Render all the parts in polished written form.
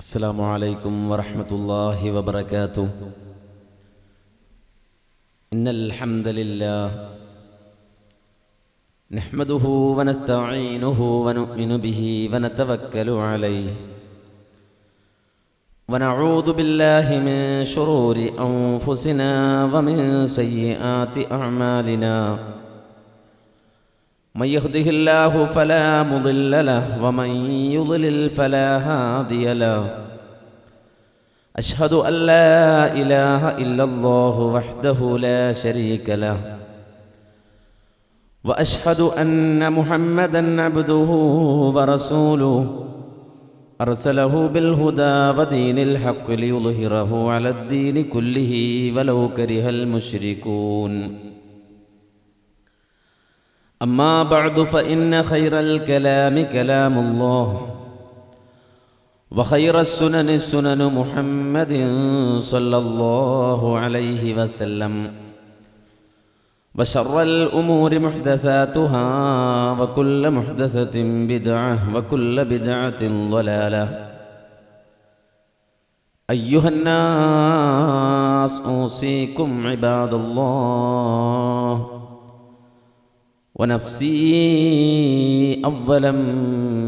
السلام عليكم ورحمة الله وبركاته. إن الحمد لله نحمده ونستعينه ونؤمن به ونتوكل عليه ونعوذ بالله من شرور أنفسنا ومن سيئات أعمالنا. من يهده الله فلا مضل له ومن يضلل فلا هادي له. أشهد أن لا إله إلا الله وحده لا شريك له وأشهد أن محمدا عبده ورسوله أرسله بالهدى ودين الحق ليظهره على الدين كله ولو كره المشركون. أما بعد فإن خير الكلام كلام الله وخير السنن سنن محمد صلى الله عليه وسلم وشر الأمور محدثاتها وكل محدثة بدعة وكل بدعة ضلالة. أيها الناس أوصيكم عباد الله ونفسي أولا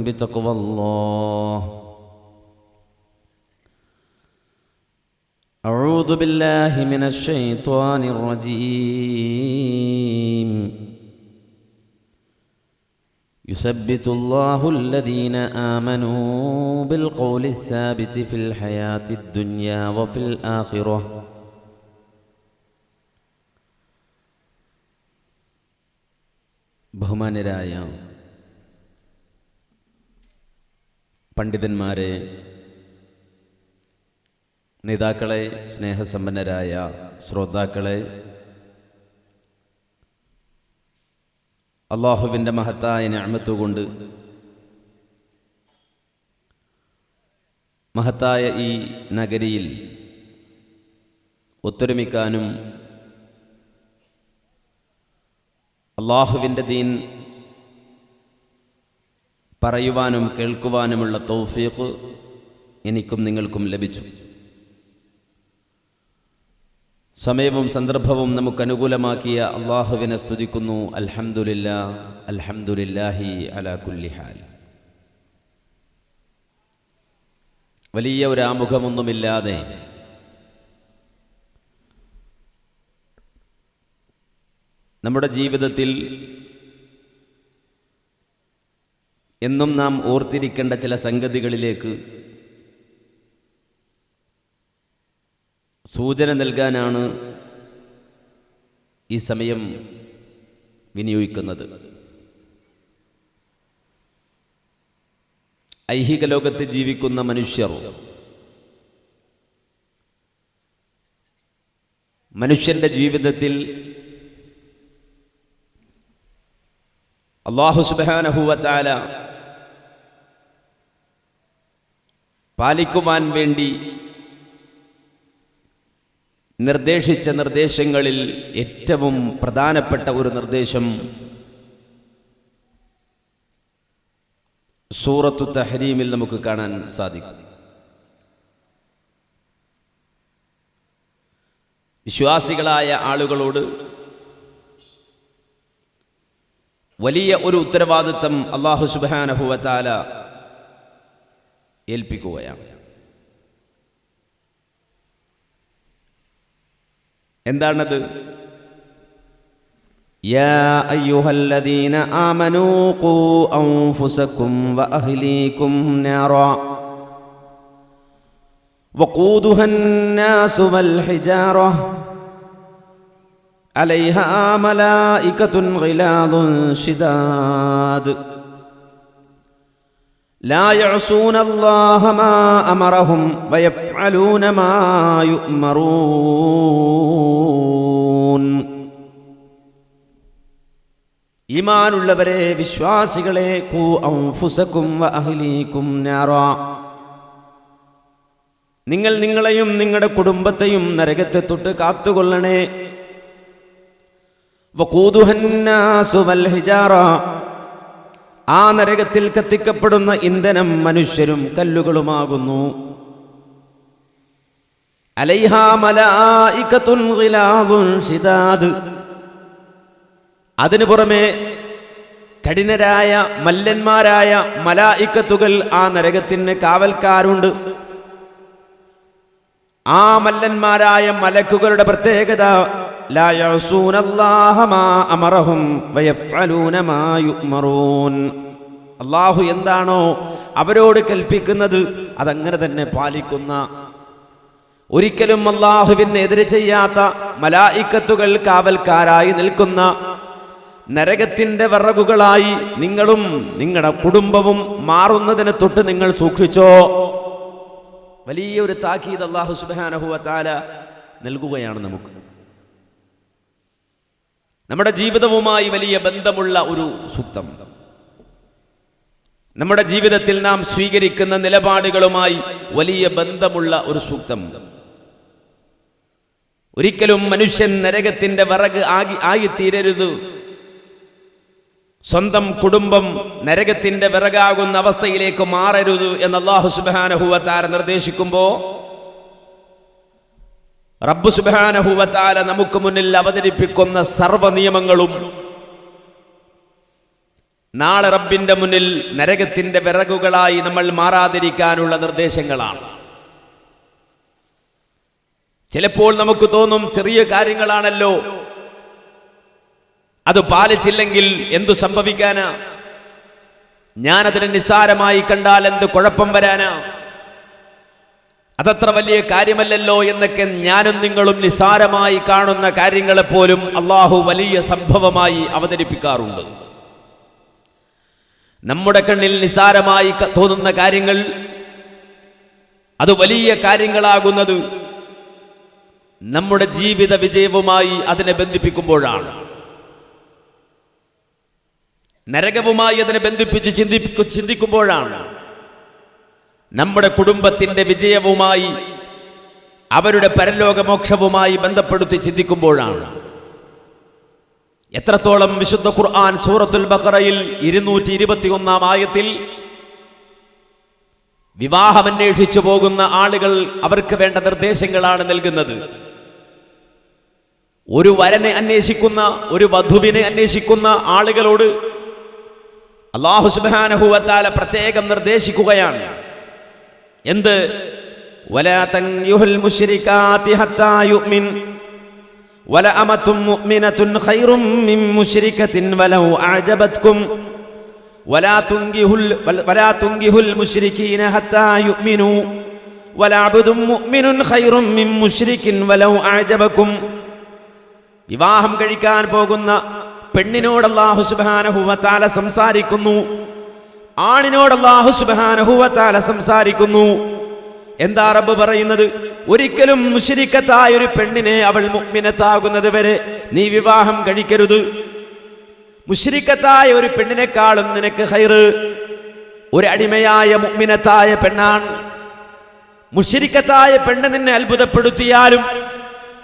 بتقوى الله. أعوذ بالله من الشيطان الرجيم. يثبت الله الذين آمنوا بالقول الثابت في الحياة الدنيا وفي الآخرة. ബഹുമാന്യരായ പണ്ഡിതന്മാരെ, നേതാക്കളെ, സ്നേഹസമ്പന്നരായ ശ്രോതാക്കളെ, അല്ലാഹുവിൻ്റെ മഹത്തായ നിഅമത്തുകൊണ്ട് മഹത്തായ ഈ നഗരിയിൽ ഒത്തൊരുമിക്കാനും അല്ലാഹുവിൻ്റെ ദീൻ പറയുവാനും കേൾക്കുവാനുമുള്ള തൗഫീഖ് എനിക്കും നിങ്ങൾക്കും ലഭിച്ചു. സമയവും സന്ദർഭവും നമുക്ക് അനുകൂലമാക്കിയ അല്ലാഹുവിനെ സ്തുതിക്കുന്നു. അൽഹംദുലില്ലാഹ്, അൽഹംദുലില്ലാഹി അലാ കുല്ലി ഹാൽ. വലിയ ഒരു ആമുഖമൊന്നുമില്ലാതെ നമ്മുടെ ജീവിതത്തിൽ എന്നും നാം ഓർത്തിരിക്കേണ്ട ചില സംഗതികളിലേക്ക് സൂചന നൽകാനാണ് ഈ സമയം വിനിയോഗിക്കുന്നത്. ഐഹിക ലോകത്ത് ജീവിക്കുന്ന മനുഷ്യർ മനുഷ്യന്റെ ജീവിതത്തിൽ അല്ലാഹു സുബ്ഹാനഹു വ തആല പാലിക്കുവാൻ വേണ്ടി നിർദ്ദേശിച്ച നിർദ്ദേശങ്ങളിൽ ഏറ്റവും പ്രധാനപ്പെട്ട ഒരു നിർദ്ദേശം സൂറത്തു തഹ്രീമിൽ നമുക്ക് കാണാൻ സാധിക്കും. വിശ്വാസികളായ ആളുകളോട് വലിയ ഒരു ഉത്തരവാദിത്തം അല്ലാഹു സുബ്ഹാനഹു വ തആല ഏൽപ്പിക്കുകയാണ്. എന്താണത്? യാ അയ്യുഹല്ലദീന ആമനൂ ഖൂ അൻഫുസകും വഅഹ്ലീകും നാറാ വഖൂദുഹൻ നാസു വൽ ഹിജാറ അലൈഹാ മലായികത്തുൻ ഗിലാദുൻ ശിദാദ് ലാ യഅസൂന അല്ലാഹ മാ അമറഹും വയഫ്അലൂന മാ യുഅ്മറൂൻ. ഈമാനുള്ളവരെ, വിശ്വാസികളെ, ഖൂ അൻഫുസകും വഅഹ്ലീകും നാറാ, നിങ്ങൾ നിങ്ങളെയും നിങ്ങളുടെ കുടുംബത്തെയും നരകത്തെ തൊട്ട് കാത്തുകൊള്ളണേ. വഖൂദുഹൻ നാസു വൽ ഹിജാറ, ആ നരകത്തിൽ കത്തിക്കപ്പെടുന്ന ഇന്ധനം മനുഷ്യരും കല്ലുകളുമാകുന്നു. അലൈഹാ മലായികത്തുൻ ഗിലാദുൻ ശിദാദ്. അതിനു പുറമെ കഠിനരായ മല്ലന്മാരായ മലായികത്തുകൾ ആ നരകത്തിന് കാവൽക്കാരുണ്ട്. ആ മല്ലന്മാരായ മലക്കുകളുടെ പ്രത്യേകത ലാ യഅസൂനല്ലാഹ മാ അമറഹും വയഫ്അലൂന മാ യുഅ്മറൂൻ. അല്ലാഹു എന്താണോ അവരോട് കൽപ്പിക്കുന്നത് അതങ്ങനെ തന്നെ പാലിക്കുന്ന, ഒരിക്കലും അല്ലാഹുവിനെ എതിര് ചെയ്യാത്ത മലായികത്തുകൾ കാവൽക്കാരായി നിൽക്കുന്ന നരകത്തിന്റെ വിറകുകളായി നിങ്ങളും നിങ്ങളുടെ കുടുംബവും മാറുന്നതിനെ തൊട്ട് നിങ്ങൾ സൂക്ഷിച്ചോ. വലിയൊരു താക്കീത് അല്ലാഹു സുബ്ഹാനഹു വ തആല നൽകുകയാണ് നമുക്ക്. നമ്മുടെ ജീവിതവുമായി വലിയ ബന്ധമുള്ള ഒരു സൂക്തം, നമ്മുടെ ജീവിതത്തിൽ നാം സ്വീകരിക്കുന്ന നിലപാടുകളുമായി വലിയ ബന്ധമുള്ള ഒരു സൂക്തം. ഒരിക്കലും മനുഷ്യൻ നരകത്തിന്റെ വിറക് ആയിത്തീരരുത്. സ്വന്തം കുടുംബം നരകത്തിന്റെ വിറകാകുന്ന അവസ്ഥയിലേക്ക് മാറരുത് എന്ന് അല്ലാഹു സുബ്ഹാനഹു വ തആല നിർദ്ദേശിക്കുമ്പോൾ റബ്ബ് സുബ്ഹാനഹു വ തആല നമുക്ക് മുന്നിൽ അവതരിപ്പിക്കുന്ന സർവ്വ നിയമങ്ങളും നാളെ റബ്ബിന്റെ മുന്നിൽ നരകത്തിന്റെ വിറകുകളായി നമ്മൾ മാറാതിരിക്കാനുള്ള നിർദ്ദേശങ്ങളാണ്. ചിലപ്പോൾ നമുക്ക് തോന്നും ചെറിയ കാര്യങ്ങളാണല്ലോ, അത് പാലിച്ചില്ലെങ്കിൽ എന്തു സംഭവിക്കാനാ, ഞാനതിനെ നിസ്സാരമായി കണ്ടാൽ എന്ത് കുഴപ്പം വരാനാ, അതത്ര വലിയ കാര്യമല്ലല്ലോ എന്നൊക്കെ ഞാനും നിങ്ങളും നിസ്സാരമായി കാണുന്ന കാര്യങ്ങളെപ്പോലും അല്ലാഹു വലിയ സംഭവമായി അവതരിപ്പിക്കാറുണ്ട്. നമ്മുടെ കണ്ണിൽ നിസ്സാരമായി തോന്നുന്ന കാര്യങ്ങൾ അത് വലിയ കാര്യങ്ങളാകുന്നത് നമ്മുടെ ജീവിത വിജയവുമായി അതിനെ ബന്ധിപ്പിക്കുമ്പോഴാണ്. നരകവുമായി അതിനെ ബന്ധിപ്പിച്ച് ചിന്തിക്കുമ്പോഴാണ്. നമ്മുടെ കുടുംബത്തിന്റെ വിജയവുമായി അവരുടെ പരലോകമോക്ഷവുമായി ബന്ധപ്പെടുത്തി ചിന്തിക്കുമ്പോഴാണ്. എത്രത്തോളം വിശുദ്ധ ഖുർആൻ സൂറത്തുൽ ബഖറയിൽ 221 ആയത്തിൽ വിവാഹം അന്വേഷിച്ചു പോകുന്ന ആളുകൾ അവർക്ക് വേണ്ട നിർദ്ദേശങ്ങളാണ് നൽകുന്നത്. ഒരു വരനെ അന്വേഷിക്കുന്ന, ഒരു വധുവിനെ അന്വേഷിക്കുന്ന ആളുകളോട് അല്ലാഹു സുബ്ഹാനഹു വ തആല പ്രത്യേകം നിർദ്ദേശിക്കുകയാണ്. എന്ത്? വലാ തൻകിഹുൽ മുശ്രികാതി ഹത്താ യുഅ്മിൻ വല അമതും മുഅ്മിനത്തുൻ ഖൈറും മിൻ മുശ്രികത്തിൻ വലൗ അഅജബത്കും വലാ തുൻകിഹുൽ മുശ്രികീന ഹത്താ യുഅ്മിനു വല അബ്ദും മുഅ്മിനുൻ ഖൈറും മിൻ മുശ്രികിൻ വലൗ അഅജബകും. വിവാഹം കഴിക്കാൻ പോകുന്ന പെണ്ണിനോട് അല്ലാഹു സുബ്ഹാനഹു വ തആല സംസാരിക്കുന്നു, ആണിനോട് അല്ലാഹു സുബ്ഹാനഹു വ തആല സംസാരിക്കുന്നു. എന്താ റബ്ബ് പറയുന്നത്? ഒരിക്കലും മുശ്രിക്കത്തായ ഒരു പെണ്ണിനെ അവൾ മുഅ്മിനത്താകുന്നത് വരെ നീ വിവാഹം കഴിക്കരുത്. മുശ്രിക്കത്തായ ഒരു പെണ്ണിനെക്കാളും നിനക്ക് ഖൈറ് ഒരു അടിമയായ മുഅ്മിനത്തായ പെണ്ണാണ്. മുശ്രിക്കത്തായ പെണ്ണ് നിന്നെ അത്ഭുതപ്പെടുത്തിയാലും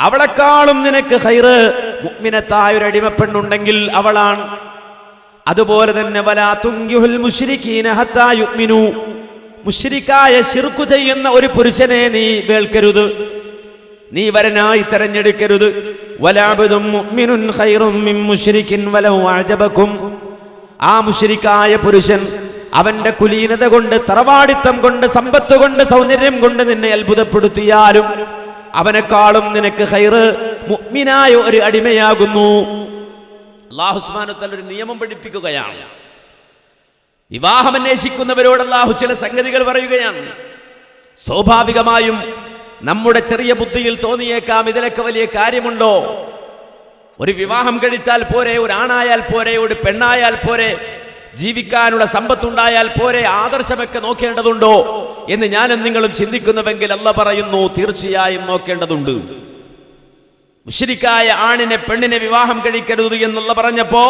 അവളെക്കാളും നിനക്ക് ഖൈറ് മുഅ്മിനത്തായ ഒരു അടിമപ്പെണ്ണുണ്ടെങ്കിൽ അവളാണ്. അതുപോലെ തന്നെ വലാ തുൻകിഹുൽ മുശ്രികീന ഹത്താ യുഅ്മിനു, മുശ്രിക്കായ ശിർക്ക് ചെയ്യുന്ന ഒരു പുരുഷനെ നീ വേൾക്കരുത്, നീ വരനായി തെരഞ്ഞെടുക്കരുത്. വലാ അബ്ദും മുഅ്മിനുൻ ഖൈറും മിൻ മുശ്രികിൻ വലൗ അഅജബകും. ആ മുശ്രിക്കായ പുരുഷൻ അവന്റെ കുലീനത കൊണ്ട്, തറവാടിത്തം കൊണ്ട്, സമ്പത്ത് കൊണ്ട്, സൗന്ദര്യം കൊണ്ട് നിന്നെ അത്ഭുതപ്പെടുത്തിയാലും അവനെക്കാളും നിനക്ക് ഖൈറ് മുഅ്മിനായ ഒരു അടിമയാകുന്നു. അല്ലാഹു സുബ്ഹാനഹു വ തആല ഒരു നിയമം പഠിപ്പിക്കുകയാണ്. വിവാഹം അന്വേഷിക്കുന്നവരോട് അല്ലാഹു ചില സംഗതികൾ പറയുകയാണ്. സ്വാഭാവികമായും നമ്മുടെ ചെറിയ ബുദ്ധിയിൽ തോന്നിയേക്കാം, ഇതിലൊക്കെ വലിയ കാര്യമുണ്ടോ? ഒരു വിവാഹം കഴിച്ചാൽ പോരെ, ഒരു ആണായാൽ പോരെ, ഒരു പെണ്ണായാൽ പോരെ, ജീവിക്കാനുള്ള സമ്പത്തുണ്ടായാൽ പോരെ, ആദർശമൊക്കെ നോക്കേണ്ടതുണ്ടോ എന്ന് ഞാനും നിങ്ങളും ചിന്തിക്കുന്നുവെങ്കിൽ അല്ലാഹു പറയുന്നു, തീർച്ചയായും നോക്കേണ്ടതുണ്ട്. മുശ്രിക്കായ ആണിനെ പെണ്ണിനെ വിവാഹം കഴിക്കരുത് എന്നുള്ള പറഞ്ഞപ്പോ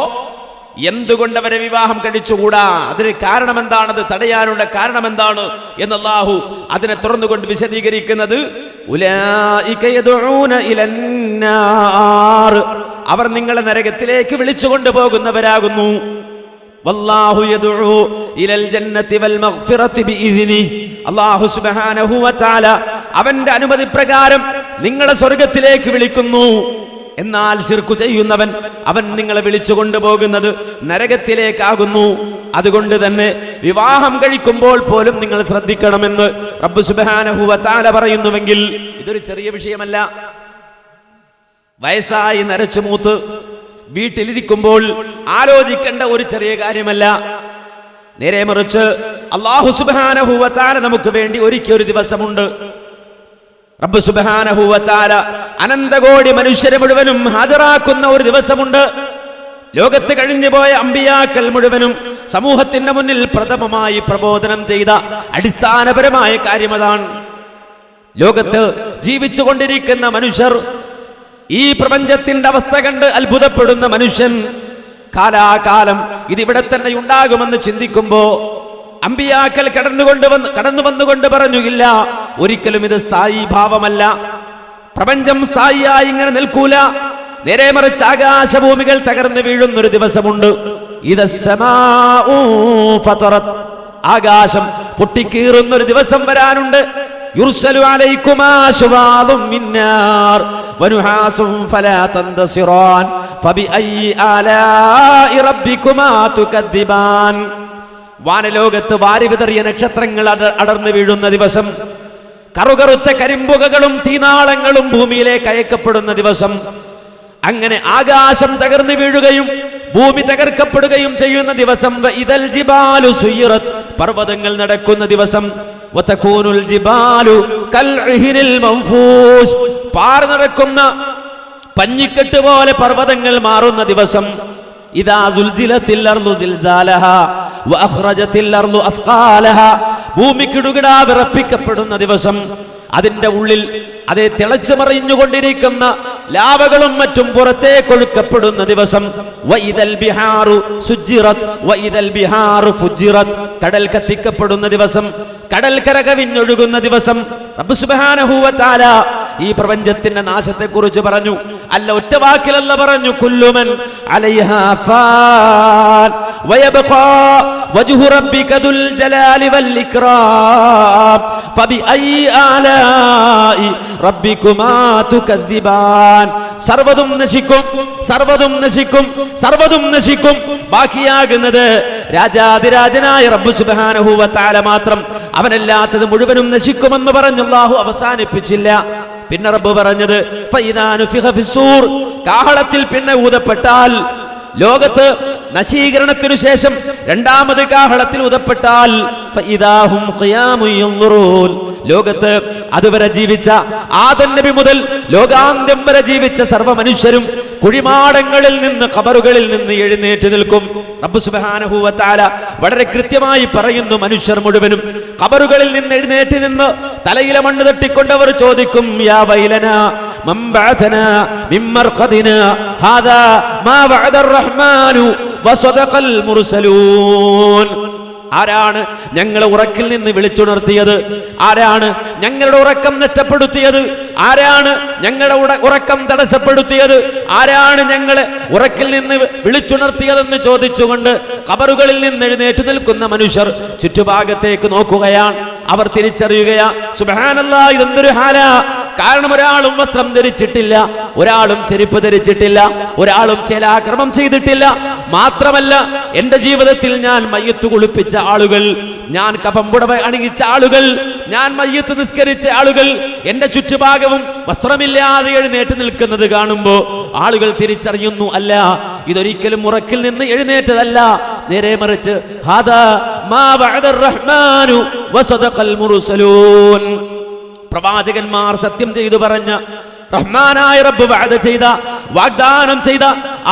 എന്തുകൊണ്ട് അവരെ വിവാഹം കഴിച്ചുകൂടാ, അതിന് കാരണം എന്താണ്, അത് തടയാനുള്ള കാരണം എന്താണ് എന്ന് അല്ലാഹു അതിനെ തുറന്നുകൊണ്ട് വിശദീകരിക്കുന്നത്, ഉലൈക യദഊന ഇലന്നാർ, അവർ നിങ്ങളെ നരകത്തിലേക്ക് വിളിച്ചുകൊണ്ട് പോകുന്നവരാകുന്നു. വല്ലാഹു യദഉ ഇലൽ ജന്നതി വൽ മഗ്ഫിറതി ബിഇദ്നി, അല്ലാഹു സുബ്ഹാനഹു വ തആല അവന്റെ അനുമതി പ്രകാരം നിങ്ങളെ സ്വർഗത്തിലേക്ക് വിളിക്കുന്നു. എന്നാൽ ശിർക്ക് ചെയ്യുന്നവൻ അവൻ നിങ്ങളെ വിളിച്ചു കൊണ്ടുപോകുന്നത് നരകത്തിലേക്കാകുന്നു. അതുകൊണ്ട് തന്നെ വിവാഹം കഴിക്കുമ്പോൾ പോലും നിങ്ങൾ ശ്രദ്ധിക്കണമെന്ന് റബ്ബ് സുബ്ഹാനഹു വ തആല പറയുന്നുവെങ്കിൽ ഇതൊരു ചെറിയ വിഷയമല്ല. വയസ്സായി നരച്ചു മൂത്ത് വീട്ടിലിരിക്കുമ്പോൾ ആലോചിക്കേണ്ട ഒരു ചെറിയ കാര്യമല്ല. നേരെ മറിച്ച് അല്ലാഹു സുബ്ഹാനഹു വ തആല നമുക്ക് വേണ്ടി ഒരുക്കിയ ഒരു ദിവസമുണ്ട്. റബ്ബ് സുബ്ഹാനഹു വ തആല അനന്തകോടി മനുഷ്യരെ മുഴുവനും ഹാജരാക്കുന്ന ഒരു ദിവസമുണ്ട്. ലോകത്ത് കഴിഞ്ഞുപോയ അമ്പിയാക്കൾ മുഴുവനും സമൂഹത്തിന്റെ മുന്നിൽ പ്രഥമമായി പ്രബോധനം ചെയ്ത അടിസ്ഥാനപരമായ കാര്യം അതാണ്. ലോകത്ത് ജീവിച്ചു കൊണ്ടിരിക്കുന്ന മനുഷ്യർ, ഈ പ്രപഞ്ചത്തിന്റെ അവസ്ഥ കണ്ട് അത്ഭുതപ്പെടുന്ന മനുഷ്യൻ കാലാകാലം ഇതിവിടെ തന്നെ ഉണ്ടാകുമെന്ന് ചിന്തിക്കുമ്പോ അമ്പിയാക്കൾ കടന്നു വന്നുകൊണ്ട് പറഞ്ഞു, ഇല്ല, ഒരിക്കലും ഇത് സ്ഥായി ഭാവമല്ല. പ്രപഞ്ചം സ്ഥായിയായി ഇങ്ങനെ നിൽക്കൂല. നേരെ മറിച്ച് ആകാശഭൂമികൾ തകർന്നു വീഴുന്നൊരു ദിവസമുണ്ട്. ആകാശം പൊട്ടിക്കീറുന്നൊരു ദിവസം വരാനുണ്ട്. യുർസലു അലൈക്കുമാ ശുവാദും മിന്നാർ വനുഹാസും ഫലാ തന്തസിറാൻ ഫബിഅയ്യി ആലാഇ റബ്ബികുമാ തുകദ്ദിബാൻ. വാനലോകത്ത് വാരിവിതറിയ നക്ഷത്രങ്ങൾ അടർന്നു വീഴുന്ന ദിവസം, കറുകറുത്ത കരിമ്പുകകളും തീനാളങ്ങളും ഭൂമിയിലേക്ക് അയക്കപ്പെടുന്ന ദിവസം, അങ്ങനെ ആകാശം തകർന്നു വീഴുകയും ഭൂമി തകർക്കപ്പെടുകയും ചെയ്യുന്ന ദിവസം, ഇദൽ ജിബാലു സുയിറത്, പർവ്വതങ്ങൾ നടക്കുന്ന ദിവസം, വതകൂനുൽ ജിബാലു കൽഇഹിനിൽ മൻഫൂസ്, പാർ നടക്കുന്ന പഞ്ഞിക്കെട്ട് പോലെ പർവ്വതങ്ങൾ മാറുന്ന ദിവസം, ഇദാ സുൽസിലത്തിൽ അർളു സിൽസാലഹാ വഅഖ്റജത്തിൽ അർളു അത്ഖാലഹാ, ഭൂമി കിടുകിടാ വിറപ്പിക്കപ്പെടുന്ന ദിവസം, അതിന്റെ ഉള്ളിൽ അതേ തിളച്ചു മറിഞ്ഞുകൊണ്ടിരിക്കുന്ന ലാവകളും മറ്റും പുറത്തേക്കൊഴുക്കപ്പെടുന്ന ദിവസം, വഇദൽ ബിഹാറു സുജ്ജിറത് വഇദൽ ബിഹാറു ഫുജ്ജിറത്, കടൽ കത്തിക്കപ്പെടുന്ന ദിവസം, കടൽ കരകവിഞ്ഞൊഴുകുന്ന ദിവസം. റബ്ബ് സുബ്ഹാനഹു വ തആല ഈ പ്രപഞ്ചത്തിന്റെ നാശത്തെ കുറിച്ച് പറഞ്ഞു. അല്ല, ഒറ്റ വാക്കിലല്ല പറഞ്ഞു, കുല്ലുമൻ അലൈഹാ ഫാൻ വയബ്ഖാ വജ്ഹു റബ്ബിക ദുൽ ജലാലി വൽ ഇക്റാം ഫബിഅയ്യി ആലാഇ റബ്ബികുമാ തുകദ്ദിബാൻ. സർവ്വതും നശിക്കും, സർവ്വതും നശിക്കും, സർവ്വതും നശിക്കും. ബാക്കിയാകുന്നത് രാജാതിരാജനായ റബ്ബ് സുബ്ഹാനഹു വ തആല മാത്രം. അവനല്ലാത്തത് മുഴുവനും നശിക്കുമെന്ന് പറഞ്ഞ് അല്ലാഹു അവസാനിപ്പിച്ചില്ല. പിന്നെ റബ്ബ് പറഞ്ഞത് ഫഇദാ നുഫിഖ ഫിസ്സൂർ, കാഹളത്തിൽ പിന്നെ ഊതപ്പെട്ടാൽ, ലോകത്ത് നശീകരണത്തിനു ശേഷം രണ്ടാമത് കാഹളത്തിൽ ഊതപ്പെട്ടാൽ, ഫഇദാഹും ഖിയാമുൻ യൻദുറൂൻ, ലോകത്ത് അതുവരെ ജീവിച്ച ആദം നബി മുതൽ ലോകാന്ത്യം വരെ ജീവിച്ച സർവ്വ മനുഷ്യരും കുഴിമാടങ്ങളിൽ നിന്ന്, ഖബറുകളിൽ നിന്ന് എഴുന്നേറ്റ് നിൽക്കും. റബ്ബ് സുബ്ഹാനഹു വ തആല വളരെ കൃത്യമായി പറയുന്നു, മനുഷ്യർ മുഴുവനും ഖബറുകളിൽ നിന്ന് എഴുന്നേറ്റ് നിന്ന് തലയിലെ മണ്ണ് തട്ടിക്കൊണ്ടവർ ചോദിക്കും, യാ വൈലനാ മൻ ബഅഥനാ മിൻ മർഖദിനാ ഹാദാ മാ വഅദർ റഹ്മാനു വസദഖൽ മുർസലൂൻ. ആരാണ് ഞങ്ങളെ ഉറക്കിൽ നിന്ന് വിളിച്ചുണർത്തിയത്? ആരാണ് ഞങ്ങളുടെ ഉറക്കം നഷ്ടപ്പെടുത്തിയത്? ആരാണ് ഞങ്ങളുടെ ഉറക്കം തടസ്സപ്പെടുത്തിയത്? ആരാണ് ഞങ്ങളെ ഉറക്കിൽ നിന്ന് വിളിച്ചുണർത്തിയതെന്ന് ചോദിച്ചുകൊണ്ട് ഖബറുകളിൽ നിന്ന് എഴുന്നേറ്റ് നിൽക്കുന്ന മനുഷ്യർ ചുറ്റുഭാഗത്തേക്ക് നോക്കുകയാണ്. അവർ തിരിച്ചറിയുകയാ, സുബ്ഹാനല്ലാഹ്, ഇതെന്തൊരു ഹാലാ. കാരണം ഒരാളും വസ്ത്രം ധരിച്ചിട്ടില്ല, ഒരാളും ചെരുപ്പ് ധരിച്ചിട്ടില്ല, ഒരാളും ചേലാക്രമം ചെയ്തിട്ടില്ല. മാത്രമല്ല, എന്റെ ജീവിതത്തിൽ ഞാൻ മയ്യത്ത് കുളിപ്പിച്ച ആളുകൾ, ഞാൻ കഫംപുടവ അണിയിച്ച ആളുകൾ, ഞാൻ മയ്യത്ത് നിസ്കരിച്ച ആളുകൾ എന്റെ ചുറ്റുഭാഗവും വസ്ത്രമില്ലാതെ എഴുന്നേറ്റ് നിൽക്കുന്നത് കാണുമ്പോ ആളുകൾ തിരിച്ചറിയുന്നു, അല്ല, ഇതൊരിക്കലും ഉറക്കിൽ നിന്ന് എഴുന്നേറ്റതല്ല, നേരെ മറിച്ച് ഹാദാ മാ വഅദർ റഹ്മാനു വസദഖൽ മുർസലൂൻ, പ്രവാചകന്മാർ സത്യം ചെയ്തു പറഞ്ഞ, റഹ്മാനായ റബ്ബ് വഅദ ചെയ്ത, വാഗ്ദാനം ചെയ്ത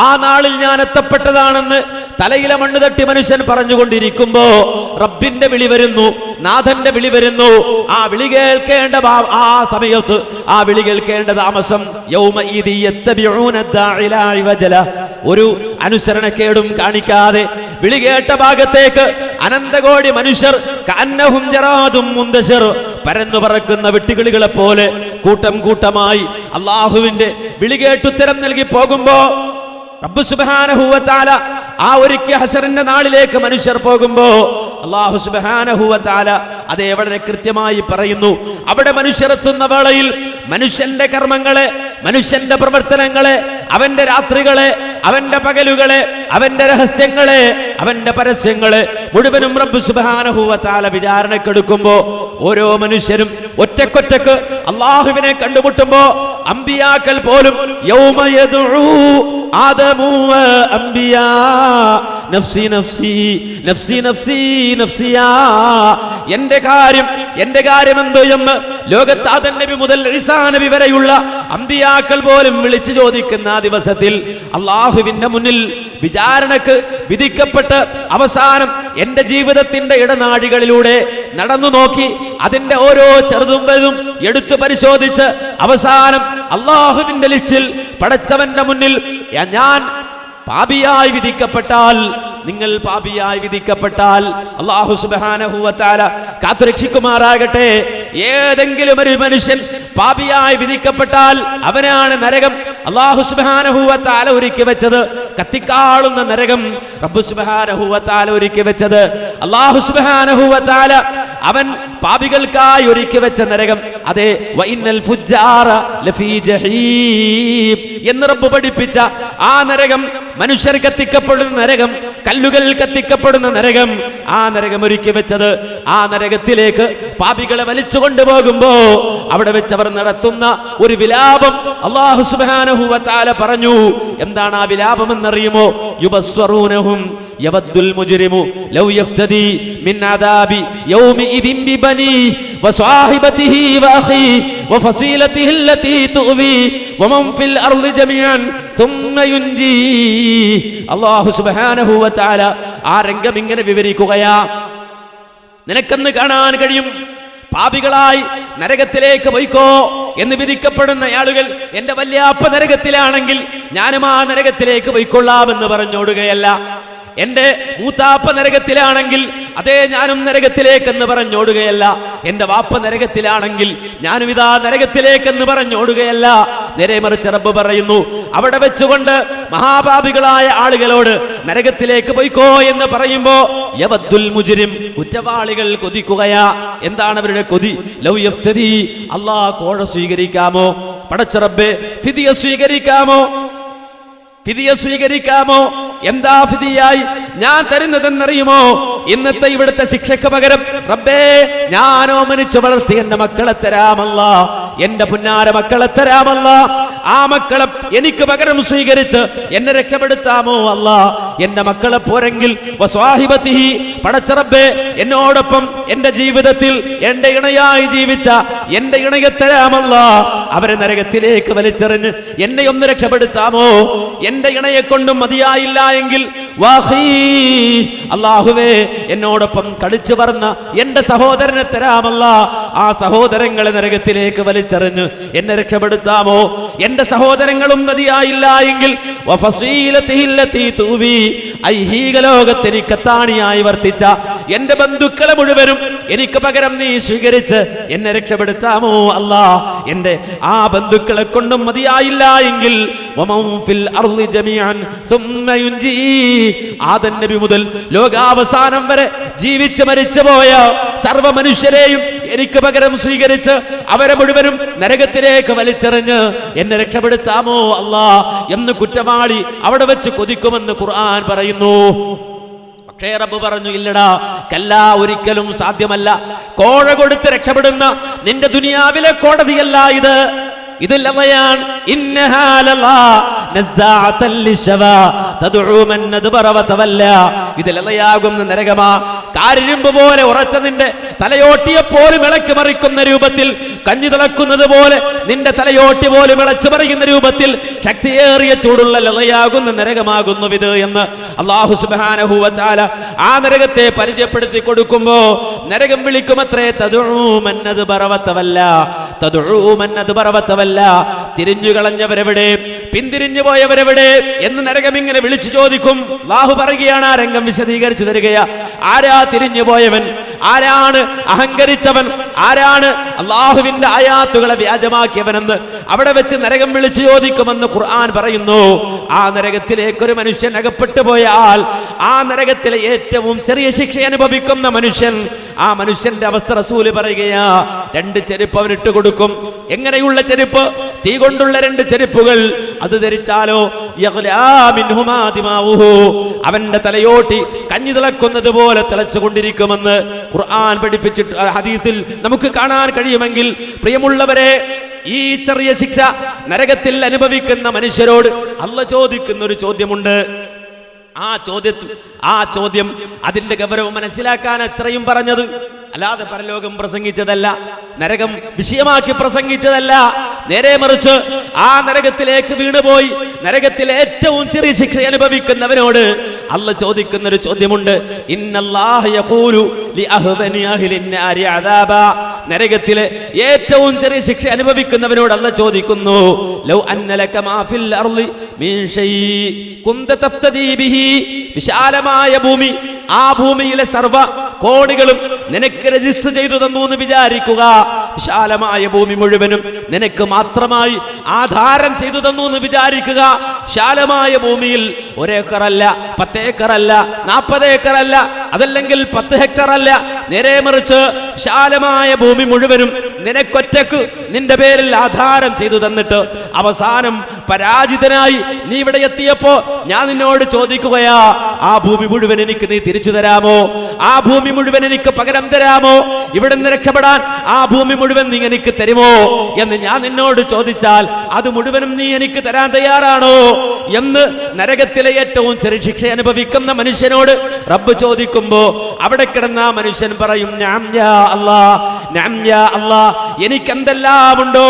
ആ നാളിൽ ഞാൻ എത്തപ്പെട്ടതാണെന്ന് തലയിലെ മണ്ണ് തട്ടി മനുഷ്യൻ പറഞ്ഞുകൊണ്ടിരിക്കുമ്പോ റബ്ബിന്റെ വിളി വരുന്നു, നാഥന്റെ വിളി വരുന്നു. ആ വിളി കേൾക്കേണ്ട ആ സമയത്ത്, ആ വിളി കേൾക്കേണ്ട താമസം, യൗമഇദി യത്തബിഊന ദാഇ ലാ ഇവജല, ഒരു അനുസരണക്കേടും കാണിക്കാതെ വിളി കേട്ട ഭാഗത്തേക്ക് അനന്തകോടി മനുഷ്യർ കഅന്നഹും ജറാദും മുന്തശിർ, പരന്നു പറക്കുന്ന വെട്ടുകിളികളെ പോലെ കൂട്ടം കൂട്ടമായി അള്ളാഹുവിന്റെ വിളി കേട്ടുത്തരം നൽകി പോകുമ്പോ റബ്ബ് സുബ്ഹാനഹു വ തആല ആ ഒരുക്കിയ ഹശറിന്റെ നാളിലേക്ക് മനുഷ്യർ പോകുമ്പോ അല്ലാഹു സുബ്ഹാനഹു വ തആല അതേ വളരെ കൃത്യമായി പറയുന്നു. അവിടെ മനുഷ്യരെത്തുന്ന വേളയിൽ മനുഷ്യന്റെ കർമ്മങ്ങളെ, മനുഷ്യന്റെ പ്രവർത്തനങ്ങളെ, അവന്റെ രാത്രികളെ, അവന്റെ പകലുകളെ, അവന്റെ രഹസ്യങ്ങളെ, അവന്റെ പരസ്യങ്ങളെ മുഴുവനും റബ്ബ് സുബ്ഹാനഹു വ തആല വിചാരണക്കെടുക്കുമ്പോ ഓരോ മനുഷ്യരും ഒറ്റക്കൊറ്റക്ക് അല്ലാഹുവിനെ കണ്ടുമുട്ടുമ്പോ അമ്പിയാക്കൾ പോലും യൗമ യദ്ഉ ആദമു വ അംബിയാ നഫ്സി നഫ്സി നഫ്സി നഫ്സി നഫ്സിയാ, എന്റെ കാര്യം എന്തോ എന്ന് ലോകത്ത് ആദം നബി മുതൽ ഈസാ നബി വരെയുള്ള അമ്പിയാക്കൾ പോലും വിളിച്ചു ചോദിക്കുന്ന ആ ദിവസത്തിൽ അല്ലാഹുവിന്റെ മുന്നിൽ വിചാരണക്ക് വിധിക്കപ്പെട്ട് അവസാനം എന്റെ ജീവിതത്തിന്റെ ഇടനാഴികളിലൂടെ നടന്നു നോക്കി അതിന്റെ ഓരോ ചെറുതും വലുതും എടുത്തു പരിശോധിച്ച് അവസാനം അല്ലാഹുവിന്റെ ലിസ്റ്റിൽ പടച്ചവന്റെ മുന്നിൽ ഞാൻ പാപിയായി വിധിക്കപ്പെട്ടാൽ, നിങ്ങൾ പാപിയായി വിധിക്കപ്പെട്ടാൽ അല്ലാഹു സുബ്ഹാനഹു വ തആല കാത്തുരക്ഷിക്കുമാറാകട്ടെ. ഏതെങ്കിലും ഒരു മനുഷ്യൻ പാപിയായി വിധിക്കപ്പെട്ടാൽ അവനാണ് നരകം അല്ലാഹു സുബ്ഹാനഹു വ തആല ഒരുക്കി വെച്ചത്. കത്തിക്കാളുന്ന നരകം റബ്ബ് സുബ്ഹാനഹു വ തആല ഒരുക്കി വെച്ചത്. അല്ലാഹു സുബ്ഹാനഹു വ തആല അവൻ പാപികൾക്കായി ഒരുക്കി വെച്ച നരകം, അതെ വഇന്നൽ ഫുജ്ജാറ ലഫീ ജഹീം എന്ന് റബ്ബ് പഠിപ്പിച്ച ആ നരകം, മനുഷ്യർ കത്തിക്കപ്പെടുന്ന നരകം, കല്ലുകൾ കത്തിക്കപ്പെടുന്ന നരകം, ആ നരകം ഒരുക്കി വെച്ചത്. ആ നരകത്തിലേക്ക് പാപികളെ വലിച്ചു കൊണ്ടുപോകുമ്പോ അവിടെ വെച്ചവർ നടത്തുന്ന ഒരു വിലാപം അല്ലാഹു സുബ്ഹാനഹു വ തആല പറഞ്ഞു. എന്താണ് ആ വിലാപം എന്നറിയുമോ? യുബസ്വറൂനഹും യവദ്ദുൽ മുജ്രിമു ലൗ യഫ്തദി മിൻ അദാബി യൗമിഇദിൻ ബിബനി വസ്വാഹിബതിഹി വഅഖി വഫസീലതിഹി അല്ലതി തുവി വമൻ ഫിൽ അർളി ജമീഅൻ ثم ينجي. അല്ലാഹു സുബ്ഹാനഹു വ തആല ആ രംഗം ഇങ്ങനെ വിവരിക്കുകയാ. നിനക്കെന്ന് കാണാൻ കഴിയും പാപികളായി നരകത്തിലേക്ക് പോയിക്കോ എന്ന് വിധിക്കപ്പെടുന്ന ആളുകൾ എന്റെ വല്യാപ്പ നരകത്തിലാണെങ്കിൽ ഞാനും ആ നരകത്തിലേക്ക് പോയിക്കൊള്ളാമെന്ന് പറഞ്ഞോടുകയല്ല. എന്റെ മൂത്താപ്പ നരകത്തിലാണെങ്കിൽ അതേ ഞാനും നരകത്തിലേക്കെന്ന് പറഞ്ഞോടുകയല്ല. എന്റെ വാപ്പ നരകത്തിലാണെങ്കിൽ ഞാനും ഇതാ നരകത്തിലേക്കെന്ന് പറഞ്ഞോടുകയല്ല. നേരെ മറിച്ച് റബ്ബ് പറയുന്നു, അവിടെ വെച്ചുകൊണ്ട് മഹാപാപികളായ ആളുകളോട് നരകത്തിലേക്ക് പോയിക്കോ എന്ന് പറയുമ്പോ യവദ്ദുൽ മുജ്രിം, കുറ്റവാളികൾ കൊതിക്കുകയാ. എന്താണ് അവരുടെ കൊതി? ലൗ യഫ്തദി, അല്ലാഹ് കോഴ സ്വീകരിക്കാമോ? പടച്ച റബ്ബേ ഫിദിയ സ്വീകരിക്കാമോ? ഫിദിയ സ്വീകരിക്കാമോ? എന്താ ഫിദിയായി ഞാൻ തരുന്നതെന്നറിയുമോ? ഇന്നത്തെ ഇവിടുത്തെ ശിക്ഷയ്ക്ക് പകരം റബ്ബേ ഞാനോ മരിച്ചു വളർത്തി എന്റെ മക്കളെ തരാമല്ല, എന്റെ പുന്നാര മക്കളെ തരാമല്ല. ആ മക്കളെ എനിക്ക് പകരം സ്വീകരിച്ച് എന്നെ രക്ഷപ്പെടുത്താമോ അല്ല. എന്റെ മക്കളെ പോരെങ്കിൽ വസ്വാഹിബതിഹി, പടച്ച റബ്ബേ എന്നോടൊപ്പം എന്റെ ജീവിതത്തിൽ എന്റെ ഇണയായി ജീവിച്ച എന്റെ ഇണയെ തരാമല്ല. അവരെ നരകത്തിലേക്ക് വലിച്ചെറിഞ്ഞ് എന്നെ ഒന്ന് രക്ഷപ്പെടുത്താമോ? എന്റെ ഇണയെ കൊണ്ടും മതിയായില്ല എങ്കിൽ അല്ലാഹുവേ എന്നോടൊപ്പം കളിച്ചു പറഞ്ഞ എന്റെ സഹോദരനെ തരാമല്ല. ആ സഹോദരങ്ങളെ നരകത്തിലേക്ക് വലിച്ചെറിഞ്ഞ് എന്നെ രക്ഷപ്പെടുത്താമോ? എന്റെ സഹോദരങ്ങളും മതിയായില്ല എങ്കിൽ ഐഹിക ലോകത്ത് എനിക്ക് താണിയായി വർത്തിച്ച എന്റെ ബന്ധുക്കളെ മുഴുവനും എനിക്ക് പകരം നീ സ്വീകരിച്ച് എന്നെ രക്ഷപ്പെടുത്താമോ അല്ലാ? എന്റെ ആ ബന്ധുക്കളെ കൊണ്ടും മതിയായില്ല എങ്കിൽ ആദം നബി മുതൽ ലോകാവസാനം വരെ ജീവിച്ച് മരിച്ചു പോയ സർവ്വ മനുഷ്യരെയും എനിക്ക് പകരം സ്വീകരിച്ച് അവരെ മുഴുവനും നരകത്തിലേക്ക് വലിച്ചെറിഞ്ഞ് എന്നെ രക്ഷപ്പെടുത്താമോ അല്ലാ എന്ന് കുറ്റവാളി അവിടെ വെച്ച് കൊതിക്കുമെന്ന് ഖുർആൻ പറയുന്നു. പക്ഷേ റബ്ബ് പറഞ്ഞു, ഇല്ലടാ, കല്ലാ, ഒരിക്കലും സാധ്യമല്ല. കോഴ കൊടുത്ത് രക്ഷപ്പെടുന്ന നിന്റെ ദുനിയാവിലെ കോടതിയല്ല ഇത്. ഇത് ലവയാൻ ഇത് ലതയാകുന്ന നരകമാ. കാരിരുമ്പ് പോലെ ഉറച്ച നിന്റെ തലയോട്ടിയെ പോലും ഇളക്കി മറിക്കുന്ന രൂപത്തിൽ, കഞ്ഞി തിളക്കുന്നത് പോലെ നിന്റെ തലയോട്ടി പോലും ഇളച്ചു മറിയുന്ന രൂപത്തിൽ ശക്തിയേറിയ ചൂടുള്ള ലതയാകുന്ന നരകമാകുന്നു ഇത് എന്ന് അല്ലാഹു സുബ്ഹാനഹു വ തആല ആ നരകത്തെ പരിചയപ്പെടുത്തി കൊടുക്കുമ്പോ നരകം വിളിക്കുമത്രേ, തദ്ഉമന്നത് ബറവത്തവല്ല, തദ്ഉമന്നത് ബറവത്തവല്ല. തിരിഞ്ഞു കളഞ്ഞവരെവിടെ, പിന്തിരിഞ്ഞു പോയവരെവിടെ എന്ന് നരകം ഇങ്ങനെ വിളിച്ചു ചോദിക്കും. അല്ലാഹു പറയുകയാണ്, ആ രംഗം വിശദീകരിച്ചു തരികയാ. ആരാ തിരിഞ്ഞു പോയവൻ? ആരാണ് അഹങ്കരിച്ചവൻ? ആരാണ് അള്ളാഹുവിന്റെ ആയാത്തുകളെ വ്യാജമാക്കിയവനെന്ന് അവിടെ വെച്ച് നരകം വിളിച്ചു ചോദിക്കുമെന്ന് ഖുർആൻ പറയുന്നു. ആ നരകത്തിലേക്ക് ഒരു മനുഷ്യൻ അകപ്പെട്ടു പോയാൽ ആ നരകത്തിലെ ഏറ്റവും ചെറിയ ശിക്ഷ അനുഭവിക്കുന്ന മനുഷ്യൻ, ആ മനുഷ്യന്റെ അവസ്ഥ റസൂല് പറയുകയാ, 2 ചെരുപ്പ് അവനിട്ട് കൊടുക്കും. എങ്ങനെയുള്ള ചെരുപ്പ്? തീ കൊണ്ടുള്ള 2 ചെരുപ്പുകൾ. അത് ധരിച്ചാലോ അവന്റെ തലയോട്ടി കഞ്ഞി തിളക്കുന്നത് പോലെ തിളച്ചുകൊണ്ടിരിക്കുമെന്ന് ഖുർആൻ പഠിപ്പിച്ചിട്ട് ഹദീസിൽ നമുക്ക് കാണാൻ കഴിയുമെങ്കിൽ, പ്രിയമുള്ളവരെ, ഈ ചെറിയ ശിക്ഷ നരകത്തിൽ അനുഭവിക്കുന്ന മനുഷ്യരോട് അല്ലാഹു ചോദിക്കുന്ന ഒരു ചോദ്യമുണ്ട്. ആ ചോദ്യം അതിന്റെ ഗൗരവം മനസ്സിലാക്കാൻ എത്രയും പറഞ്ഞത്, അല്ലാതെ പരലോകം പ്രസംഗിച്ചതല്ല, നരകം വിഷയമാക്കി പ്രസംഗിച്ചതല്ല. നേരെ മറിച്ച് ആ നരകത്തിലേക്ക് വീണുപോയി നരകത്തിലെ ഏറ്റവും ചെറിയ ശിക്ഷ അനുഭവിക്കുന്നവനോട് അല്ലാഹു ചോദിക്കുന്ന ഒരു ചോദ്യമുണ്ട്. ഇന്നല്ലാഹ യഖൂലു ലിഅഹ്വനി അഹ്ലിൻ നാരി അദാബ. നരകത്തിലെ ഏറ്റവും ചെറിയ ശിക്ഷ അനുഭവിക്കുന്നവനോട് അല്ലാഹു ചോദിക്കുന്നു, ലൗ അന്ന ലക മാ ഫിൽ അർളി മിൻ ഷൈഇ കുന്ത തഫ്തദി ബിഹി. വിശാലമായ ഭൂമി, ആ ഭൂമിയിലെ സർവ്വ കോടികളും നിനക്ക് രജിസ്റ്റർ ചെയ്തു തന്നു എന്ന് വിചാരിക്കുക. വിശാലമായ ഭൂമി മുഴുവനും നിനക്ക് മാത്രമായി ആധാരം ചെയ്തു തന്നു എന്ന് വിചാരിക്കുക. വിശാലമായ ഭൂമിയിൽ 1 ഏക്കറല്ല, 10 ഏക്കറല്ല, 40 ഏക്കറല്ല, അതല്ലെങ്കിൽ 10 ഹെക്ടർ അല്ല, നേരെ മറിച്ച് വിശാലമായ ഭൂമി മുഴുവനും നിനക്കൊറ്റക്ക് നിന്റെ പേരിൽ ആധാരം ചെയ്തു തന്നിട്ട് അവസാനം പരാജിതനായി നീ ഇവിടെ എത്തിയപ്പോ ഞാൻ നിന്നോട് ചോദിക്കുകയാ, ആ ഭൂമി മുഴുവൻ എനിക്ക് നീ തിരിച്ചു തരാമോ? ആ ഭൂമി മുഴുവൻ എനിക്ക് പകരം തരാമോ? ഇവിടെ നിന്ന് രക്ഷപ്പെടാൻ ആ ഭൂമി മുഴുവൻ നീ എനിക്ക് തരുമോ എന്ന് ഞാൻ നിന്നോട് ചോദിച്ചാൽ അത് മുഴുവനും നീ എനിക്ക് തരാൻ തയ്യാറാണോ എന്ന് നരകത്തിലെ ഏറ്റവും ചെറിയ ശിക്ഷ അനുഭവിക്കുന്ന മനുഷ്യനോട് റബ്ബ് ചോദിക്കുമ്പോ അവിടെ കിടന്ന ആ മനുഷ്യൻ പറയും, നഅം യാ അല്ലാഹ്, നഅം യാ അല്ലാഹ്, എനിക്ക് എന്തെല്ലാം ഉണ്ടോ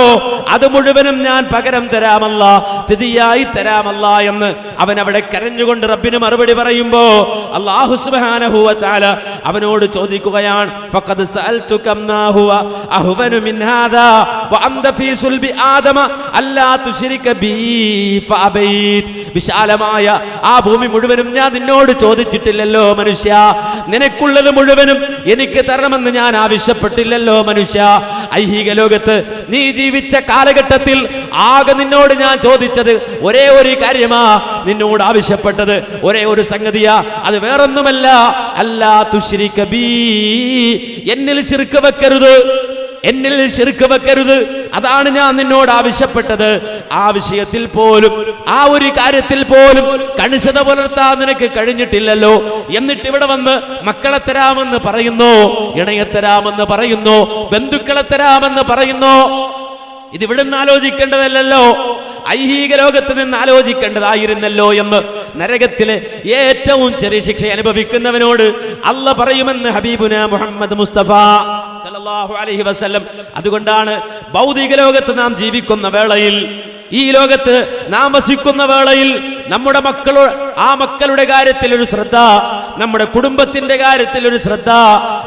അത് മുഴുവനും ഞാൻ പകരം തരാമല്ലാ, ഫിദിയായി തരാമല്ലാ എന്ന് അവൻ അവിടെ കരഞ്ഞുകൊണ്ട് റബ്ബിന് മറുപടി പറയുമ്പോ അല്ലാഹു സുബ്ഹാനഹു വ തആല അവനോട് ചോദിക്കുകയാണ്, ഫഖദ് സഅൽതുക മാ ഹുവ അഹ്വനു മിൻ ഹാദാ വ അൻത ഫീ സുൽബി ആദമ അല്ലാ തുശ്രിക ബി ഫഅബൈത്. വിശാലമായ ആ ഭൂമി മുഴുവനും ഞാൻ നിന്നോട് ചോദിച്ചിട്ടില്ലല്ലോ മനുഷ്യ, നിനക്കുള്ളത് മുഴുവനും എനിക്ക് തരണമെന്ന് ഞാൻ ആവശ്യപ്പെട്ടില്ലല്ലോ മനുഷ്യ. ഐഹിക ലോകത്ത് നീ ജീവിച്ച കാലഘട്ടത്തിൽ ആകെ നിന്നോട് ഞാൻ ചോദിച്ചത് ഒരേ ഒരു കാര്യമാ, നിന്നോട് ആവശ്യപ്പെട്ടത് ഒരേ ഒരു സംഗതിയാ, അത് വേറൊന്നുമല്ല, അല്ലാ തുശ്രിക ബി, എന്നിൽ ശിർക്ക് വെക്കരുത്, എന്നിൽ ശിർക്ക് വെക്കരുത്. അതാണ് ഞാൻ നിന്നോട് ആവശ്യപ്പെട്ടത്. ആ വിഷയത്തിൽ പോലും, ആ ഒരു കാര്യത്തിൽ പോലും കണിശത പുലർത്താൻ നിനക്ക് കഴിഞ്ഞിട്ടില്ലല്ലോ. എന്നിട്ട് ഇവിടെ വന്ന് മക്കളെ തരാമെന്ന് പറയുന്നു, ഇണയെ തരാമെന്ന് പറയുന്നു, ബന്ധുക്കളെ തരാമെന്ന് പറയുന്നു. ഇത് ഇവിടുന്ന് ആലോചിക്കേണ്ടതല്ലോ, ഐഹിക ലോകത്ത് നിന്ന് ആലോചിക്കേണ്ടതായിരുന്നല്ലോ എന്ന് നരകത്തിലെ ഏറ്റവും ചെറിയ ശിക്ഷ അനുഭവിക്കുന്നവനോട് അല്ലാഹ് പറയുമെന്ന് ഹബീബുന മുഹമ്മദ് മുസ്തഫ സല്ലല്ലാഹു അലൈഹി വസല്ലം. അതുകൊണ്ടാണ് ഭൗതിക ലോകത്ത് നാം ജീവിക്കുന്ന വേളയിൽ, ഈ ലോകത്ത് നാം വസിക്കുന്ന വേളയിൽ നമ്മുടെ മക്കളുടെ കാര്യത്തിൽ ഒരു ശ്രദ്ധ, നമ്മുടെ കുടുംബത്തിന്റെ കാര്യത്തിൽ ഒരു ശ്രദ്ധ,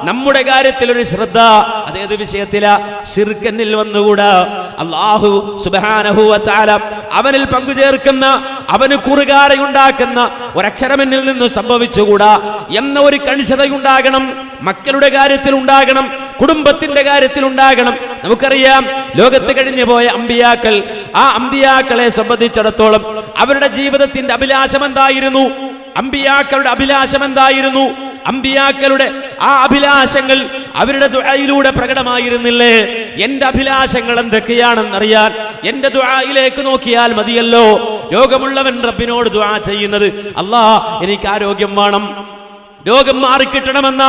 നമ്മുടെ കാര്യത്തിൽ ഒരു ശ്രദ്ധ. അതേത് വിഷയത്തിലാ? ശിർക്കന്നിൽ വന്നുകൂടാ. അല്ലാഹു സുബ്ഹാനഹു വ തആല അവനിൽ പങ്കുചേർക്കുന്ന, അവന് കുറുകാരയുണ്ടാക്കുന്ന ഒരക്ഷരമെന്നിൽ നിന്ന് സംഭവിച്ചുകൂടാ എന്ന ഒരു കണിശതയുണ്ടാകണം. മക്കളുടെ കാര്യത്തിൽ ഉണ്ടാകണം, കുടുംബത്തിന്റെ കാര്യത്തിൽ ഉണ്ടാകണം. നമുക്കറിയാം, ലോകത്ത് കഴിഞ്ഞു പോയ അമ്പിയാക്കൾ, ആ അമ്പിയാക്കളെ സംബന്ധിച്ചിടത്തോളം അവരുടെ ജീവിതത്തിന്റെ അഭിലാഷം എന്തായിരുന്നു? അമ്പിയാക്കളുടെ അഭിലാഷം എന്തായിരുന്നു? അമ്പിയാക്കളുടെ ആ അഭിലാഷങ്ങൾ അവരുടെ ദുആയിലൂടെ പ്രകടമായിരുന്നില്ലേ? എന്റെ അഭിലാഷങ്ങൾ എന്തൊക്കെയാണെന്നറിയാൻ എന്റെ ദുആയിലേക്ക് നോക്കിയാൽ മതിയല്ലോ. രോഗമുള്ളവൻ റബ്ബിനോട് ദുആ ചെയ്യുന്നത്, അല്ലാഹ് എനിക്ക് ആരോഗ്യം വേണം, രോഗം മാറിക്കിട്ടണമെന്ന.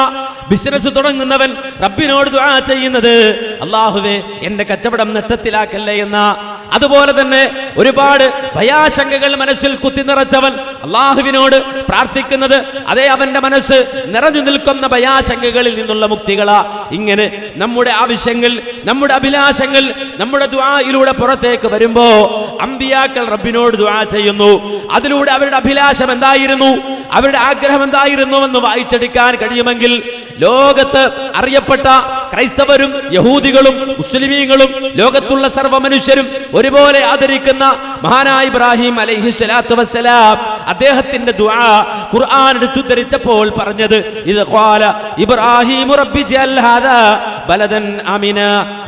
ബിസിനസ് തുടങ്ങുന്നവൻ റബ്ബിനോട് ദുആ ചെയ്യുന്നത്, അല്ലാഹുവേ എന്റെ കച്ചവടം നഷ്ടത്തിലാക്കല്ലേ എന്ന. അതുപോലെ തന്നെ ഒരുപാട് ഭയാശങ്കകൾ മനസ്സിൽ കുത്തി നിറച്ചവൻ അല്ലാഹുവിനോട് പ്രാർത്ഥിക്കുന്നത് അതേ അവന്റെ മനസ്സ് നിറഞ്ഞു നിൽക്കുന്ന ഭയാശങ്കകളിൽ നിന്നുള്ള മുക്തികളാ. ഇങ്ങനെ നമ്മുടെ ആവശ്യങ്ങൾ, നമ്മുടെ അഭിലാഷങ്ങൾ നമ്മുടെ ദുആയിലൂടെ പുറത്തേക്ക് വരുമ്പോ അമ്പിയാക്കൾ റബ്ബിനോട് ദുആ ചെയ്യുന്നു. അതിലൂടെ അവരുടെ അഭിലാഷം എന്തായിരുന്നു, അവരുടെ ആഗ്രഹം എന്തായിരുന്നു എന്ന് വായിച്ചെടുക്കാൻ കഴിയുമെങ്കിൽ ലോകത്ത് അറിയപ്പെട്ട ക്രൈസ്തവരും യഹൂദികളും മുസ്ലിമീങ്ങളും ലോകത്തുള്ള സർവ്വ മനുഷ്യരും ഒരുപോലെ ആദരിക്കുന്ന മഹാനായ ഇബ്രാഹിം അലൈഹിസ്സലാത്തു വസ്സലാം, അദ്ദേഹത്തിന്റെ ദുആ ഖുർആൻ എടുത്തുദ്ധരിച്ചപ്പോൾ പറഞ്ഞത്, ഇത് ഖാല ഇബ്രാഹിം റബ്ബി ജഅൽ ഹാദാ ബലദൻ ആമിന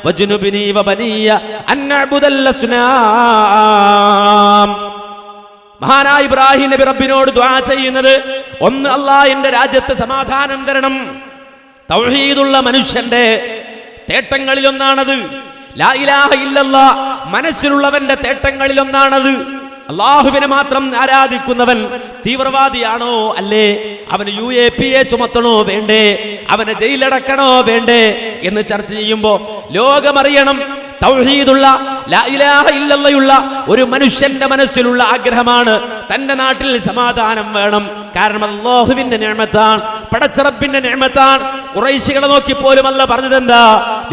വജ്നുബ്നി വബനിയ അൻ നഅ്ബുദൽ അസ്നാം. മഹാനായ ഇബ്രാഹിം നബി റബ്ബിനോട് ദുആ ചെയ്യുന്നത്, ഒന്ന് അല്ലാഹ് എന്റെ രാജ്യത്ത് സമാധാനം തരണം. തൗഹീദുള്ള മനുഷ്യന്റെ തേട്ടങ്ങളിലൊന്നാണത്. ലാ ഇലാഹ ഇല്ലല്ലാഹ് മനസ്സിലുള്ളവന്റെ തേട്ടങ്ങളിലൊന്നാണത്. അള്ളാഹുവിനെ മാത്രം ആരാധിക്കുന്നവൻ തീവ്രവാദിയാണോ അല്ലേ? അവന് UAPA ചുമത്തണോ വേണ്ടേ? അവനെ ജയിലടക്കണോ വേണ്ടേ എന്ന് ചർച്ച ചെയ്യുമ്പോ ലോകമറിയണം, തൗഹീദുള്ള ലാ ഇലാഹ ഇല്ലല്ലാഹുള്ള ഒരു മനുഷ്യന്റെ മനസ്സിലുള്ള ആഗ്രഹമാണ് തന്റെ നാട്ടിൽ സമാധാനം വേണം. കാരണം അല്ലാഹുവിന്റെ നിഅമത്താണ്, പടച്ച റബ്ബിന്റെ നിഅമത്താണ്. ഖുറൈശികളെ നോക്കി പോലും അല്ലാഹ് പറഞ്ഞത് എന്താ?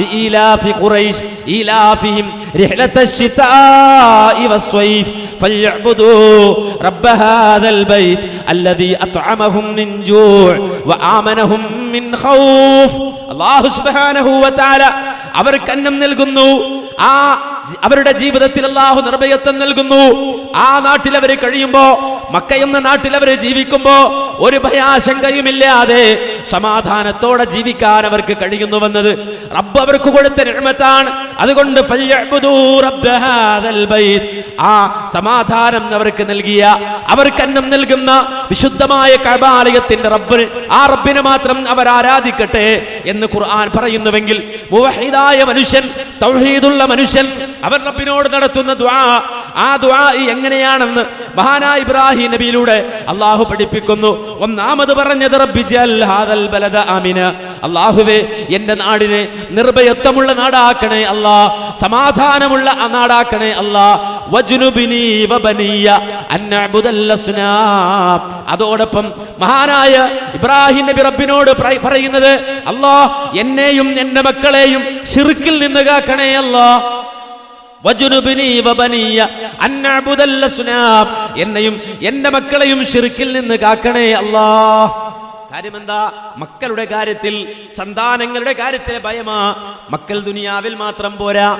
ലീലാഫി ഖുറൈശ് ഈലാഫിഹിം റിഹ്ലതശ് ശിതാഇ വസ്സൈഫ് ഫൽയഅ്ബുദൂ റബ്ബ ഹാദൽ ബൈത്ത് അല്ലദീ അത്അമഹും മിൻ ജൂഅ് വആമനഹും മിൻ ഖൗഫ്. അല്ലാഹു സുബ്ഹാനഹു വ തആല അവർക്ക് അന്നം നൽകുന്നു. ആ അവരുടെ ജീവിതത്തിൽ അല്ലാഹു നിർഭയത്വം നൽകുന്നു. ആ നാട്ടിൽ അവർ കഴിയുമ്പോ, മക്ക എന്ന നാട്ടിൽ അവർ ജീവിക്കുമ്പോ ഒരു ഭയാശങ്കയുമില്ലാതെ സമാധാനത്തോടെ ജീവിക്കാൻ അവർക്ക് കഴിയുന്നുവെന്നത് റബ്ബ് അവർക്ക് കൊടുത്ത നിഅമത്താണ്. അതുകൊണ്ട് ഫൽയഅ്ബുദൂ റബ്ബ ഹാദൽ ബൈത്ത്, ആ സമാധാനം അവർക്ക് നൽകിയ, അവർക്ക് അന്നം നൽകുന്ന വിശുദ്ധമായ കഅബാലയത്തിന്റെ റബ്ബിന്, ആ റബ്ബിനെ മാത്രം അവർ ആരാധിക്കട്ടെ എന്ന് ഖുർആൻ പറയുന്നുവെങ്കിൽ, മുവഹിദായ മനുഷ്യൻ, തൗഹീദുള്ള മനുഷ്യൻ, അവർ റബ്ബിനോട് നടത്തുന്ന ദുആ, ആ ദുആ എങ്ങനെയാണെന്ന് മഹാനായ ഇബ്രാഹിം നബിയിലൂടെ അല്ലാഹു പഠിപ്പിക്കുന്നു. ഒന്നാമത് പറഞ്ഞത് റബ്ബി ജഅൽ ഹാദൽ ബലദ ആമിന, അല്ലാഹുവേ എന്റെ നാടിനെ നിർഭയത്വമുള്ള നാടാക്കണേ അല്ലാ, സമാധാനമുള്ള ആ നാടാക്കണേ അല്ലാ. വജ്നുബ്നി വബനിയ അൻ നഅ്ബുദൽ അസ്നാം. അതോടൊപ്പം മഹാനായ ഇബ്രാഹിം നബി റബ്ബിനോട് പറയുന്നത്, അല്ലാഹ് എന്നെയും എന്റെ മക്കളെയും ശിർക്കിൽ നിന്ന് കാക്കണേ അല്ലാ. വജ്നുബ്നി വബനിയ അൻ നഅ്ബുദൽ അസ്നാം, എന്നെയും എന്റെ മക്കളെയും ശിർക്കിൽ നിന്ന് കാക്കണേ അല്ലാ. കാര്യം എന്താ? മക്കളുടെ കാര്യത്തിൽ, സന്താനങ്ങളുടെ കാര്യത്തിലെ ഭയമാ. മക്കൾ ദുനിയാവിൽ മാത്രം പോരാ,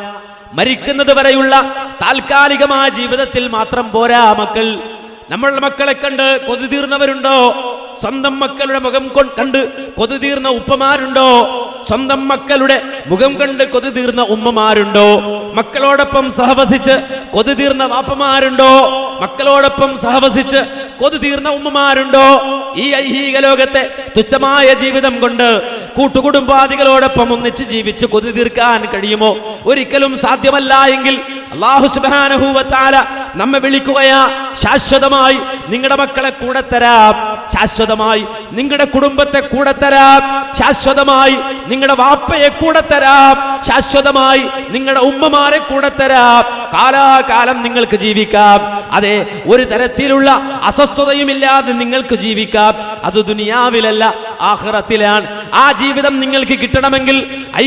മരിക്കുന്നത് വരെയുള്ള താൽക്കാലികമായ ജീവിതത്തിൽ മാത്രം പോരാ മക്കൾ. നമ്മളുടെ മക്കളെ കണ്ട് കൊതി തീർന്നവരുണ്ടോ? സ്വന്തം മക്കളുടെ മുഖം കണ്ട് കൊതി തീർന്ന ഉപ്പമാരുണ്ടോ? സ്വന്തം മക്കളുടെ മുഖം കണ്ട് കൊതി തീർന്ന ഉമ്മമാരുണ്ടോ? മക്കളോടൊപ്പം സഹവസിച്ച് കൊതി തീർന്ന വാപ്പമാരുണ്ടോ? മക്കളോടൊപ്പം സഹവസിച്ച് കൊതി തീർന്ന ഉമ്മമാരുണ്ടോ? ഈ ഐഹിക ലോകത്തെ തുച്ഛമായ ജീവിതം കൊണ്ട് കൂട്ടുകുടുംബാദികളോടൊപ്പം ഒന്നിച്ച് ജീവിച്ച് കൊതി തീർക്കാൻ കഴിയുമോ? ഒരിക്കലും സാധ്യമല്ല. എങ്കിൽ അല്ലാഹു സുബ്ഹാനഹു വ തആല നമ്മെ വിളിക്കുകയാ, ശാശ്വതമായി നിങ്ങളുടെ മക്കളെ കൂടെ തരാം, ശാശ്വതമായി നിങ്ങളുടെ കുടുംബത്തെ കൂടെ തരാം, ശാശ്വതമായി നിങ്ങളുടെ വാപ്പയെ കൂടെ തരാം, ശാശ്വതമായി നിങ്ങളുടെ ഉമ്മമാരെ കൂടെ തരാം. കാലാകാലം നിങ്ങൾക്ക് ജീവിക്കാം. അതെ, ഒരു തരത്തിലുള്ള അസ്വസ്ഥതയുമില്ലാതെ നിങ്ങൾക്ക് ജീവിക്കാം. അത് ദുനിയാവിലല്ല, ആഖിറത്തിലാണ്. ആ ജീവിതം നിങ്ങൾക്ക് കിട്ടണമെങ്കിൽ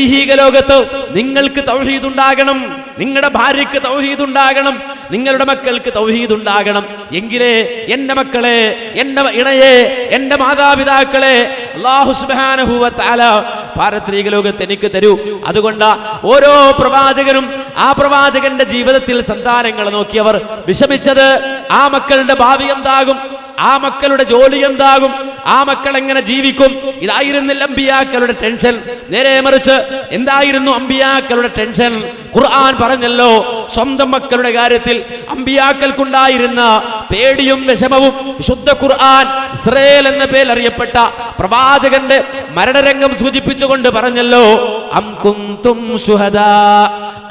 ഐഹിക ലോകത്ത് നിങ്ങൾക്ക് തൗഹീദ് ഉണ്ടാകണം, നിങ്ങളുടെ ഭാര്യയ്ക്ക് തൗഹീദ് ഉണ്ടാകണം, നിങ്ങളുടെ മക്കൾക്ക് തൗഹീദ് ഉണ്ടാകണം. എങ്കിലേ എന്റെ മക്കളെ, എന്റെ ഇണയെ, എന്റെ മാതാപിതാക്കളെ അല്ലാഹു സുബ്ഹാനഹു വ തആല പാരത്രിക ലോകത്ത് എനിക്ക് തരൂ. അതുകൊണ്ട് ഓരോ പ്രവാചകനും ആ പ്രവാചകന്റെ ജീവിതത്തിൽ സന്താനങ്ങളെ നോക്കിയവർ വിഷമിച്ചത്, ആ മക്കളുടെ ഭാവി എന്താകും, ആ മക്കളുടെ ജോലി എന്താകും, ആ മക്കൾ എങ്ങനെ ജീവിക്കും? ഇതായിരുന്നില്ല അമ്പിയാക്കളുടെ ടെൻഷൻ. നേരെ മറിച്ച് എന്തായിരുന്നു അമ്പിയാക്കളുടെ ടെൻഷൻ? ഖുർആൻ പറഞ്ഞല്ലോ, സ്വന്തം മക്കളുടെ കാര്യത്തിൽ അമ്പിയാക്കൾക്കുണ്ടായിരുന്ന പേടിയും വിഷമവും വിശുദ്ധ ഖുർആൻ ഇസ്രായേൽ എന്ന പേരിൽ അറിയപ്പെട്ട പ്രവാചകന്റെ മരണരംഗം സൂചിപ്പിച്ചുകൊണ്ട് പറഞ്ഞല്ലോ, അം കുന്തും ശുഹദാ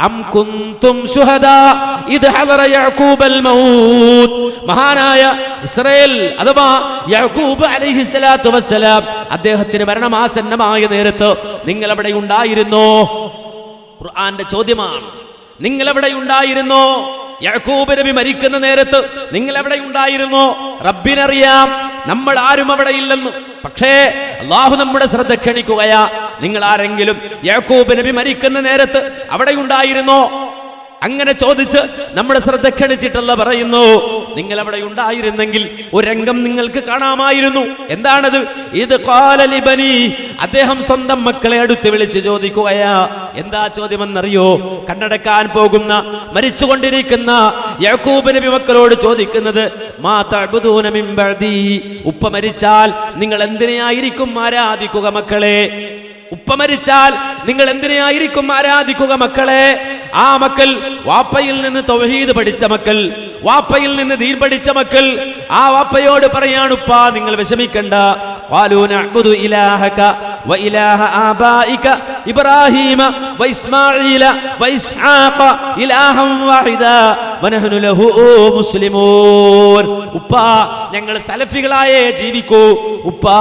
അം കുന്തും ശുഹദാ ഇദ് ഹദറ യഅഖൂബൽ മൗത്ത്. മഹാനായ ഇസ്രായേൽ അഥവാ യഅഖൂബ് അലൈഹിസ്സലാത്തു വസ്സലാം, അദ്ദേഹത്തിന് മരണമാസന്നമായ നേരത്ത് നിങ്ങൾ അവിടെ ഉണ്ടായിരുന്നോ? ഖുർആന്റെ ചോദ്യമാണ്. നിങ്ങൾ എവിടെ ഉണ്ടായിരുന്നോ? യാക്കൂബ് നബി മരിക്കുന്ന നേരത്ത് നിങ്ങൾ എവിടെ ഉണ്ടായിരുന്നോ? റബ്ബിനറിയാം, നമ്മൾ ആരും അവിടെ ഇല്ലെന്ന്. പക്ഷേ അല്ലാഹു നമ്മുടെ ശ്രദ്ധ ക്ഷണിക്കുകയാ, നിങ്ങൾ ആരെങ്കിലും യാക്കൂബ് നബി മരിക്കുന്ന നേരത്ത് അവിടെ ഉണ്ടായിരുന്നോ? അങ്ങനെ ചോദിച്ച് നമ്മുടെ ശ്രദ്ധ ക്ഷണിച്ചിട്ടല്ല പറയുന്നു, നിങ്ങൾ അവിടെ ഉണ്ടായിരുന്നെങ്കിൽ ഒരു രംഗം നിങ്ങൾക്ക് കാണാമായിരുന്നു. എന്താണത്? ഇത് ഖാല ലിബനി, അദ്ദേഹം സ്വന്തം മക്കളെ അടുത്ത് വിളിച്ച് ചോദിക്കുകയാ. എന്താ ചോദ്യമെന്നറിയോ? കണ്ണടക്കാൻ പോകുന്ന, മരിച്ചുകൊണ്ടിരിക്കുന്ന യാക്കൂബ് നബി മക്കളോട് ചോദിക്കുന്നത്, മാ തഅബുദൂന മിൻ ബഅദി, ഉപ്പ മരിച്ചാൽ നിങ്ങൾ എന്തിനെയായിരിക്കും ആരാധിക്കുക മക്കളെ? ഉപ്പ മരിച്ചാൽ നിങ്ങൾ എന്തിനായിരിക്കും ആരാധിക്കുക മക്കളെ? ആ മക്കൾ വാപ്പയിൽ നിന്ന് തൗഹീദ് പഠിച്ച മക്കൾ, വാപ്പയിൽ നിന്ന് ദീൻ പഠിച്ച മക്കൾ. ആ വാപ്പയോട് പറയാണ്, ഉപ്പാ നിങ്ങൾ വിഷമിക്കണ്ട. ഖാലൂ നഅ്ബുദു ഇലാഹക വ ഇലാഹ ആബായിക ഇബ്രാഹീമ വ ഇസ്മാഈല വ ഇസ്ഹാഖ ഇലാഹൻ വാഹിദാ വ നഹ്നു ലഹു മുസ്ലിമൂൻ. ഉപ്പാ ഞങ്ങൾ സലഫികളായേ ജീവിക്കൂ. ഉപ്പാ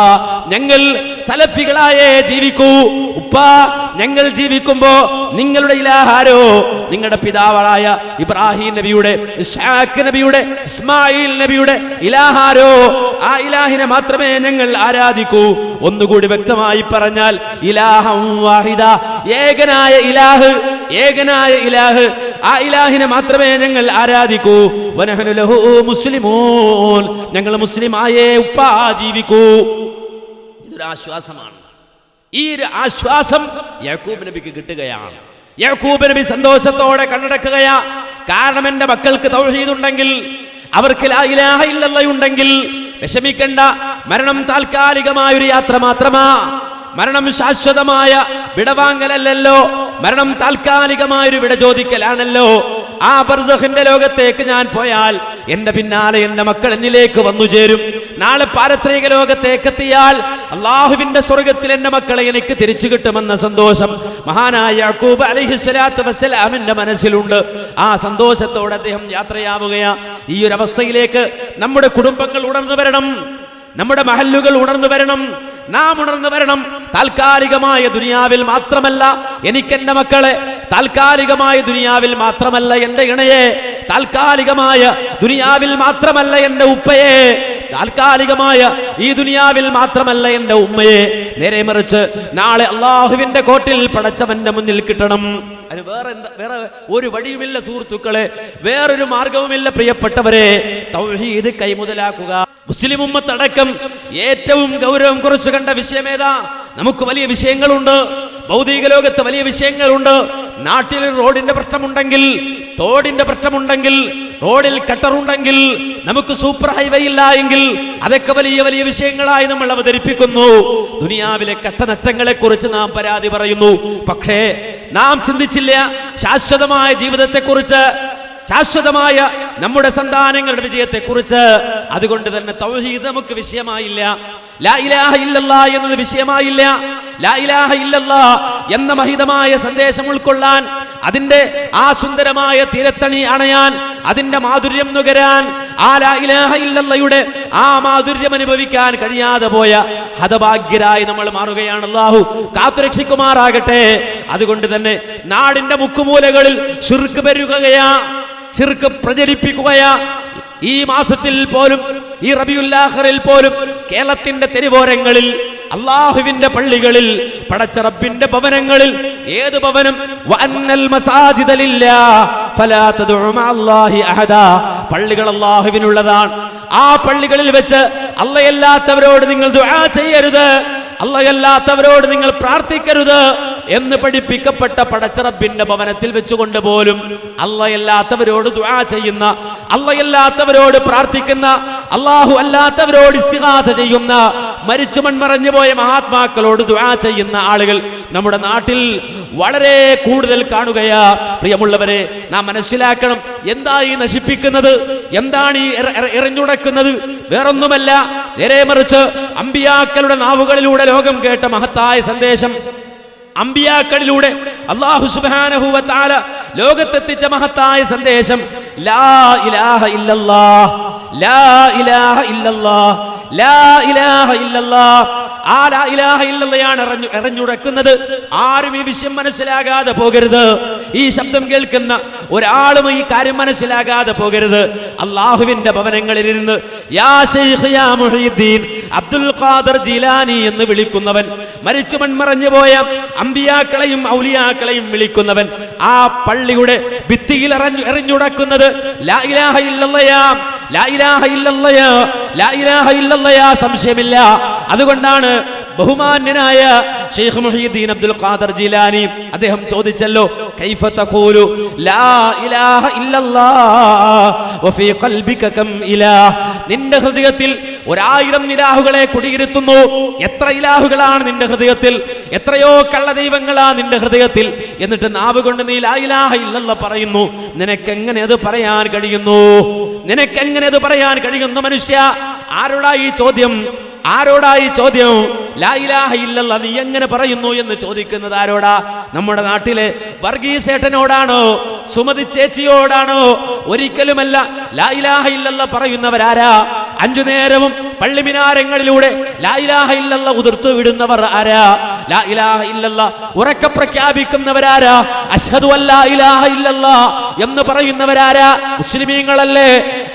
ഞങ്ങൾ സലഫികളായേ ജീവിക്കൂ. ഉപ്പാ ഞങ്ങൾ ജീവിക്കുമ്പോ നിങ്ങളുടെ ഇലാഹാരോ നിങ്ങളുടെ പിതാവായ ഇബ്രാഹിം നബിയുടെ, ഇസ്ഹാഖ് നബിയുടെ, ഇസ്മായിൽ നബിയുടെ ഇലാഹാരോ ആ ഇലാഹിനെ മാത്രമേ ഞങ്ങൾ ആരാധിക്കൂ. ഒന്നുകൂടി വ്യക്തമായി പറഞ്ഞാൽ ഇലാഹം വാഹിദ, ഏകനായ ഇലാഹ്, ഏകനായ ഇലാഹ്, ആ ഇലാഹിനെ മാത്രമേ ഞങ്ങൾ ആരാധിക്കൂ. വനഹ്നു ലഹു മുസ്ലിമൂൻ, ഞങ്ങൾ മുസ്ലിമായേ ഉപ്പാ ജീവിക്കൂ. ഇതൊരു ആശ്വാസമാണ്. ഈ ഒരു ആശ്വാസം യാക്കൂബ് നബിക്ക് കിട്ടുകയാണ്. യാക്കൂബ് നബി സന്തോഷത്തോടെ കണ്ണടക്കുകയാ. കാരണം എന്റെ മക്കൾക്ക് തൗഹീദ് ഉണ്ടെങ്കിൽ, അവർക്ക് ലാ ഇലാഹ ഇല്ലല്ലാഹ് ഉണ്ടെങ്കിൽ വിഷമിക്കണ്ട. മരണം താൽക്കാലികമായ ഒരു യാത്ര മാത്രമാ. മരണം ശാശ്വതമായ വിടവാങ്ങലല്ലോ. മരണം താൽക്കാലികമായ ഒരു വിട ചോദിക്കലാണല്ലോ. ആ ബർസഖിന്റെ ലോകത്തേക്ക് ഞാൻ പോയാൽ എന്റെ പിന്നാലെ എന്റെ മക്കൾ എന്നിലേക്ക് വന്നു ചേരും. നാളെ പാരത്രിക ലോകത്തേക്ക് എത്തിയാൽ അള്ളാഹുവിന്റെ സ്വർഗത്തിൽ എന്റെ മക്കളെ എനിക്ക് തിരിച്ചു കിട്ടുമെന്ന സന്തോഷം മഹാനായ യാക്കൂബ് അലൈഹിസ്സലാത്തു വസ്സലാമിന്റെ മനസ്സിലുണ്ട്. ആ സന്തോഷത്തോടെ അദ്ദേഹം യാത്രയാവുകയാ. ഈ ഒരു അവസ്ഥയിലേക്ക് നമ്മുടെ കുടുംബങ്ങൾ ഉണർന്നു വരണം, നമ്മുടെ മഹല്ലുകൾ ഉണർന്നു വരണം, നാം ഉണർന്നു വരണം. താൽക്കാലികമായ ദുനിയാവിൽ മാത്രമല്ല എനിക്കെന്റെ മക്കളെ, താൽക്കാലികമായ ദുനിയാവിൽ മാത്രമല്ല എന്റെ ഇണയെ, താൽക്കാലികമായ ദുനിയാവിൽ മാത്രമല്ല എന്റെ ഉപ്പയെ, താൽക്കാലികമായ ഈ ദുനിയാവിൽ മാത്രമല്ല എന്റെ ഉമ്മയെ, നേരെ മറിച്ച് നാളെ അള്ളാഹുവിന്റെ കോട്ടിൽ പടച്ചവന്റെ മുന്നിൽ കിട്ടണം. അതിന് വേറെ ഒരു വഴിയുമില്ല സുഹൃത്തുക്കളെ, വേറൊരു മാർഗവുമില്ല പ്രിയപ്പെട്ടവരെ. തൗഹീദ് കൈമുതലാക്കുക. മുസ്ലിം ഉമ്മത്തടക്കം ഏറ്റവും ഗൗരവം കുറച്ചു കണ്ട വിഷയമേതാ? നമുക്ക് വലിയ വിഷയങ്ങളുണ്ട്, ഭൗതിക ലോകത്ത് വലിയ വിഷയങ്ങളുണ്ട്. നാട്ടിൽ റോഡിന്റെ പ്രശ്നമുണ്ടെങ്കിൽ, തോടിന്റെ പ്രശ്നമുണ്ടെങ്കിൽ, റോഡിൽ കട്ടറുണ്ടെങ്കിൽ, നമുക്ക് സൂപ്പർ ഹൈവേ ഇല്ല എങ്കിൽ അതൊക്കെ വലിയ വലിയ വിഷയങ്ങളായി നമ്മൾ അവതരിപ്പിക്കുന്നു. ദുനിയാവിലെ കട്ടനട്ടങ്ങളെ കുറിച്ച് നാം പരാതി പറയുന്നു. പക്ഷേ നാം ചിന്തിച്ചില്ല ശാശ്വതമായ ജീവിതത്തെക്കുറിച്ച്, ശാശ്വതമായ നമ്മുടെ സന്താനങ്ങളുടെ വിജയത്തെക്കുറിച്ച്. അതുകൊണ്ട് തന്നെ തൗഹീദ് നമുക്ക് വിഷയമായില്ല. ലാ ഇലാഹ ഇല്ലല്ലാഹ് എന്നത് വിഷയമായില്ല. ലാ ഇലാഹ ഇല്ലല്ലാഹ് എന്ന മഹിതമായ സന്ദേശം ഉൾക്കൊള്ളാൻ, അതിന്റെ ആ സുന്ദരമായ തീരത്തണി അണയാൻ, അതിന്റെ മാധുര്യം നുകരാൻ, ആ ലാ ഇലാഹ ഇല്ലല്ലാഹയുടെ ആ മാധുര്യം അനുഭവിക്കാൻ കഴിയാതെ പോയ ഹതഭാഗ്യരായി നമ്മൾ മാറുകയാണ്. അല്ലാഹു കാത്തുരക്ഷിക്കുമാറാകട്ടെ. അതുകൊണ്ട് തന്നെ നാടിന്റെ മുക്കുമൂലകളിൽ ശിർക്ക് പെരുകുകയാ, ശിർക്ക് പ്രചരിപ്പിക്കുകയാ. ഈ മാസത്തിൽ പോലും, ഈ റബീഉൽ ആഖിറിൽ പോലും കേരളത്തിന്റെ തെരുവോരങ്ങളിൽ, അല്ലാഹുവിന്റെ പള്ളികളിൽ, പടച്ച റബ്ബിന്റെ ഭവനങ്ങളിൽ, ഏത് ഭവനം? വഅന്നൽ മസാജിദ ലില്ലാഹ് ഫലാ തദ്ഉ മഅല്ലാഹി അഹദാ, പള്ളികൾ അല്ലാഹുവിനുള്ളതാണ്. ആ പള്ളികളിൽ വെച്ച് അല്ലാഹുവല്ലാത്തവരോട് നിങ്ങൾ ദുആ ചെയ്യരുത്, അല്ലാഹുവല്ലാത്തവരോട് നിങ്ങൾ പ്രാർത്ഥിക്കരുത് എന്ന് പഠിപ്പിക്കപ്പെട്ട പടച്ച റബ്ബിന്റെ ഭവനത്തിൽ വെച്ചുകൊണ്ട് പോലും അല്ലാഹുവല്ലാത്തവരോട് ദുആ ചെയ്യുന്ന, അല്ലാഹുവല്ലാത്തവരോട് പ്രാർത്ഥിക്കുന്ന, അല്ലാഹു അല്ലാത്തവരോട് ഇസ്തിഗാസ ചെയ്യുന്ന, മരിച്ചു മൺമറഞ്ഞു പോയ മഹാത്മാക്കളോട് ദുആ ചെയ്യുന്ന ആളുകൾ നമ്മുടെ നാട്ടിൽ വളരെ കൂടുതൽ കാണുകയാ. പ്രിയമുള്ളവരെ, നാം മനസ്സിലാക്കണം, എന്താ ഈ നശിപ്പിക്കുന്നത്, എന്താണ് ഈ എറിഞ്ഞുടക്കുന്നത്? വേറൊന്നുമല്ല, നേരെ മറിച്ച് അമ്പിയാക്കളുടെ നാവുകളിലൂടെ ലോകം കേട്ട മഹത്തായ സന്ദേശം, അമ്പിയാക്കളിലൂടെ അല്ലാഹു സുബ്ഹാനഹു വ തആല ലോകത്തെത്തിച്ച മഹത്തായ സന്ദേശം ലാ ഇലാഹ ഇല്ലല്ലാഹ്, ലാ ഇലാഹ ഇല്ലല്ലാഹ്, ലാ ഇലാഹ ഇല്ലല്ലാഹ്. ആ ലാ ഇലാഹ ഇല്ലല്ലയാണ് എറിഞ്ഞുടക്കുന്നത്. ആരും ഈ വിഷയം മനസ്സിലാകാതെ പോകരുത്. ഈ ശബ്ദം കേൾക്കുന്ന ഒരാളും ഈ കാര്യം മനസ്സിലാകാതെ പോകരുത്. അല്ലാഹുവിന്റെ ഭവനങ്ങളിൽ ഇരുന്ന് യാ ശൈഖ് യാ മുഹീദ്ദീൻ അബ്ദുൽ ഖാദർ ജീലാനി എന്ന് വിളിക്കുന്നവൻ, മരിച്ചു മൺമറഞ്ഞു പോയ അമ്പിയാക്കളെയും ഔലിയാക്കളെയും വിളിക്കുന്നവൻ, ആ പള്ളിയുടെ ഭിത്തിയിൽ എറിഞ്ഞുടക്കുന്നത് ലാ ഇലാഹ ഇല്ലല്ലയാ, ലാ ഇലാഹ ഇല്ലല്ലയാ, ലാ ഇലാഹ ഇല്ലല്ലയാ, സംശയമില്ല. അതുകൊണ്ടാണ് ബഹുമാന്യനായ ശൈഖ് മുഹീദ്ദീൻ അബ്ദുൽ ഖാദർ ജീലാനി അദ്ദേഹം ചോദിച്ചല്ലോ, കൈഫ തഖൂലു ലാ ഇലാഹ ഇല്ലല്ലാഹ് വഫീ ഖൽബിക കം ഇലാഹ്, നിന്റെ ഹൃദയത്തിൽ 1000 ഇലാഹുകളെ കുടിയിരുത്തുന്നു. എത്ര ഇലാഹുകളാണ് നിന്റെ ഹൃദയത്തിൽ? എത്രയോ കള്ളദൈവങ്ങളാ നിന്റെ ഹൃദയത്തിൽ. എന്നിട്ട് നാവ് കൊണ്ട് നീ ലാ ഇലാഹ ഇല്ലല്ലാഹ് പറയുന്നു. നിനക്കെങ്ങനെ അത് പറയാൻ കഴിയുന്നു? നിനക്കെങ്ങനെ അത് പറയാൻ കഴിയുന്നു? മനുഷ്യ, ആരോടാ ഈ ചോദ്യം? ആരോടാ ഈ ചോദ്യം? ലാ ഇലാഹ ഇല്ലല്ലാഹ് നീ എങ്ങനെ പറയുന്നു എന്ന് ചോദിക്കുന്നത് ആരോടാ? നമ്മുടെ നാട്ടിലെ വർഗീസേട്ടനോടാണോ? സുമതി ചേച്ചിയോടാണോ? ഒരിക്കലുമല്ല. ലാ ഇലാഹ ഇല്ലല്ലാഹ് പറയുന്നവരാരാ? 5 നേരവും പള്ളിമിനാരങ്ങളിലൂടെ ലാ ഇലാഹ ഇല്ലല്ലാഹ് ഉതിർത്തു വിടുന്നവർ ആരാ? ലാ ഇലാഹ ഇല്ലല്ലാഹ് ഉറക്കെ പ്രഖ്യാപിക്കുന്നവരാരാ? അശ്ഹദു അല്ലാ ഇലാഹ ഇല്ലല്ലാഹ് എന്ന് പറയുന്നവരാരാ? മുസ്ലിമീങ്ങളല്ലേ?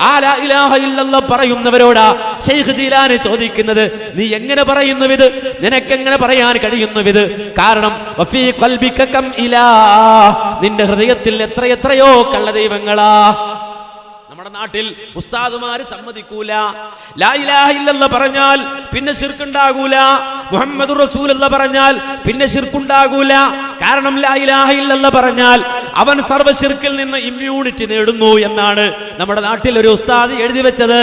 ആ ലാ ഇലാഹ ഇല്ലല്ലാഹ് പറയുന്നവരോടാ ശൈഖ് ജീലാനി ചോദിക്കുന്നത്, നീ എങ്ങനെ പറയുന്നു ഇത്? നിനക്കെങ്ങനെ പറയാൻ കഴിയുന്നു ഇത്? കാരണം വഫീ ഖൽബിക കം ഇലാഹ്, നിന്റെ ഹൃദയത്തിൽ എത്രയോ കള്ളദൈവങ്ങളാ. നമ്മുടെ നാട്ടിൽ ഉസ്താദുമാര് സമ്മതിക്കൂല. ലാ ഇലാഹ ഇല്ലല്ലാഹ് പറഞ്ഞാൽ പിന്നെ ശിർക്ക് ഉണ്ടാകൂല. മുഹമ്മദുർ റസൂലുള്ളാഹ് പറഞ്ഞാൽ പിന്നെ ശിർക്ക് ഉണ്ടാകൂല. കാരണം ലാ ഇലാഹ ഇല്ലല്ലാഹ് പറഞ്ഞാൽ അവൻ സർവ്വ ശിർക്കിൽ നിന്ന് ഇമ്മ്യൂണിറ്റി നേടുന്നു എന്നാണ് നമ്മുടെ നാട്ടിൽ ഒരു ഉസ്താദ് എഴുതി വെച്ചത്.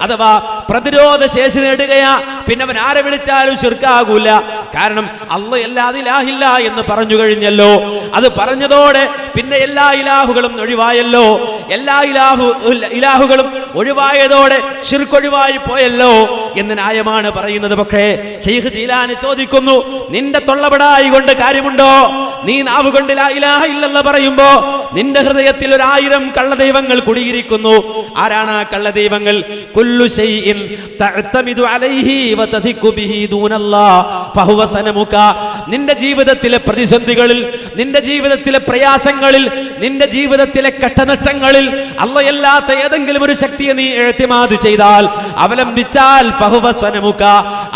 അഥവാ പ്രതിരോധ ശേഷി നേടുകയാ. പിന്നെ അവൻ ആരെ വിളിച്ചാലും ശിർക്കാകൂല. കാരണം അല്ലാഹ് അല്ലാതെ ഇലാഹില്ല എന്ന് പറഞ്ഞു കഴിഞ്ഞല്ലോ. അത് പറഞ്ഞതോടെ പിന്നെ എല്ലാ ഇലാഹുകളും ഒഴിവായല്ലോ. എല്ലാ ഇലാഹുകളും ഒഴിവായതോടെ ശിർക്ക് ഒഴിവായി പോയല്ലോ എന്ന് ന്യായമാണ് പറയുന്നത്. പക്ഷേ ശൈഖ് ജീലാനി ചോദിക്കുന്നു, നിന്റെ തൊള്ളപടായി കൊണ്ട് കാര്യമുണ്ടോ? നീ നാവ് കൊണ്ട് ലാ ഇലാഹ ഇല്ലല്ലാഹ് പറയുമ്പോ നിന്റെ ഹൃദയത്തിൽ 1000 കള്ളദൈവങ്ങൾ കുടിയിരിക്കുന്നു. ആരാണ് ആ കള്ളദൈവങ്ങൾ? കുല്ലു ശൈഇൻ തഅ്തമിദു അലൈഹി വതദിഖു ബിഹി ദൂനല്ലാഹ് ഫഹുവ സനമുക. നിന്റെ ജീവിതത്തിലെ പ്രതിസന്ധികളിൽ, നിന്റെ ജീവിതത്തിലെ പ്രയാസങ്ങളിൽ, നിന്റെ ജീവിതത്തിലെ കഷ്ടനഷ്ടങ്ങളിൽ അല്ലാഹയല്ലാത്ത ഏതെങ്കിലും ഒരു ശക്തിയെ നീ ഇഅ്തിമാദ് ചെയ്താൽ, അവലംബിച്ചാൽ ഫഹുവ സനമുക,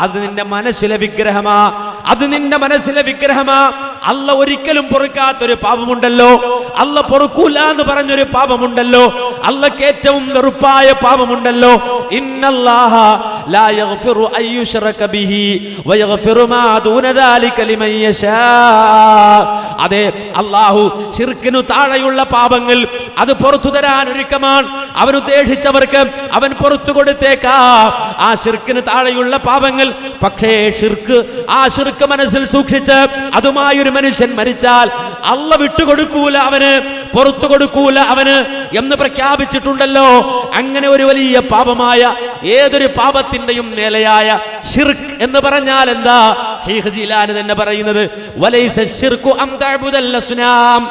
അത് നിന്റെ മനസ്സിലെ വിഗ്രഹമാ. അത് നിന്റെ മനസ്സിലെ വിഗ്രഹമാ. അല്ലാഹ് ഒരിക്കലും പൊറുക്കാത്തൊരു പാപമുണ്ടല്ലോ, അല്ലാഹ് പൊറുക്കൂല എന്ന് പറഞ്ഞൊരു പാപമുണ്ടല്ലോ, അല്ലാഹ്ക്ക് ഏറ്റവും വെറുപ്പായ പാപമുണ്ടല്ലോ. ഇന്നല്ലാഹ ലാ യഗ്ഫിറു അൻ യുശ്റക ബിഹി വയഗ്ഫിറു മാ ദൂന ദാലിക ലിമൻ യശാ. അതെ, അല്ലാഹു ശിർക്കിനു താഴെയുള്ള പാപങ്ങൾ അത് പുറത്തു തരാൻ ഒരുക്കമാണ്. അവൻ ഉദ്ദേശിച്ചവർക്ക് അവൻ പുറത്തു കൊടുത്തേക്കാം ആ ശിർക്കിന് താഴെയുള്ള പാപങ്ങൾ. പക്ഷേ ആ ശിർക്ക് മനസ്സിൽ സൂക്ഷിച്ച് അതുമായി ഒരു മനുഷ്യൻ മരിച്ചാൽ അല്ലാഹ് വിട്ടുകൊടുക്കൂല, അവന് പുറത്തു കൊടുക്കൂല അവന് എന്ന് പ്രഖ്യാപിച്ചിട്ടുണ്ടല്ലോ. അങ്ങനെ ഒരു വലിയ പാപമായ ഏതൊരു പാപത്തിന്റെയും മേലെയായ ശിർക്ക് എന്ന് പറഞ്ഞാൽ എന്താ? ശൈഖ് ജീലാനി തന്നെ പറയുന്നത്, വലൈസ ശിർക്കു അൻ തഅബുദൽ അസ്നാം.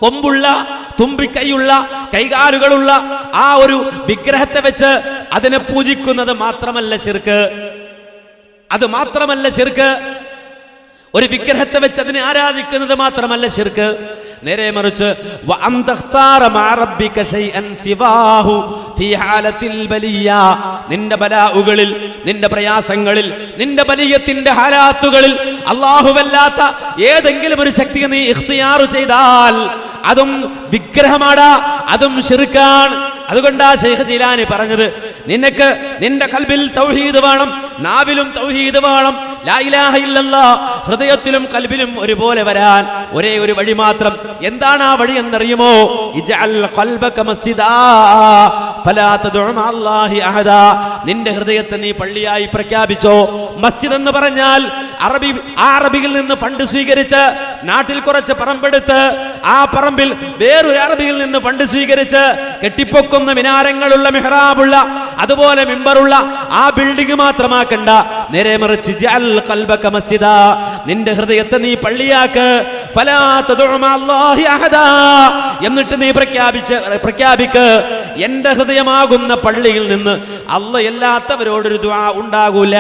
കൊമ്പുള്ള, തുമ്പിക്കൈയുള്ള, കൈകാലുകളുള്ള ആ ഒരു വിഗ്രഹത്തെ വെച്ച് അതിനെ പൂജിക്കുന്നത് മാത്രമല്ല ശിർക്ക്. അത് മാത്രമല്ല ശിർക്ക്. ഒരു വിഗ്രഹത്തെ വെച്ച് അതിനെ ആരാധിക്കുന്നത് മാത്രമല്ല ശിർക്ക്. നേരെ മറിച്ച് നിന്റെ ബലാഉകളിൽ, നിന്റെ പ്രയാസങ്ങളിൽ, നിന്റെ ബലിയത്തിന്റെ ഹാലാത്തുകളിൽ അല്ലാഹുവല്ലാത്ത ഏതെങ്കിലും ഒരു ശക്തിയെ നീ ഇഖ്തിയാർ ചെയ്താൽ അതും വിഗ്രഹമാടാ, അതും ശിർക്കാണ്. അതുകൊണ്ടാ ശൈഖ് ജീലാനി പറഞ്ഞത്, നിനക്ക് നിന്റെ ഖൽബിൽ തൗഹീദ് വേണം, നാവിലും തൗഹീദ് വേണം. ലാ ഇലാഹ ഇല്ലല്ലാഹ് ഹൃദയത്തിലും ഖൽബിലും ഒരുപോലെ വരാൻ ഒരേ ഒരു വഴി മാത്രം. എന്താണ് ആ വഴി എന്നറിയുമോ? ഇജ്അൽ ഖൽബക മസ്ജിദാ ഫലാ തദ്ഉ മഅല്ലാഹി അഹദാ. നിന്റെ ഹൃദയത്തെ നീ പള്ളിയായി പ്രഖ്യാപിച്ചോ. മസ്ജിദ് എന്ന് പറഞ്ഞാൽ അറബിയിൽ നിന്ന് ഫണ്ട് സ്വീകരിച്ച് നാട്ടിൽ കുറച്ച് പറമ്പെടുത്ത് ആ പറമ്പിൽ വേറൊരു അറബിയിൽ നിന്ന് ഫണ്ട് സ്വീകരിച്ച് കെട്ടിപ്പൊക്കുന്ന മിനാരങ്ങളുള്ള, മിഹ്റാബുള്ള, അതുപോലെ മിമ്പറുള്ള ആ ബിൽഡിംഗ് മാത്രമാക്കണ്ട. നേരെ മറിച്ച് ജഅൽ ഖൽബക മസ്ജിദാ, നിന്റെ ഹൃദയത്തെ നീ പള്ളിയാക്ക്. ഫലാ തദ്ഉ മഅല്ലാഹി അഹദാ. എന്നിട്ട് നീ പ്രഖ്യാപിക്ക്, എന്റെ ഹൃദയമാകുന്ന പള്ളിയിൽ നിന്ന് അല്ലാഹ് അല്ലാത്തവരോടൊരു ദുആ ഉണ്ടാകൂല.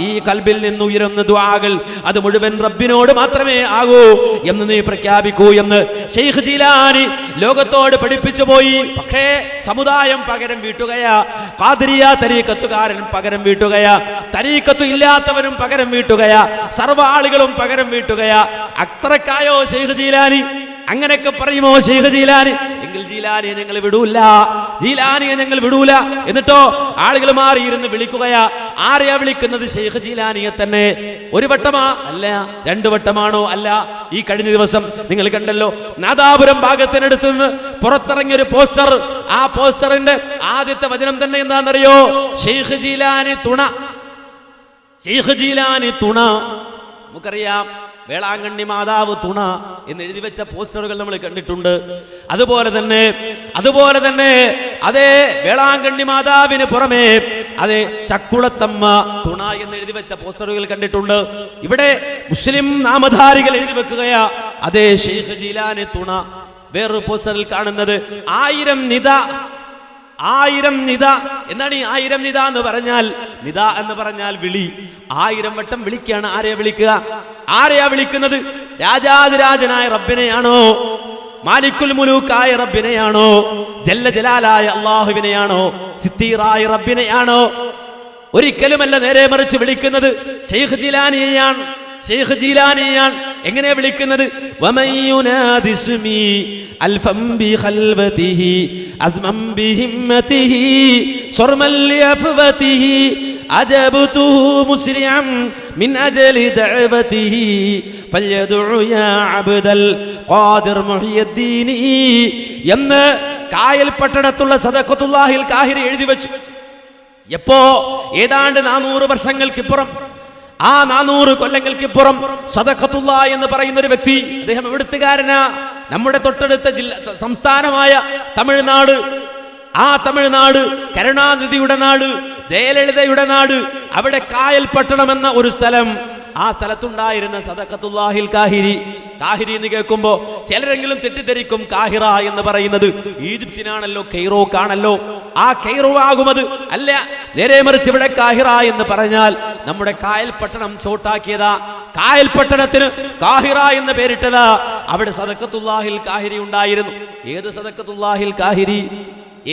ഈ ഖൽബിൽ നിന്ന് ഉയരുന്ന ദുആകൾ അത് മുഴുവൻ റബ്ബിനോട് മാത്രമേ ആകൂ എന്ന് നീ പ്രഖ്യാപിക്കൂ എന്ന് ശൈഖ് ജീലാനി ലോകത്തോട് പഠിപ്പിച്ചു പോയി. പക്ഷേ സമുദായം പകരം വീട്ടുകയാ. ഖാദിരിയ തരീഖത്തുകാരൻ പകരം വീട്ടുകയാ, തരീഖത്തു ഇല്ലാത്തവരും പകരം വീട്ടുകയാ, സർവ്വ ആളുകളും പകരം വീട്ടുകയാ. അത്രക്കായോ ശൈഖ് ജീലാനി? അങ്ങനെയൊക്കെ പറയുമോ ശൈഖ് ജീലാനി? എങ്കിൽ ജീലാനിയെ ഞങ്ങൾ വിടൂല, ജീലാനിയെ ഞങ്ങൾ വിടൂല. എന്നിട്ടോ ആളുകൾ മാറിയിരുന്ന് വിളിക്കുകയാ, ആരെയാ വിളിക്കുന്നത്? ശൈഖ് ജീലാനിയെ തന്നെ. ഒരു വട്ടമാ? അല്ല. 2 വട്ടമാണോ? അല്ല. ഈ കഴിഞ്ഞ ദിവസം നിങ്ങൾ കണ്ടല്ലോ, നാദാപുരം ഭാഗത്തിനടുത്ത് നിന്ന് പുറത്തിറങ്ങിയൊരു പോസ്റ്റർ. ആ പോസ്റ്ററിന്റെ ആദ്യത്തെ വചനം തന്നെ എന്താണെന്നറിയോ? ശൈഖ് ജീലാനി തുണ, ശൈഖ് ജീലാനി തുണ. നമുക്കറിയാം, വേളാങ്കണ്ണി മാതാവ് തുണ എന്ന് എഴുതി വെച്ച പോസ്റ്ററുകൾ നമ്മൾ കണ്ടിട്ടുണ്ട്. അതുപോലെ തന്നെ അതേ വേളാങ്കണ്ണി മാതാവിന് പുറമെ അതേ ചക്കുളത്തമ്മ തുണ എന്ന് എഴുതി വെച്ച പോസ്റ്ററുകൾ കണ്ടിട്ടുണ്ട്. ഇവിടെ മുസ്ലിം നാമധാരികൾ എഴുതി വെക്കുകയാ അതേ ശൈഖ് ജീലാനി തുണ. വേറൊരു പോസ്റ്ററിൽ കാണുന്നത് 1000 നിദ. 1000 നിദ. എന്താണ് ഈ 1000 നിദ എന്ന് പറഞ്ഞാൽ? നിദ എന്ന് പറഞ്ഞാൽ വിളി. 1000 വട്ടം വിളിക്കുകയാണ്. ആരെയാ വിളിക്കുക? ആരെയാ വിളിക്കുന്നത്? രാജാതിരാജനായ റബ്ബിനെയാണോ? മാലിക്കുൽ മുലൂക്കായ റബ്ബിനെയാണോ? ജല്ല ജലാലായ അല്ലാഹുവിനെയാണോ? സിത്തീറായ റബ്ബിനെയാണോ? ഒരിക്കലുമല്ല. നേരെ മറിച്ച് വിളിക്കുന്നത് ശൈഖ് ജീലാനിയെയാണ്. ശൈഖ് ജീലാനിയാണ്. എങ്ങനെ വിളിക്കുന്നത്? വമയുനാദിസ്മി അൽഫം ബിഖൽവതിഹി അസ്മം ബിഹിമ്മതിഹി സർമൽ ലിഅഫവതിഹി അജബതുഹു മുസ്രിഅൻ മിൻ അജ്ലി ദഅവതിഹി ഫൽയദഉ യാ അബ്ദൽ ഖാദിർ മുഹിയദ്ദീൻ എന്ന് കായൽ പട്ടണത്തുള്ള സദഖത്തുല്ലാഹിൽ കാഹിരി എഴുതി വെച്ചു. എപ്പോ? ഏതാണ്ട് 400 വർഷങ്ങൾക്കിപ്പുറം, ആ 400 കൊല്ലങ്ങൾക്കിപ്പുറം സദഖത്തുള്ള എന്ന് പറയുന്ന ഒരു വ്യക്തി, അദ്ദേഹം എവിടുത്തുകാരനാ? നമ്മുടെ തൊട്ടടുത്ത സംസ്ഥാനമായ തമിഴ്നാട്. ആ തമിഴ്നാട് കരുണാനിധിയുടെ നാട്, ജയലളിതയുടെ നാട്. അവിടെ കായൽ പട്ടണം എന്ന ഒരു സ്ഥലം, ആ സ്ഥലത്തുണ്ടായിരുന്ന സദഖത്തുല്ലാഹിൽ കാഹിരി. കാഹിരി എന്ന് കേൾക്കുമ്പോ ചിലരെങ്കിലും തെറ്റിദ്ധരിക്കും, കാഹിറ എന്ന് പറയുന്നത് ഈജിപ്തിനാണല്ലോ, കെയ്റോക്കാണല്ലോ. ആ കെയ്റോ ആകുമത്? അല്ല. നേരെ മറിച്ച് ഇവിടെ കാഹിറ എന്ന് പറഞ്ഞാൽ നമ്മുടെ കായൽ പട്ടണം ചോട്ടാക്കിയതാ. കായൽ പട്ടണത്തിന് കാഹിറ എന്ന് പേരിട്ടതാ. അവിടെ സദഖത്തുല്ലാഹിൽ കാഹിരി ഉണ്ടായിരുന്നു. ഏത് സദഖത്തുല്ലാഹിൽ കാഹിരി?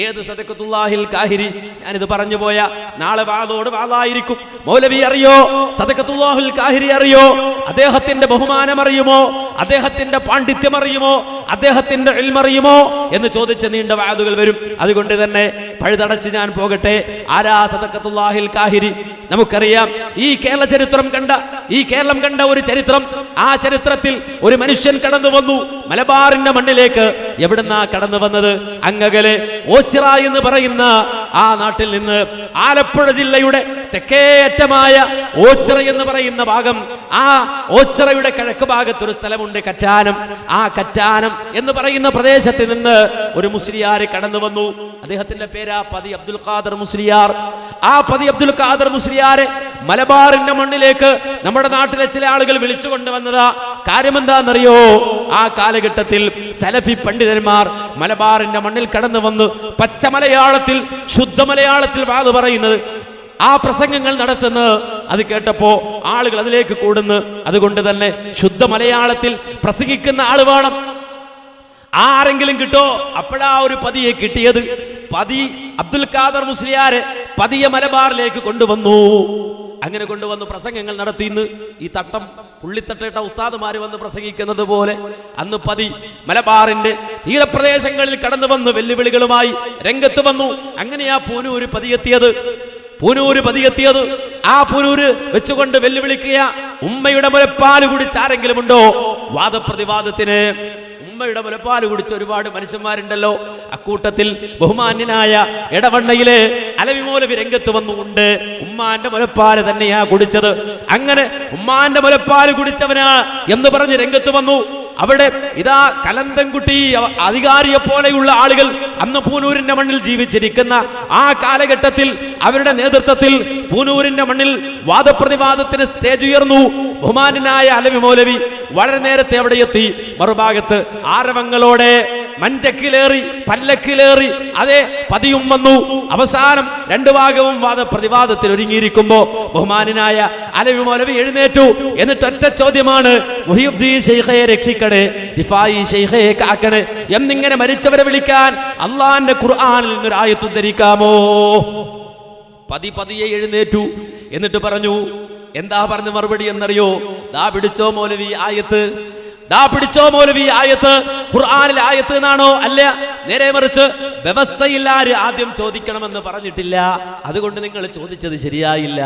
ഏത് സദഖത്തുല്ലാഹിൽ കാഹിരി? ഞാനിത് പറഞ്ഞു പോയ നാളെ വാദോട് വാദായിരിക്കും. മൗലവി അറിയോ? സദഖത്തുല്ലാഹിൽ കാഹിരി അറിയോ? അദ്ദേഹത്തിന്റെ ബഹുമാനം അറിയുമോ? അദ്ദേഹത്തിന്റെ പാണ്ഡിത്യം അറിയുമോ? അദ്ദേഹത്തിന്റെ ഇൽമ അറിയുമോ എന്ന് ചോദിച്ച നീണ്ട വാദുകൾ വരും. അതുകൊണ്ട് തന്നെ പഴുതടച്ച് ഞാൻ പോകട്ടെ. ആരാ സദഖത്തുല്ലാഹിൽ കാഹിരി? നമുക്കറിയാം, ഈ കേരള ചരിത്രം കണ്ട, ഈ കേരളം കണ്ട ഒരു ചരിത്രം. ആ ചരിത്രത്തിൽ ഒരു മനുഷ്യൻ കടന്നു വന്നു മലബാറിന്റെ മണ്ണിലേക്ക്. എവിടുന്നാ കടന്നു വന്നത്? അങ്ങകലെ ഓച്ചിറ എന്ന് പറയുന്ന ആ നാട്ടിൽ നിന്ന്. ആലപ്പുഴ ജില്ലയുടെ തെക്കേയറ്റമായ ഓച്ചിറ എന്ന് പറയുന്ന ഭാഗം. ആ ഓച്ചിറയുടെ കിഴക്ക് ഭാഗത്ത് ഒരു സ്ഥലമുണ്ട്, കറ്റാനം. ആ കറ്റാനം എന്ന് പറയുന്ന പ്രദേശത്ത് നിന്ന് ഒരു മുസ്ലിയാർ കടന്നു വന്നു. അദ്ദേഹത്തിന്റെ പേരാ പതി അബ്ദുൽ ഖാദർ മുസ്ലിയാർ. ആ പതി അബ്ദുൽ ഖാദർ മുസ്ലിയാരെ മലബാറിന്റെ മണ്ണിലേക്ക് നമ്മുടെ നാട്ടിലെ ചില ആളുകൾ വിളിച്ചു കൊണ്ടുവന്നതാ. കാര്യം എന്താണെന്നറിയോ? ആ കാലഘട്ടത്തിൽ സലഫി പണ്ഡിതന്മാർ മലബാറിന്റെ മണ്ണിൽ കടന്നു വന്ന് പച്ച മലയാളത്തിൽ, ശുദ്ധ മലയാളത്തിൽ വാദ് പറയുന്നത്, ആ പ്രസംഗങ്ങൾ നടത്തുന്നത് അത് കേട്ടപ്പോ ആളുകൾ അതിലേക്ക് കൂടുന്നു. അതുകൊണ്ട് തന്നെ ശുദ്ധ മലയാളത്തിൽ പ്രസംഗിക്കുന്ന ആള് വേണം. ആരെങ്കിലും കിട്ടോ? അപ്പോഴാ ഒരു പതിയെ കിട്ടിയത്. പതി അബ്ദുൽ ഖാദർ മുസ്ലിയാരെ പതിയെ മലബാറിലേക്ക് കൊണ്ടുവന്നു. അങ്ങനെ കൊണ്ടുവന്ന് പ്രസംഗങ്ങൾ നടത്തി. ഇന്ന് ഈ തട്ടം പുള്ളിത്തട്ടേട്ട ഉസ്താദുമാര് വന്ന് പ്രസംഗിക്കുന്നത് പോലെ അന്ന് പതി മലബാറിന്റെ തീരപ്രദേശങ്ങളിൽ കടന്നു വന്ന് വെല്ലുവിളികളുമായി രംഗത്ത് വന്നു. അങ്ങനെയാ പൂനൂര് പതിയെത്തിയത്. ആ പൂനൂര് വെച്ചുകൊണ്ട് വെല്ലുവിളിക്കുക. ഉമ്മയുടെ മുലപ്പാല് കുടിച്ച് ആരെങ്കിലും ഉണ്ടോ വാദപ്രതിവാദത്തിന്? ഉമ്മയുടെ മുലപ്പാല് കുടിച്ച ഒരുപാട് മനുഷ്യന്മാരുണ്ടല്ലോ. അക്കൂട്ടത്തിൽ ബഹുമാന്യനായ എടവണ്ണയിലെ അലവി മൗലവി രംഗത്ത് വന്നുകൊണ്ട് ഉമ്മാന്റെ മുലപ്പാല് തന്നെയാ കുടിച്ചത്. അങ്ങനെ ഉമ്മാന്റെ മുലപ്പാല് കുടിച്ചവനാ എന്ന് പറഞ്ഞ് രംഗത്ത് വന്നു. അവിടെ ഇതാ കലന്തൻകുട്ടി അധികാരിയെ പോലെയുള്ള ആളുകൾ അന്ന് പൂനൂരിന്റെ മണ്ണിൽ ജീവിച്ചിരിക്കുന്ന ആ കാലഘട്ടത്തിൽ അവരുടെ നേതൃത്വത്തിൽ പൂനൂരിന്റെ മണ്ണിൽ വാദപ്രതിവാദത്തിന് സ്റ്റേജ് ഉയർന്നു. ബഹുമാനായ അലവി മൗലവി വളരെ നേരത്തെ അവിടെ എത്തി. മറുഭാഗത്ത് ആരവങ്ങളോടെ മഞ്ചക്കിലേറി പല്ലക്കിലേറി അതേ പതിയും വന്നു. അവസാനം രണ്ടു ഭാഗവും വാദപ്രതിവാദത്തിൽ ഒരുങ്ങിയിരിക്കുമ്പോ ബഹുമാനായ അലവി മൗലവി എഴുന്നേറ്റു. എന്നിട്ട് ഒറ്റ ചോദ്യമാണ്, മുഹിയുദ്ദീൻ ശൈഖയെ രക്ഷിക്കണേ, റിഫായി ശൈഖയെ കാക്കണേ എന്നിങ്ങനെ മരിച്ചവരെ വിളിക്കാൻ അള്ളാന്റെ ഖുർആനിൽ നിന്നൊരു ആയത്ത് ഉദ്ധരിക്കാമോ? പതിയെ എഴുന്നേറ്റു. എന്നിട്ട് പറഞ്ഞു, എന്താ പറഞ്ഞ മറുപടി എന്നറിയോ? ദാ പിടിച്ചോ മൗലവി ആയത്ത്. ദാ പിടിച്ചോ മൗലവി ആയത്ത്, ഖുർആനിലെ ആയത്ത് എന്നാണോ? അല്ല, നേരെ മറിച്ച് വ്യവസ്ഥയിൽ ആര് ആദ്യം ചോദിക്കണമെന്ന് പറഞ്ഞിട്ടില്ല, അതുകൊണ്ട് നിങ്ങൾ ചോദിച്ചത് ശരിയായില്ല.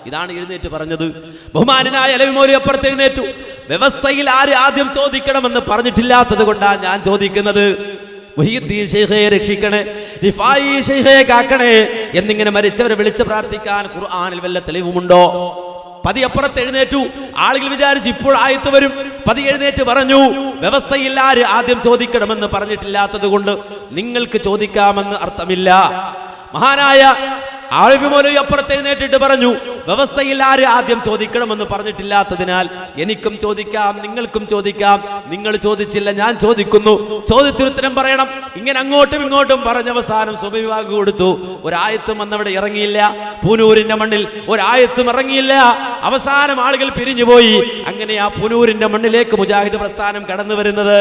ഇതാണ് എഴുന്നേറ്റ് പറഞ്ഞത്. ബഹുമാനായ അലവി മൗലവി അപ്പുറത്ത് എഴുന്നേറ്റു. വ്യവസ്ഥയിൽ ആര് ആദ്യം ചോദിക്കണമെന്ന് പറഞ്ഞിട്ടില്ലാത്തത് കൊണ്ടാണ് ഞാൻ ചോദിക്കുന്നത്. മുഹ്യിദ്ദീൻ ശൈഖയെ രക്ഷിക്കണേ, റിഫായി ശൈഖയെ കാക്കണേ എന്നിങ്ങനെ മരിച്ചവരെ വിളിച്ച് പ്രാർത്ഥിക്കാൻ ഖുർആനിൽ വല്ല തെളിവുമുണ്ടോ? പതിയപ്പുറത്ത് എഴുന്നേറ്റു. ആളുകൾ വിചാരിച്ചു ഇപ്പോൾ ആയത്ത് വരും. പതി എഴുന്നേറ്റ് പറഞ്ഞു, വ്യവസ്ഥയിൽ ആര് ആദ്യം ചോദിക്കണമെന്ന് പറഞ്ഞിട്ടില്ലാത്തത് കൊണ്ട് നിങ്ങൾക്ക് ചോദിക്കാമെന്ന് അർത്ഥമില്ല. മഹാനായ ആലിം മൗലവി അപ്പുറത്ത് എഴുന്നേറ്റിട്ട് പറഞ്ഞു, വ്യവസ്ഥയിൽ ആര് ആദ്യം ചോദിക്കണമെന്ന് പറഞ്ഞിട്ടില്ലാത്തതിനാൽ എനിക്കും ചോദിക്കാം, നിങ്ങൾക്കും ചോദിക്കാം. നിങ്ങൾ ചോദിച്ചില്ല, ഞാൻ ചോദിക്കുന്നു, ചോദ്യത്തിനുത്തരം പറയണം. ഇങ്ങനെ അങ്ങോട്ടും ഇങ്ങോട്ടും പറഞ്ഞ അവസാനം സുബഹി വാങ്ക് കൊടുത്തു. ഒരായത്തും അന്നവിടെ ഇറങ്ങിയില്ല. പൂനൂരിന്റെ മണ്ണിൽ ഒരായത്തും ഇറങ്ങിയില്ല. അവസാനം ആളുകൾ പിരിഞ്ഞുപോയി. അങ്ങനെ ആ പൂനൂരിന്റെ മണ്ണിലേക്ക് മുജാഹിദ് പ്രസ്ഥാനം കടന്നു വരുന്നത്,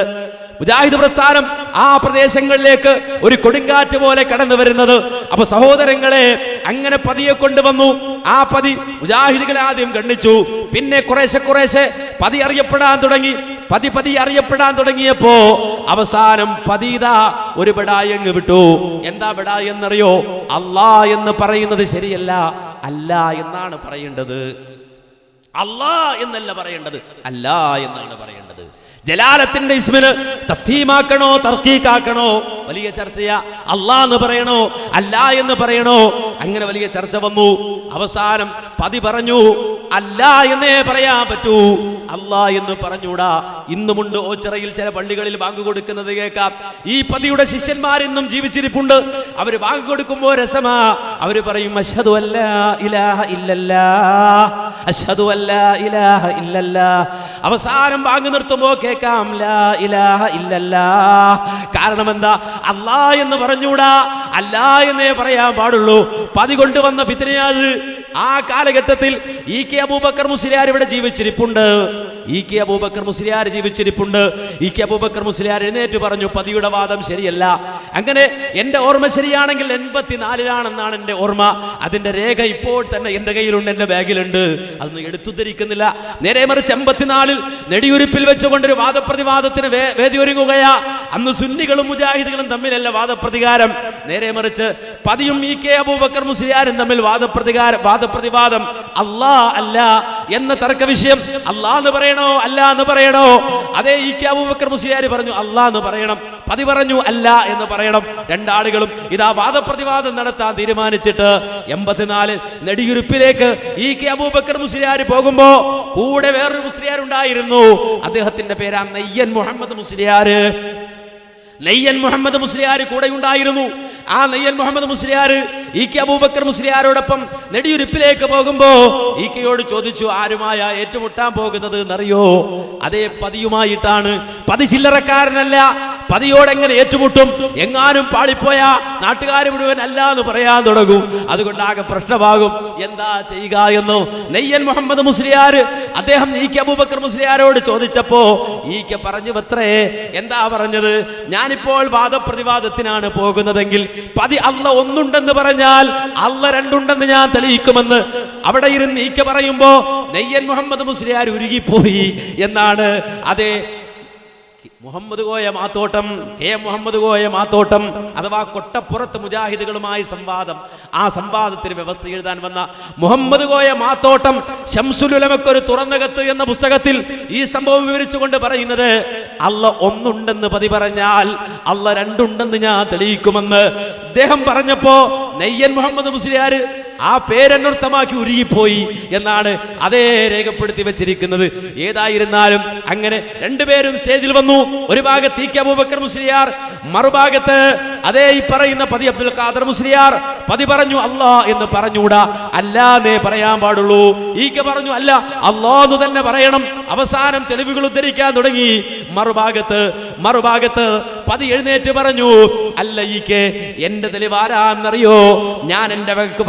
മുജാഹിദ് പ്രസ്ഥാനം ആ പ്രദേശങ്ങളിലേക്ക് ഒരു കൊടുങ്കാറ്റ് പോലെ കടന്നു വരുന്നത്. അപ്പൊ സഹോദരങ്ങളെ, അങ്ങനെ പതിയെ കൊണ്ടുവന്നു. ആ പതി മുജാഹിദുകളെ ആദ്യം ഗണ്ണിച്ചു. പിന്നെ കുറേശ്ശെ പതി അറിയപ്പെടാൻ തുടങ്ങി. പതി അറിയപ്പെടാൻ തുടങ്ങിയപ്പോ അവസാനം പതിത ഒരു ബിഡായി അങ്ങ് വിട്ടു. എന്താ ബിഡായി എന്നറിയോ? അല്ലാ എന്ന് പറയുന്നത് ശരിയല്ല, അല്ല എന്നാണ് പറയേണ്ടത്. അല്ലാ എന്നല്ല പറയേണ്ടത്, അല്ല എന്നാണ് പറയേണ്ടത്. ജലാലത്തിന്റെ ഇസ്മിന് തഫ്ഹീമാക്കണോ തർക്കീക്കാക്കണോ വലിയ ചർച്ചയാ. അല്ലാ എന്ന് പറയണോ അല്ല എന്ന് പറയണോ, അങ്ങനെ വലിയ ചർച്ച വന്നു. അവസാനം പതി പറഞ്ഞു, അല്ല എന്നേ പറയാൻ പറ്റൂ, അല്ലാ എന്ന് പറഞ്ഞൂടാ. ഇന്നുമുണ്ട് ഓച്ചിറയിൽ ചില പള്ളികളിൽ ബാങ്ക് കൊടുക്കുന്നത് കേൾക്കാം. ഈ പതിയുടെ ശിഷ്യന്മാർ ഇന്നും ജീവിച്ചിരിപ്പുണ്ട്. അവര് ബാങ്ക് കൊടുക്കുമ്പോ രസമാ. അവര് പറയും, അശ്ഹദു അല്ലാ ഇലാഹ ഇല്ലല്ലാഹ്, അശ്ഹദു അല്ലാ ഇലാഹ ഇല്ലല്ലാഹ്. അവസാനം ബാങ്ക് നിർത്തുമ്പോ കേൾക്കാം, ലാ ഇലാഹ ഇല്ലല്ലാഹ്. കാരണം എന്താ? അല്ലാ എന്ന് പറഞ്ഞൂടാ, അല്ലാ എന്നേ പറയാൻ പാടുള്ളൂ. പതി കൊണ്ടുവന്ന ഫിത്നയത്. ആ കാലഘട്ടത്തിൽ ഇ കെ അബൂബക്കർ മുസ്ലിയാർ ഇവിടെ ജീവിച്ചിരിപ്പുണ്ട്. ഇ കെ അബൂബക്കർ മുസ്ലിയാർ ജീവിച്ചിരിപ്പുണ്ട്. ഇ കെ അബൂബക്കർ മുസ്ലിയാർ എഴുന്നേറ്റ് പറഞ്ഞു, പതിയുടെ വാദം ശരിയല്ല. അങ്ങനെ എന്റെ ഓർമ്മ ശരിയാണെങ്കിൽ 84-ലാണെന്നാണ് എന്റെ ഓർമ്മ. അതിന്റെ രേഖ ഇപ്പോൾ തന്നെ എന്റെ കയ്യിലുണ്ട്, എന്റെ ബാഗിലുണ്ട്. അതൊന്നും എടുത്തുദ്ധരിക്കുന്നില്ല. നേരെ മറിച്ച് 84-ൽ നെടിയുരിപ്പിൽ വെച്ചുകൊണ്ടൊരു വാദപ്രതിവാദത്തിന് വേദി ഒരുങ്ങുകയാ. അന്ന് സുന്നികളും മുജാഹിദുകളും തമ്മിലല്ല വാദപ്രതികാരം. നേരെ മറിച്ച് പതിയും ഇ കെ അബൂബക്കർ മുസ്ലിയാരും തമ്മിൽ വാദപ്രതിവാദം. അല്ലാ അല്ല എന്ന തർക്ക വിഷയം. അല്ലാ എന്ന് പറയണോ അല്ല എന്ന് പറയണോ? അതേ ഇ കെ അബൂബക്കർ മുസ്ലിയാർ പറഞ്ഞു അല്ലാ എന്ന് പറയണം, പതി പറഞ്ഞു അല്ല എന്ന് പറയണം. രണ്ടാളുകളും ഇതാ വാദപ്രതിവാദം നടത്താൻ തീരുമാനിച്ചിട്ട് 84 നെടിയുരിപ്പിലേക്ക് ഇ കെ അബൂബക്കർ മുസ്ലിയാർ പോകുമ്പോ കൂടെ വേറൊരു മുസ്ലിയാർ ഉണ്ടായിരുന്നു. അദ്ദേഹത്തിന്റെ പേരാ നെയ്യൻ മുഹമ്മദ് മുസ്ലിയാർ. നെയ്യൻ മുഹമ്മദ് മുസ്ലിയാർ കൂടെ ഉണ്ടായിരുന്നു. ആ നെയ്യൻ മുഹമ്മദ് മുസ്ലിയാർ ഇ കെ അബൂബക്കർ മുസ്ലിയാരോടൊപ്പം നെടിയുരിപ്പിലേക്ക് പോകുമ്പോ ഇ കെയോട് ചോദിച്ചു, ആരുമായ ഏറ്റുമുട്ടാൻ പോകുന്നത് എന്നറിയോ? അതേ പതിയുമായിട്ടാണ്. പതി ചില്ലറക്കാരനല്ല. പതിയോട് എങ്ങനെ ഏറ്റുമുട്ടും? എങ്ങാനും പാളിപ്പോയാ നാട്ടുകാർ മുഴുവൻ അല്ല എന്ന് പറയാൻ തുടങ്ങും. അതുകൊണ്ട് ആകെ പ്രശ്നമാകും. എന്താ ചെയ്യുക എന്ന് നെയ്യൻ മുഹമ്മദ് മുസ്ലിയാർ അദ്ദേഹം ഇ കെ അബൂബക്കർ മുസ്ലിയാരോട് ചോദിച്ചപ്പോ ഇ കെ പറഞ്ഞു അത്രേ. എന്താ പറഞ്ഞത്? ഞാനിപ്പോൾ വാദപ്രതിവാദത്തിനാണ് പോകുന്നതെങ്കിൽ പതി അല്ല ഒന്നുണ്ടെന്ന് പറഞ്ഞാൽ അല്ല രണ്ടുണ്ടെന്ന് ഞാൻ തെളിയിക്കുമെന്ന് അവിടെ ഇരുന്ന് ഇ കെ പറയുമ്പോ നെയ്യൻ മുഹമ്മദ് മുസ്ലിയാർ ഉരുകിപ്പോയി എന്നാണ്. അതേ മുഹമ്മദ് കോയ മാത്തോട്ടം, കെ മുഹമ്മദ് കോയ മാത്തോട്ടം അഥവാ കൊട്ടപ്പുറത്ത് മുജാഹിദുകളുമായി സംവാദം. ആ സംവാദത്തിന് വ്യവസ്ഥ എഴുതാൻ വന്ന മുഹമ്മദ് കോയ മാത്തോട്ടം ശംസുൽ ഉലമക്കൊരു തുറന്ന കത്ത് എന്ന പുസ്തകത്തിൽ ഈ സംഭവം വിവരിച്ചുകൊണ്ട് പറയുന്നത്, അല്ല ഒന്നുണ്ടെന്ന് പതി പറഞ്ഞാൽ അല്ല രണ്ടുണ്ടെന്ന് ഞാൻ തെളിയിക്കുമെന്ന് അദ്ദേഹം പറഞ്ഞപ്പോ നെയ്യൻ മുഹമ്മദ് മുസ്ലിയാർ ആ പേരനർത്ഥമാക്കി ഉരുകിപ്പോയി എന്നാണ് അതേ രേഖപ്പെടുത്തി വെച്ചിരിക്കുന്നത്. ഏതായിരുന്നാലും അങ്ങനെ രണ്ടുപേരും സ്റ്റേജിൽ വന്നു. ഒരു ഭാഗത്ത് ഇ കെ അബൂബക്കർ മുസ്ലിയാർ, മറുഭാഗത്ത് അതേ ഈ പറയുന്ന പതി അബ്ദുൽ ഖാദർ മുസ്ലിയാർ. പതി പറഞ്ഞു അല്ലാ എന്ന് പറഞ്ഞൂടാ, അല്ലാന്നേ പറയാൻ പാടുള്ളൂ. ഇ കെ പറഞ്ഞു അല്ല, അല്ലാന്ന് തന്നെ പറയണം. അവസാനം തെളിവുകൾ ഉദ്ധരിക്കാൻ തുടങ്ങി. മറുഭാഗത്ത് പതി എഴുന്നേറ്റ് പറഞ്ഞു, അല്ല ഇ കെ, എന്റെ തെളിവാരാന്നറിയോ? ഞാൻ എന്റെ വകക്ക്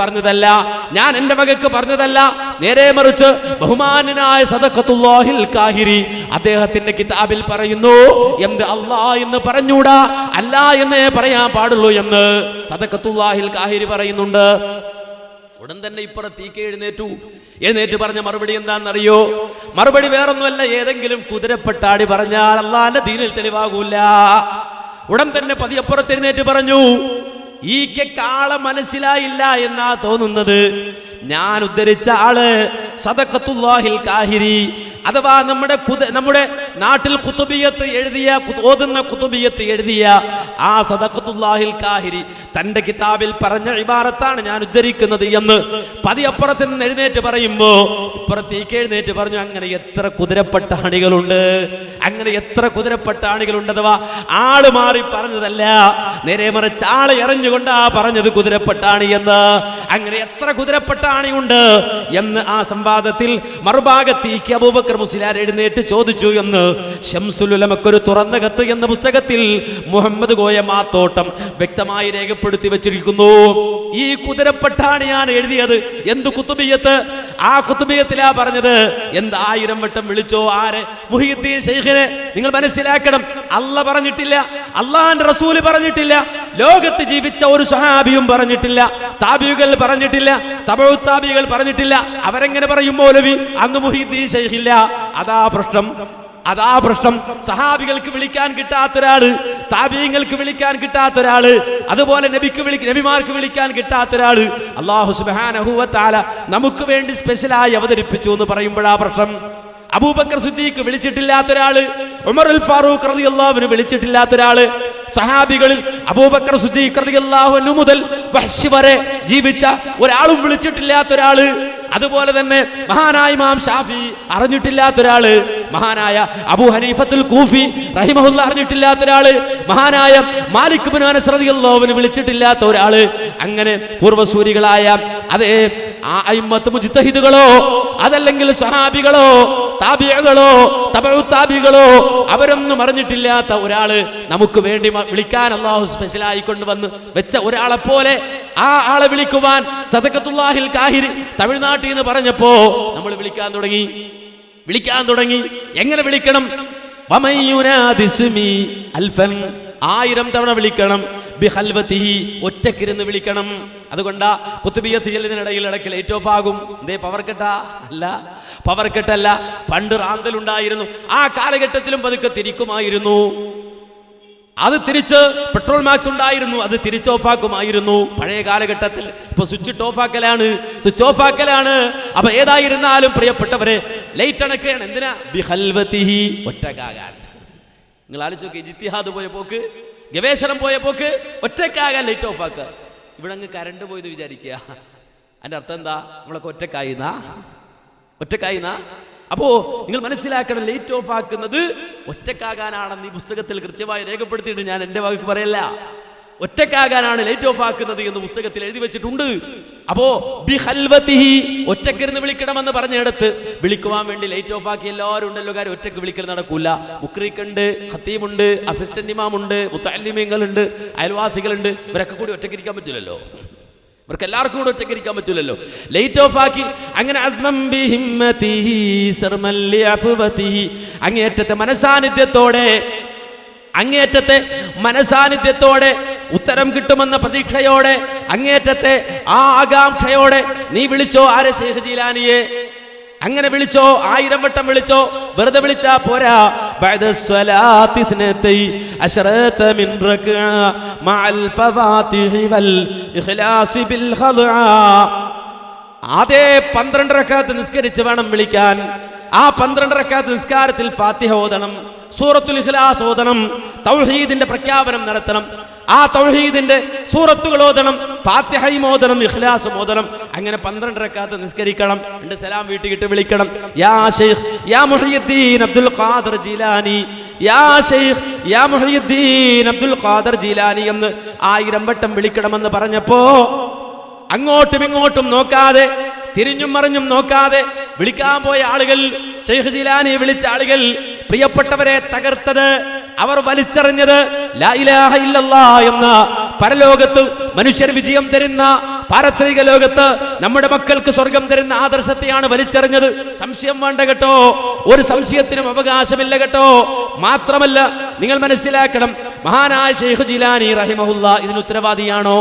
പറഞ്ഞതല്ല, നേരെ മറിച്ച് ബഹുമാനനായ സദഖത്തുല്ലാഹിൽ കാഹിരി അദ്ദേഹത്തിന്റെ കിതാബിൽ പറയുന്നു, എന്ത് അല്ലാ എന്ന് പറഞ്ഞൂടാ, അല്ല എന്നേ പറയാൻ പാടുള്ളൂ എന്ന് സദഖത്തുല്ലാഹിൽ കാഹിരി പറയുന്നുണ്ട്. ഉടൻ തന്നെ ഇപ്പുറത്തേക്ക് എഴുന്നേറ്റ് പറഞ്ഞ മറുപടി എന്താണെന്നറിയോ? മറുപടി വേറൊന്നുമല്ല, ഏതെങ്കിലും കുതിരപ്പെട്ടാടി പറഞ്ഞാൽ അള്ളാന്റെ ദീനിൽ തെളിവാകൂല. ഉടൻ തന്നെ പതിയപ്പുറത്ത് എഴുന്നേറ്റ് പറഞ്ഞു, ഈ ആളെ മനസ്സിലായില്ല എന്നാ തോന്നുന്നത്. ഞാൻ ഉദ്ധരിച്ച ആള് സദഖത്തുല്ലാഹിൽ കാഹിരി, അഥവാ നമ്മുടെ നാട്ടിൽ കുതുബിയത്ത് എഴുതിയ ഓതുന്ന കുതുബിയത്ത് എഴുതിയ ആ സദഖത്തുല്ലാഹിൽ കാഹിരി തന്റെ കിതാബിൽ പറഞ്ഞ ഇബാറത്താണ് ഞാൻ ഉദ്ധരിക്കുന്നത് എന്ന് പതിയപ്പുറത്ത് നിന്ന് എഴുന്നേറ്റ് പറയുമ്പോ ഇപ്പുറത്തേക്ക് എഴുന്നേറ്റ് പറഞ്ഞു, അങ്ങനെ എത്ര കുതിരപ്പട്ടാണികളുണ്ട്, അങ്ങനെ എത്ര കുതിരപ്പട്ടാണികളുണ്ട്. അഥവാ ആള് മാറി പറഞ്ഞതല്ല, നേരെ മറിച്ച് ആള് എറിഞ്ഞുകൊണ്ടാ പറഞ്ഞത് കുതിരപ്പട്ടാണി എന്ന്. അങ്ങനെ എത്ര കുതിരപ്പട്ടാണിയുണ്ട് എന്ന് ആ സംവാദത്തിൽ മറുഭാഗത്തേക്ക് അബൂബക്കർ മുസ്ലിയാർ എഴുന്നേറ്റ് ചോദിച്ചു എന്ന് ശംസുൽ ഉലമക്കൊരു തുറന്ന കത്ത് എന്ന പുസ്തകത്തിൽ മുഹമ്മദ് കോയ മാത്തോട്ടം വ്യക്തമായി രേഖപ്പെടുത്തി വെച്ചിരിക്കുന്നു. ഈ കുതിരപ്പട്ടാണിയാണ് എഴുതിയത്. എന്ത് കുത്തുബിയത്ത്? ആ കുത്തുബിയത്തിലാ പറഞ്ഞത്, എന്ത് 1000 വട്ടം വിളിച്ചോ ആരെ? മുഹീദ്ദീൻ ശൈഖിനെ. നിങ്ങൾ മനസ്സിലാക്കണം, അല്ലാഹ് പറഞ്ഞിട്ടില്ല, അള്ളാഹുവിന്റെ റസൂല് പറഞ്ഞിട്ടില്ല, ലോകത്ത് ജീവിച്ച ഒരു സ്വഹാബിയും പറഞ്ഞിട്ടില്ല, താബികൾ പറഞ്ഞിട്ടില്ല, തബഉ താബികൾ പറഞ്ഞിട്ടില്ല. അവരെങ്ങനെ പറയും മൗലവി? അന്ന് മുഹീദ്ദീൻ ശൈഖില്ല. അതാ പ്രശ്നം. സഹാബികൾക്ക് വിളിക്കാൻ കിട്ടാത്തൊരാള്, താബീങ്ങൾക്ക് വിളിക്കാൻ കിട്ടാത്തൊരാള്, അതുപോലെ നബിമാർക്ക് വിളിക്കാൻ കിട്ടാത്തൊരാള് അല്ലാഹു സുബ്ഹാനഹു വ തആല നമുക്ക് വേണ്ടി സ്പെഷ്യലായി അവതരിപ്പിച്ചു എന്ന് പറയുമ്പോഴാ പ്രശ്നം. അബൂബക്കർ സിദ്ദീഖ് വിളിച്ചിട്ടില്ലാത്തൊരാള്, ഉമറുൽ ഫാറൂഖ് റളിയല്ലാഹു അൻഹു വിളിച്ചിട്ടില്ലാത്തൊരാള്, സഹാബികളിൽ അബൂബക്കർ സിദ്ദീഖ് റളിയല്ലാഹു അൻഹു മുതൽ വഹ്ശി വരെ ജീവിച്ച ഒരാളും വിളിച്ചിട്ടില്ലാത്തൊരാള്, അതുപോലെ തന്നെ മഹാനായ ഇമാം ഷാഫി അറിഞ്ഞിട്ടില്ലാത്തൊരാള്, മഹാനായ അബൂ ഹനീഫത്തുൽ കൂഫി റഹിമഹുല്ലാഹ് അറിഞ്ഞിട്ടില്ലാത്തൊരാള്, മഹാനായ മാലിക് ഇബ്നു അനസ് റളിയല്ലാഹു അൻഹു വിളിച്ചിട്ടില്ലാത്ത ഒരാള്, അങ്ങനെ പൂർവ്വസൂരികളായ അതേ ആ അയിമ്മത്ത് മുജ്തഹിദുകളോ അതല്ലെങ്കിൽ സ്വഹാബികളോ താബിഈകളോ തബഉ താബികളോ അവരൊന്നും അറിഞ്ഞിട്ടില്ലാത്ത ഒരാള് നമുക്ക് വേണ്ടി വിളിക്കാൻ അല്ലാഹു സ്പെഷ്യലായി കൊണ്ടുവന്ന് വെച്ച ഒരാളെ പോലെ ആ ആളെ വിളിക്കുവാൻ സദഖത്തുല്ലാഹിൽ കാഹിരി തമിഴ്നാട്ടിൽ നിന്ന് പറഞ്ഞപ്പോ നമ്മൾ വിളിക്കാൻ തുടങ്ങി. എങ്ങനെ വിളിക്കണം? വമയുനാദിസ്മി അൽഫൻ, 1000 തവണ വിളിക്കണം. ബിഖൽവതിഹി, ഒറ്റക്കിരുന്ന് വിളിക്കണം. അതുകൊണ്ടാ കുത്തുബിയത്ത് ചെല്ലുന്നതിനിടയിൽ ഇടയ്ക്ക് ലൈറ്റ് ഓഫ് ആകും. എന്തേ പവർ കെട്ടല്ല. പണ്ട് റാന്തലുണ്ടായിരുന്നു. ആ കാലഘട്ടത്തിലും പതുക്കെ തിരിക്കുമായിരുന്നു. അത് തിരിച്ച് പെട്രോൾ മാക്സ് ഉണ്ടായിരുന്നു, അത് തിരിച്ച് ഓഫാക്കുമായിരുന്നു പഴയ കാലഘട്ടത്തിൽ. ഇപ്പൊ സ്വിച്ച് ഓഫ് ആക്കലാണ്. അപ്പൊ ഏതായിരുന്നാലും പ്രിയപ്പെട്ടവരെ, ലൈറ്റ് അണക്കുകയാണ്. എന്തിനാ? ബിഖൽവതിഹി, ഒറ്റക്കാകാൻ. നിങ്ങൾ ആലോചിച്ച്, ഇജ്തിഹാദ് പോയ പോക്ക്, ഗവേഷണം പോയ പോക്ക്, ഒറ്റക്കാകാൻ ലൈറ്റ് ഓഫ് ആക്കുക. ഇവിടെ അങ്ങ് കറണ്ട് പോയെന്ന് വിചാരിക്കുക. അതിന്റെ അർത്ഥം എന്താ? നമ്മളൊക്കെ ഒറ്റക്കായിന്നാ. അപ്പോ നിങ്ങൾ മനസ്സിലാക്കണം, ലൈറ്റ് ഓഫ് ആക്കുന്നത് ഒറ്റക്കാകാനാണെന്ന് ഈ പുസ്തകത്തിൽ കൃത്യമായി രേഖപ്പെടുത്തിയിട്ട് ഞാൻ എന്റെ വാക്ക് പറയല്ല. ഒറ്റക്കാകാനാണ് ലൈറ്റ് ഓഫ് ആക്കുന്നത് എന്ന് പുസ്തകത്തിൽ എഴുതി വെച്ചിട്ടുണ്ട്. അപ്പോ ബിഖൽവതിഹി, ഒറ്റക്കിരുന്ന് വിളിക്കണമെന്ന് പറഞ്ഞെടുത്ത് വിളിക്കുവാൻ വേണ്ടി ലൈറ്റ് ഓഫ് ആക്കി എല്ലാവരും ഉണ്ടല്ലോ. കാര്യം ഒറ്റക്ക് വിളിക്കൽ നടക്കൂല. മുക്രീഖുണ്ട്, ഖത്തീമുണ്ട്, അസിസ്റ്റന്റ് ഇമാമുണ്ട്, മുത്തഅല്ലിമീങ്ങളുണ്ട്, അയൽവാസികളുണ്ട്. ഇവരൊക്കെ കൂടി ഒറ്റക്കിരിക്കാൻ പറ്റില്ലല്ലോ. ഇവർക്ക് എല്ലാവർക്കും കൂടെ ഒറ്റക്കിരിക്കാൻ പറ്റില്ലല്ലോ. ലൈറ്റ് ഓഫ് ആക്കി അങ്ങനെ അങ്ങേറ്റത്തെ മനസാന്നിധ്യത്തോടെ ഉത്തരം കിട്ടുമെന്ന പ്രതീക്ഷയോടെ, അങ്ങേറ്റത്തെ ആ ആകാംക്ഷയോടെ നീ വിളിച്ചോ ആരെ? ശൈഖ് ജീലാനിയെ. അങ്ങനെ വിളിച്ചോ, 1000 വട്ടം വിളിച്ചോ. വെറുതെ വിളിച്ചാ പോരാ. അതേ 12 റക്അത്ത് നിസ്കരിച്ച് വേണം വിളിക്കാൻ. ആ 12 റക്അത്ത് നിസ്കാരത്തിൽ ഫാത്തിഹ ഓതണം, സൂറത്തുൽ ഇഖ്ലാസ് ഓതണം, തൗഹീദിന്റെ പ്രഖ്യാപനം നടത്തണം. ആ തൗഹീദിന്റെ സൂറത്തുകൾ ഓതണം, ഫാത്തിഹയും ഓതണം, ഇഖ്ലാസും ഓതണം. അങ്ങനെ 12 റക്അത്ത് നിസ്കരിക്കണം. രണ്ട് സലാം വീട്ടിട്ട് വിളിക്കണം. യാ ശൈഖ് യാ മുഹയ്യിദ്ദീൻ അബ്ദുൽ ഖാദിർ ജീലാനി, യാ ശൈഖ് യാ മുഹയ്യിദ്ദീൻ അബ്ദുൽ ഖാദിർ ജീലാനി എന്ന് 1000 വട്ടം വിളിക്കണമെന്ന് പറഞ്ഞപ്പോ അങ്ങോട്ടും ഇങ്ങോട്ടും നോക്കാതെ, തിരിഞ്ഞും മറിഞ്ഞും നോക്കാതെ വിളിക്കാൻ പോയ ആളുകൾ, ശൈഖ് ജീലാനി വിളിച്ച ആളുകൾ, പ്രിയപ്പെട്ടവരെ തകർത്തത്, അവർ വലിച്ചെറിഞ്ഞത് ലാ ഇലാഹ ഇല്ലല്ലാഹ് എന്ന പരലോകത്ത് മനുഷ്യർ വിജയം തരുന്ന, പാരത്രിക ലോകത്ത് നമ്മുടെ മക്കൾക്ക് സ്വർഗം തരുന്ന ആദർശത്തെയാണ് വലിച്ചെറിഞ്ഞത്. സംശയം വേണ്ട കേട്ടോ, ഒരു സംശയത്തിനും അവകാശമില്ല കേട്ടോ. മാത്രമല്ല, നിങ്ങൾ മനസ്സിലാക്കണം, മഹാനായ ശൈഖ് ജീലാനി റഹിമഹുല്ലാഹ് ഇതിന് ഉത്തരവാദിയാണോ?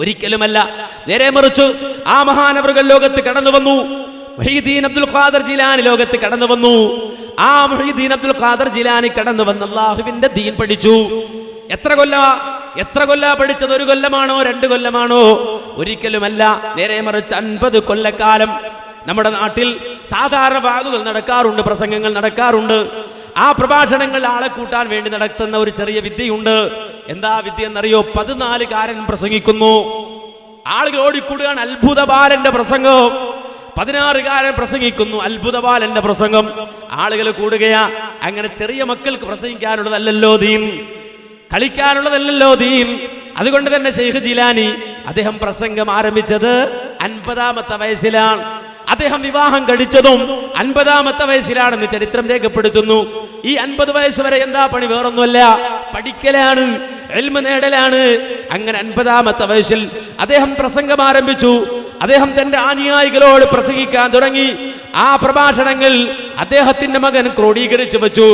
ഒരിക്കലുമല്ല. നേരെ മറിച്ച് ആ മഹാനവറുകൾ ലോകത്ത് കടന്നു വന്നു. മുഹ്യിദ്ദീൻ അബ്ദുൽ ഖാദർ ജിലാനി ലോകത്ത് കടന്നു വന്നു. ആ മുഹ്യിദ്ദീൻ അബ്ദുൽ ഖാദർ ജിലാനി കടന്നു വന്ന് അല്ലാഹുവിന്റെ ദീൻ പഠിച്ചു. എത്ര കൊല്ലാ പഠിച്ചത്? 1 കൊല്ലമാണോ 2 കൊല്ലമാണോ? ഒരിക്കലുമല്ല. നേരെ മറിച്ച് 50 കൊല്ലക്കാലം. നമ്മുടെ നാട്ടിൽ സാധാരണ വാദുകൾ നടക്കാറുണ്ട്, പ്രസംഗങ്ങൾ നടക്കാറുണ്ട്. ആ പ്രഭാഷണങ്ങൾ ആളെ കൂട്ടാൻ വേണ്ടി നടത്തുന്ന ഒരു ചെറിയ വിദ്യയുണ്ട്. എന്താ വിദ്യ എന്നറിയോ? 14കാരൻ പ്രസംഗിക്കുന്നു, ആളുകൾ ഓടിക്കൂടുകയാണ്. അത്ഭുത ബാലന്റെ പ്രസംഗം. 16കാരൻ പ്രസംഗിക്കുന്നു, അത്ഭുത ബാലന്റെ പ്രസംഗം. ആളുകൾ കൂടുകയാ. അങ്ങനെ ചെറിയ മക്കൾക്ക് പ്രസംഗിക്കാനുള്ളതല്ലല്ലോ ദീൻ, കളിക്കാനുള്ളതല്ലല്ലോ ദീൻ. അതുകൊണ്ട് തന്നെ ശൈഖ് ജിലാനി അദ്ദേഹം പ്രസംഗം ആരംഭിച്ചത് 50ാമത്തെ വയസ്സിലാണ്. അദ്ദേഹം വിവാഹം കഴിച്ചതും 50ാമത്തെ വയസ്സിലാണെന്ന് ചരിത്രം രേഖപ്പെടുത്തുന്നു. ഈ 50 വയസ്സ് വരെ എന്താ പണി? വേറൊന്നുമല്ല, പഠിക്കലാണ്, ഇൽമ നേടലാണ്. അങ്ങനെ 50ാമത്തെ വയസ്സിൽ അദ്ദേഹം പ്രസംഗം ആരംഭിച്ചു. അദ്ദേഹം തന്റെ അനുയായികളോട് പ്രസംഗിക്കാൻ തുടങ്ങി. ആ പ്രഭാഷണങ്ങൾ അദ്ദേഹത്തിന്റെ മകൻ ക്രോഡീകരിച്ചു വെച്ചു.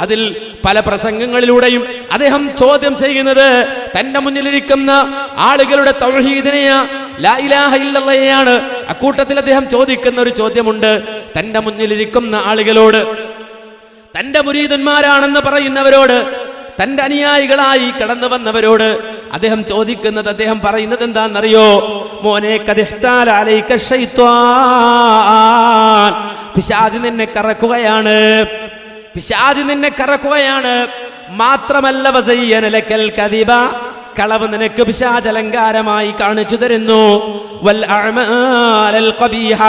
അതിൽ പല പ്രസംഗങ്ങളിലൂടെയും അദ്ദേഹം ചോദ്യം ചെയ്യുന്നത് തന്റെ മുന്നിലിരിക്കുന്ന ആളുകളുടെ തൗഹീദിനെയാ, ലാ ഇലാഹ ഇല്ലല്ലാഹയാണ്. അക്കൂട്ടത്തിൽ അദ്ദേഹം ചോദിക്കുന്ന ഒരു ചോദ്യമുണ്ട്. തന്റെ മുന്നിലിരിക്കുന്ന ആളുകളോട്, തന്റെ മുരീദന്മാരാണെന്ന് പറയുന്നവരോട്, തന്റെ അനുയായികളായി കടന്നു വന്നവരോട് അദ്ദേഹം ചോദിക്കുന്നത്, അദ്ദേഹം പറയുന്നത് എന്താണെന്നറിയോ? മോനെ കദിഹ്താല അലൈക ശൈത്വാൻ, പിശാച് നിന്നെ കറക്കുകയാണ്, പിശാച് നിന്നെ കറക്കുകയാണ്. മാത്രമല്ല വസയ്യന ലക്കൽ കദിബ, കളവ് നിനക്ക് പിശാച് അലങ്കാരമായി കാണിച്ചു തരുന്നു. വൽ അഅമാലൽ ഖബീഹ,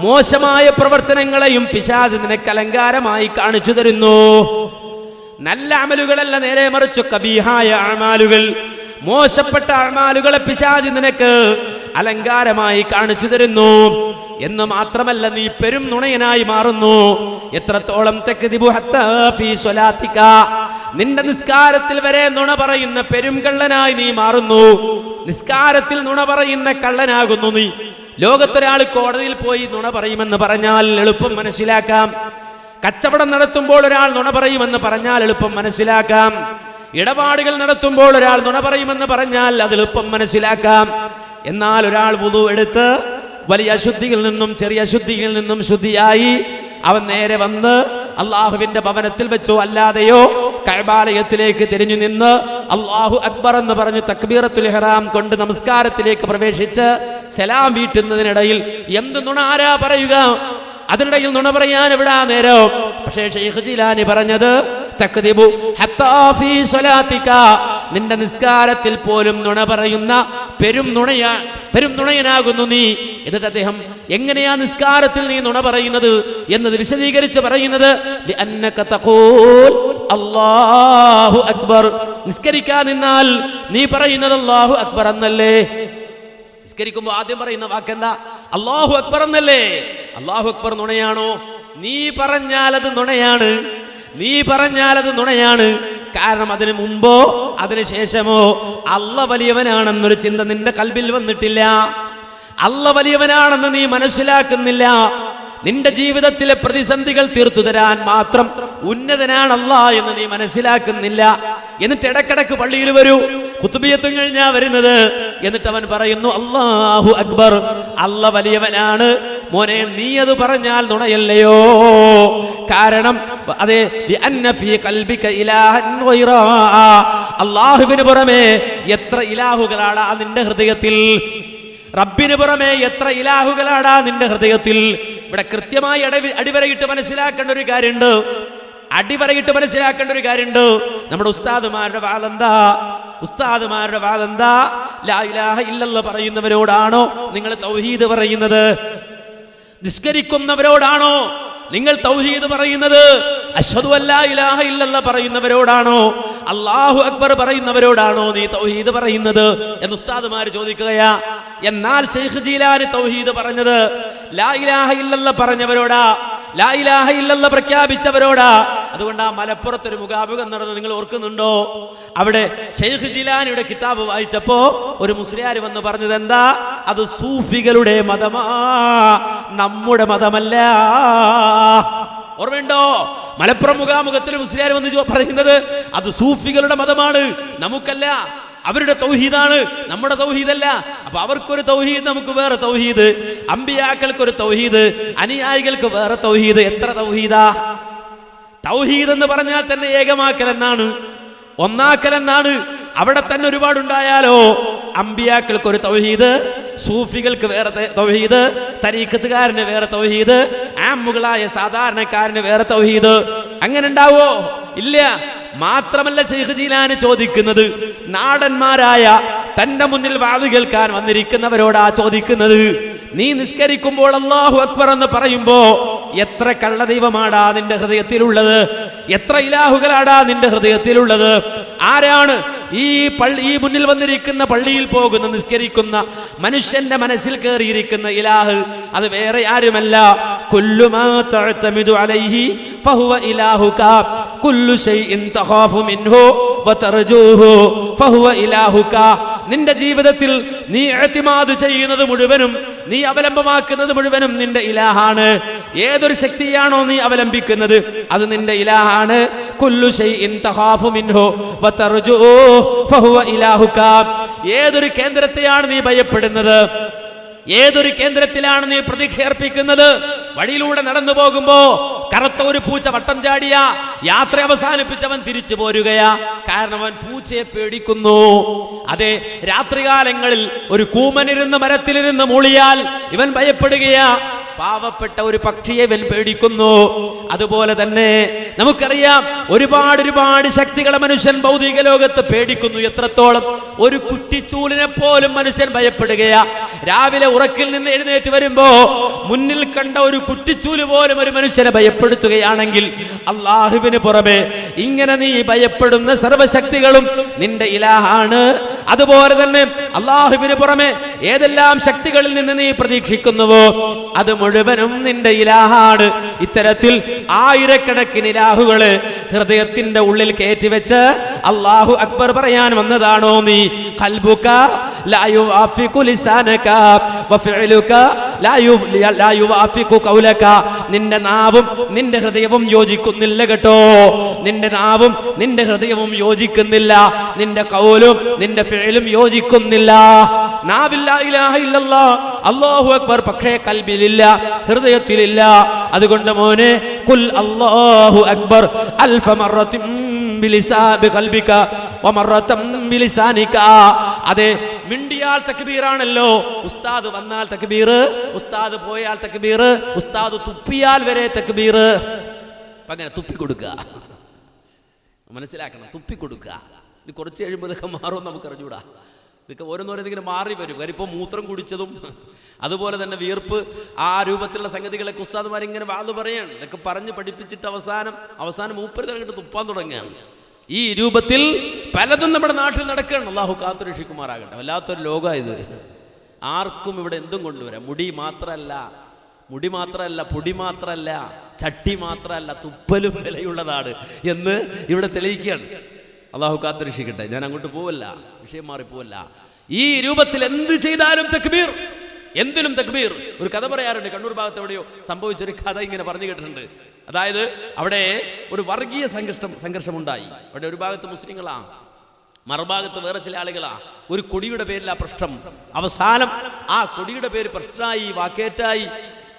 മോശമായ പ്രവർത്തനങ്ങളെയും പിശാച് നിനക്ക് അലങ്കാരമായി കാണിച്ചു തരുന്നു. നല്ല അമലുകളല്ല, നേരെ മറിച്ച് കബീഹായ അമാലുകൾ, മോശപ്പെട്ട അമാലുകളെ പിശാച് നിനക്ക് അലങ്കാരമായി കാണിച്ചു തരുന്നു. എന്ന് മാത്രമല്ല, നീ പെരും നുണയനായി മാറുന്നു. എത്രത്തോളം തക്ദിബു ഹത്താ ഫീ സ്വലാത്തിക, നിന്റെ നിസ്കാരത്തിൽ വരെ നുണ പറയുന്ന പെരും കള്ളനായി നീ മാറുന്നു. നിസ്കാരത്തിൽ നുണ പറയുന്ന കള്ളനാകുന്നു നീ. ലോകത്തൊരാൾ കോടതിയിൽ പോയി നുണ പറയുമെന്ന് പറഞ്ഞാൽ എളുപ്പം മനസ്സിലാക്കാം. കച്ചവടം നടത്തുമ്പോൾ ഒരാൾ നുണ പറയുമെന്ന് പറഞ്ഞാൽ എളുപ്പം മനസ്സിലാക്കാം. ഇടപാടുകൾ നടത്തുമ്പോൾ ഒരാൾ നുണ പറയുമെന്ന് പറഞ്ഞാൽ അത് എളുപ്പം മനസ്സിലാക്കാം. എന്നാൽ ഒരാൾ വുളു എടുത്ത് വലിയ അശുദ്ധിയിൽ നിന്നും ചെറിയ അശുദ്ധിയിൽ നിന്നും ശുദ്ധിയായി അവൻ നേരെ വന്ന് അള്ളാഹുവിന്റെ ഭവനത്തിൽ വെച്ചോ അല്ലാതെയോ കഅബാലയത്തിലേക്ക് തിരിഞ്ഞു നിന്ന് അല്ലാഹു അക്ബർ എന്ന് പറഞ്ഞ് തക്ബീറത്തുൽ ഇഹ്റാം കൊണ്ട് നമസ്കാരത്തിലേക്ക് പ്രവേശിച്ച് സലാം വീട്ടുന്നതിനിടയിൽ എന്ത് നുണ ആരാ പറയുക? അതിനിടയിൽ നുണ പറയാൻ എവിടാ നേരം? പക്ഷേ ശൈഖ് ജിലാനി പറഞ്ഞത് തക്ദിബു ഹത്താ ഫീ സ്വലാത്തിക, നിന്റെ നിസ്കാരത്തിൽ പോലും നുണ പറയുന്ന പെരും നുണയനാകുന്നു നീ. എന്നിട്ട് അദ്ദേഹം എങ്ങനെയാ നിസ്കാരത്തിൽ നീ നുണ പറയുന്നത് എന്നത് വിശദീകരിച്ച് പറയുന്നത്, ലിഅന്നക തഖൂൽ അല്ലാഹു അക്ബർ, നിസ്കരിക്കാൻ നിന്നാൽ നീ പറയുന്നത് അല്ലാഹു അക്ബർ എന്നല്ലേ? നിസ്കരിക്കുമ്പോൾ ആദ്യം പറയുന്ന വാക്കെന്താ? അല്ലാഹു അക്ബർ എന്നല്ലേ? അല്ലാഹു അക്ബർ നുണയാണോ? നീ പറഞ്ഞാൽ അത് നുണയാണ്, നീ പറഞ്ഞാൽ അത് നുണയാണ്. കാരണം അതിനു മുമ്പോ അതിനു ശേഷമോ അല്ല വലിയവനാണെന്നൊരു ചിന്ത നിന്റെ കൽബിൽ വന്നിട്ടില്ല. അല്ല വലിയവനാണെന്ന് നീ മനസ്സിലാക്കുന്നില്ല. നിന്റെ ജീവിതത്തിലെ പ്രതിസന്ധികൾ തീർത്തു തരാൻ മാത്രം ഉന്നതനാണ് അല്ലാഹ് എന്ന് നീ മനസ്സിലാക്കുന്നില്ല. എന്നിട്ട് ഇടക്കിടക്ക് പള്ളിയിൽ വരൂ, ഖുതുബിയത്തും കഴിഞ്ഞാ വരുന്നത്. എന്നിട്ട് അവൻ പറയുന്നു അല്ലാഹു അക്ബർ, അല്ല വലിയവനാണ്. മോനെ, നീ അത് പറഞ്ഞാൽ നുണയല്ലയോ? കാരണം അതെ, അല്ലാഹുവിന് പുറമെ എത്ര ഇലാഹുകളാണ് നിന്റെ ഹൃദയത്തിൽ? റബ്ബിന് പുറമെ എത്ര ഇലാഹുകളാണ് നിന്റെ ഹൃദയത്തിൽ? ഇവിടെ കൃത്യമായി അടിവരയിട്ട് മനസ്സിലാക്കേണ്ട ഒരു കാര്യമുണ്ട്. നമ്മുടെ ഉസ്താദുമാരുടെ വാദെന്താ? ലാ ഇലാഹ ഇല്ലല്ലാഹ് പറയുന്നവരോടാണോ നിങ്ങൾ തൗഹീദ് പറയുന്നത്? നിസ്കരിക്കുന്നവരോടാണോ നിങ്ങൾ തൗഹീദ് പറയുന്നത്? അശ്ഹദു അല്ലാ ഇലാഹ ഇല്ലല്ലാഹ് പറയുന്നവരോടാണോ? അല്ലാഹു അക്ബർ പറയുന്നവരോടാണോ നീ തൗഹീദ് പറയുന്നത് എന്ന് ഉസ്താദുമാർ ചോദിക്കുകയാ. എന്നാൽ ശൈഖ് ജീലാനി തൗഹീദ് പറഞ്ഞത് ലാ ഇലാഹ ഇല്ലല്ലാഹ് പറഞ്ഞവരോടാ, ലാ ഇലാഹ ഇല്ലല്ലാഹ് പ്രഖ്യാപിച്ചവരോടാ. അതുകൊണ്ട് ആ മലപ്പുറത്തൊരു മുഖാമുഖം നടന്ന് നിങ്ങൾ ഓർക്കുന്നുണ്ടോ? അവിടെ ശൈഖ് ജീലാനിയുടെ കിതാബ് വായിച്ചപ്പോ ഒരു മുസ്ലിയാർ വന്ന് പറഞ്ഞത് എന്താ? അത് സൂഫികളുടെ മതമാ, നമ്മുടെ മതമല്ല. ഓർമ്മയുണ്ടോ? മലപ്പുറം മുഖാമുഖത്തിൽ മുസ്ലിയാർ വന്ന് പറയുന്നത് അത് സൂഫികളുടെ മതമാണ്, നമുക്കല്ല. അവരുടെ തൗഹീദാണ്, നമ്മുടെ തൗഹീദല്ല. അപ്പൊ അവർക്കൊരു തൗഹീദ്, നമുക്ക് വേറെ തൗഹീദ്. അമ്പിയാക്കൾക്കൊരു തൗഹീദ്, അനുയായികൾക്ക് വേറെ തൗഹീദ്. എത്ര തൗഹീദാ? തൗഹീദ് എന്ന് പറഞ്ഞാൽ തന്നെ ഏകമാക്കൽ എന്നാണ്, ഒന്നാക്കൽ എന്നാണ്. അവിടെ തന്നെ ഒരുപാടുണ്ടായാലോ. അമ്പിയാക്കൾക്ക് ഒരു തൗഹീദ്, സൂഫികൾക്ക് വേറെ തൗഹീദ്, തരീഖത്തുകാരന് വേറെ തൗഹീദ്, ആമുകളായ സാധാരണക്കാരന് വേറെ തൗഹീദ്. അങ്ങനെ ഉണ്ടാവോ? ഇല്ല. മാത്രമല്ല, ശൈഖ് ജീലാനി ചോദിക്കുന്നത് നാടന്മാരായ തന്റെ മുന്നിൽ വാള് കേൾക്കാൻ വന്നിരിക്കുന്നവരോടാ ചോദിക്കുന്നത്. നീ നിസ്കരിക്കുമ്പോൾ അല്ലാഹു അക്ബർ എന്ന് പറയുമ്പോ എത്ര കള്ളദൈവമാടാ നിന്റെ ഹൃദയത്തിലുള്ളത്? എത്ര ഇലാഹുകളാടാ നിന്റെ ഹൃദയത്തിലുള്ളത്? ആരാണ് ഈ മുന്നിൽ വന്നിരിക്കുന്ന പള്ളിയിൽ പോകുന്ന നിസ്കരിക്കുന്ന മനുഷ്യന്റെ മനസ്സിൽ കയറിയിരിക്കുന്ന ഇലാഹ്? അത് വേറെ ആരുമല്ല. കുല്ലു മാ തഅ്തമിദു അലൈഹി ഫഹുവ ഇലാഹുക കുല്ലു ശൈഇൻ തഖാഫു മിൻഹു വതർജൂഹു ഫഹുവ ഇലാഹുക. നിന്റെ ജീവിതത്തിൽ നീ ഇഅ്തിമാദ് ചെയ്യുന്നത് മുഴുവനും, നീ അവലംബമാക്കുന്നത് മുഴുവനും നിന്റെ ഇലാഹാണ്. ഏതൊരു ശക്തിയാണോ നീ അവലംബിക്കുന്നത് അത് നിന്റെ ഇലാഹാണ്. കുല്ലു ശൈഇൻ തഖാഫു മിൻഹു വതർജൂഹു ഫഹുവ ഇലാഹുക. ഏതൊരു കേന്ദ്രത്തെയാണ് നീ ഭയപ്പെടുന്നത്, ഏതൊരു കേന്ദ്രത്തിലാണ് നീ പ്രതീക്ഷ അർപ്പിക്കുന്നത്? വഴിയിലൂടെ നടന്നു പോകുമ്പോ കറുത്ത ഒരു പൂച്ച വട്ടം ചാടിയ യാത്ര അവസാനിപ്പിച്ചവൻ തിരിച്ചു പോരുകയാ. കാരണം അവൻ പൂച്ചയെ പേടിക്കുന്നു. അതെ, രാത്രികാലങ്ങളിൽ ഒരു കൂമനിരുന്ന് മരത്തിലിരുന്ന് മൂളിയാൽ ഇവൻ ഭയപ്പെടുകയാ. പാവപ്പെട്ട ഒരു പക്ഷിയെ ഇവൻ പേടിക്കുന്നു. അതുപോലെ തന്നെ നമുക്കറിയാം, ഒരുപാട് ശക്തികളെ മനുഷ്യൻ ഭൗതിക ലോകത്ത് പേടിക്കുന്നു. എത്രത്തോളം? ഒരു കുറ്റിച്ചൂലിനെ പോലും മനുഷ്യൻ ഭയപ്പെടുകയാ. രാവിലെ ഉറക്കിൽ നിന്ന് എഴുന്നേറ്റ് വരുമ്പോ മുന്നിൽ കണ്ട ഒരു കുറ്റിച്ചൂല് പോലും ഒരു മനുഷ്യനെ ഭയപ്പെടുത്തുകയാണെങ്കിൽ അള്ളാഹുവിന് പുറമെ ഇങ്ങനെ നീ ഭയപ്പെടുന്ന സർവശക്തികളും നിന്റെ ഇലാഹാണ്. അതുപോലെ തന്നെ അള്ളാഹുവിന് പുറമെ ഏതെല്ലാം ശക്തികളിൽ നിന്ന് നീ പ്രതീക്ഷിക്കുന്നുവോ അത് മുഴുവനും നിന്റെ ഇലാഹാണ്. ഇത്തരത്തിൽ ആയിരക്കണക്കിന് ഇലാഹുകള് ഹൃദയത്തിന്റെ ഉള്ളിൽ കയറ്റിവെച്ച് അല്ലാഹു അക്ബർ പറയാൻ വന്നതാണോ നീ? ഖൽബുക ലാ യുവാഫിഖു ലിസാനക വഫഇലുക ലാ യുവാഫിഖു ഖൗലക. നിന്റെ നാവും നിന്റെ ഹൃദയവും യോജിക്കുന്നില്ല കേട്ടോ. നിന്റെ നാവും നിന്റെ ഹൃദയവും യോജിക്കുന്നില്ല, നിന്റെ ഖൗലും നിന്റെ ഫിഅലും യോജിക്കുന്നില്ല. നാവിൽ ലാ ഇലാഹ ഇല്ലല്ലാഹ് അല്ലാഹു അക്ബർ, പക്ഷേ കൽബിലില്ല, ഹൃദയത്തിലില്ല. അതുകൊണ്ട് മോനെ, ഖുൽ അല്ലാഹു അക്ബർ അൽഫ മറത്തിൻ ബിഖൽബിക വമറതൻ ബിലിസാനിക. അതെ, മിണ്ടിയാൽ തക്ബീറാണല്ലോ. ഉസ്താദ് വന്നാൽ തക്ബീർ, ഉസ്താദ് പോയാൽ തക്ബീർ, ഉസ്താദ് തുപ്പിയാൽ വരെ തക്ബീർ. അങ്ങനെ തുപ്പിക്കൊടുക്കുക, മനസ്സിലാക്കണം. തുപ്പിക്കൊടുക്കുക. ഇത് കുറച്ച് കഴിയുമ്പോൾ ഇതൊക്കെ മാറുമെന്ന് നമുക്ക് അറിഞ്ഞൂടാ. ഇതൊക്കെ ഓരോന്നോരോന്നിങ്ങനെ മാറി വരും. കാര്യം ഇപ്പോൾ മൂത്രം കുടിച്ചതും അതുപോലെ തന്നെ വിയർപ്പ്, ആ രൂപത്തിലുള്ള സംഗതികളൊക്കെ ഉസ്താദുമാരിങ്ങനെ വാത് പറയാണ്. ഇതൊക്കെ പറഞ്ഞ് പഠിപ്പിച്ചിട്ട് അവസാനം മൂപ്പര് തന്നെ തുപ്പാൻ തുടങ്ങുകയാണ്. ഈ രൂപത്തിൽ പലതും നമ്മുടെ നാട്ടിൽ നടക്കുകയാണ്. അള്ളാഹു കാത്തുരക്ഷിക്കുമാറാകട്ടെ. വല്ലാത്തൊരു ലോകം ഇത്. ആർക്കും ഇവിടെ എന്തും കൊണ്ടുവരാം. മുടി മാത്രമല്ല, പൊടി മാത്രമല്ല, ചട്ടി മാത്രമല്ല, തുപ്പലും വിലയുള്ളതാണ് എന്ന് ഇവിടെ തെളിയിക്കുകയാണ്. അള്ളാഹു കാത്തുരക്ഷിക്കട്ടെ. ഞാൻ അങ്ങോട്ട് പോവല്ല, വിഷയം മാറിപ്പോവല്ല. ഈ രൂപത്തിൽ എന്ത് ചെയ്താലും തക്ബീർ, എന്തിനും തക്ബീർ. ഒരു കഥ പറയാറുണ്ട്. കണ്ണൂർ ഭാഗത്ത് എവിടെയോ സംഭവിച്ചൊരു കഥ ഇങ്ങനെ പറഞ്ഞു കേട്ടിട്ടുണ്ട്. അതായത് അവിടെ ഒരു വർഗീയ സംഘർഷമുണ്ടായി. അവിടെ ഒരു ഭാഗത്ത് മുസ്ലിങ്ങളാ, മറുഭാഗത്ത് വേറെ ചില ആളുകളാ. ഒരു കൊടിയുടെ പേരിലാ പ്രശ്നം. അവസാനം ആ കൊടിയുടെ പേര് പ്രശ്നമായി, വാക്കേറ്റായി.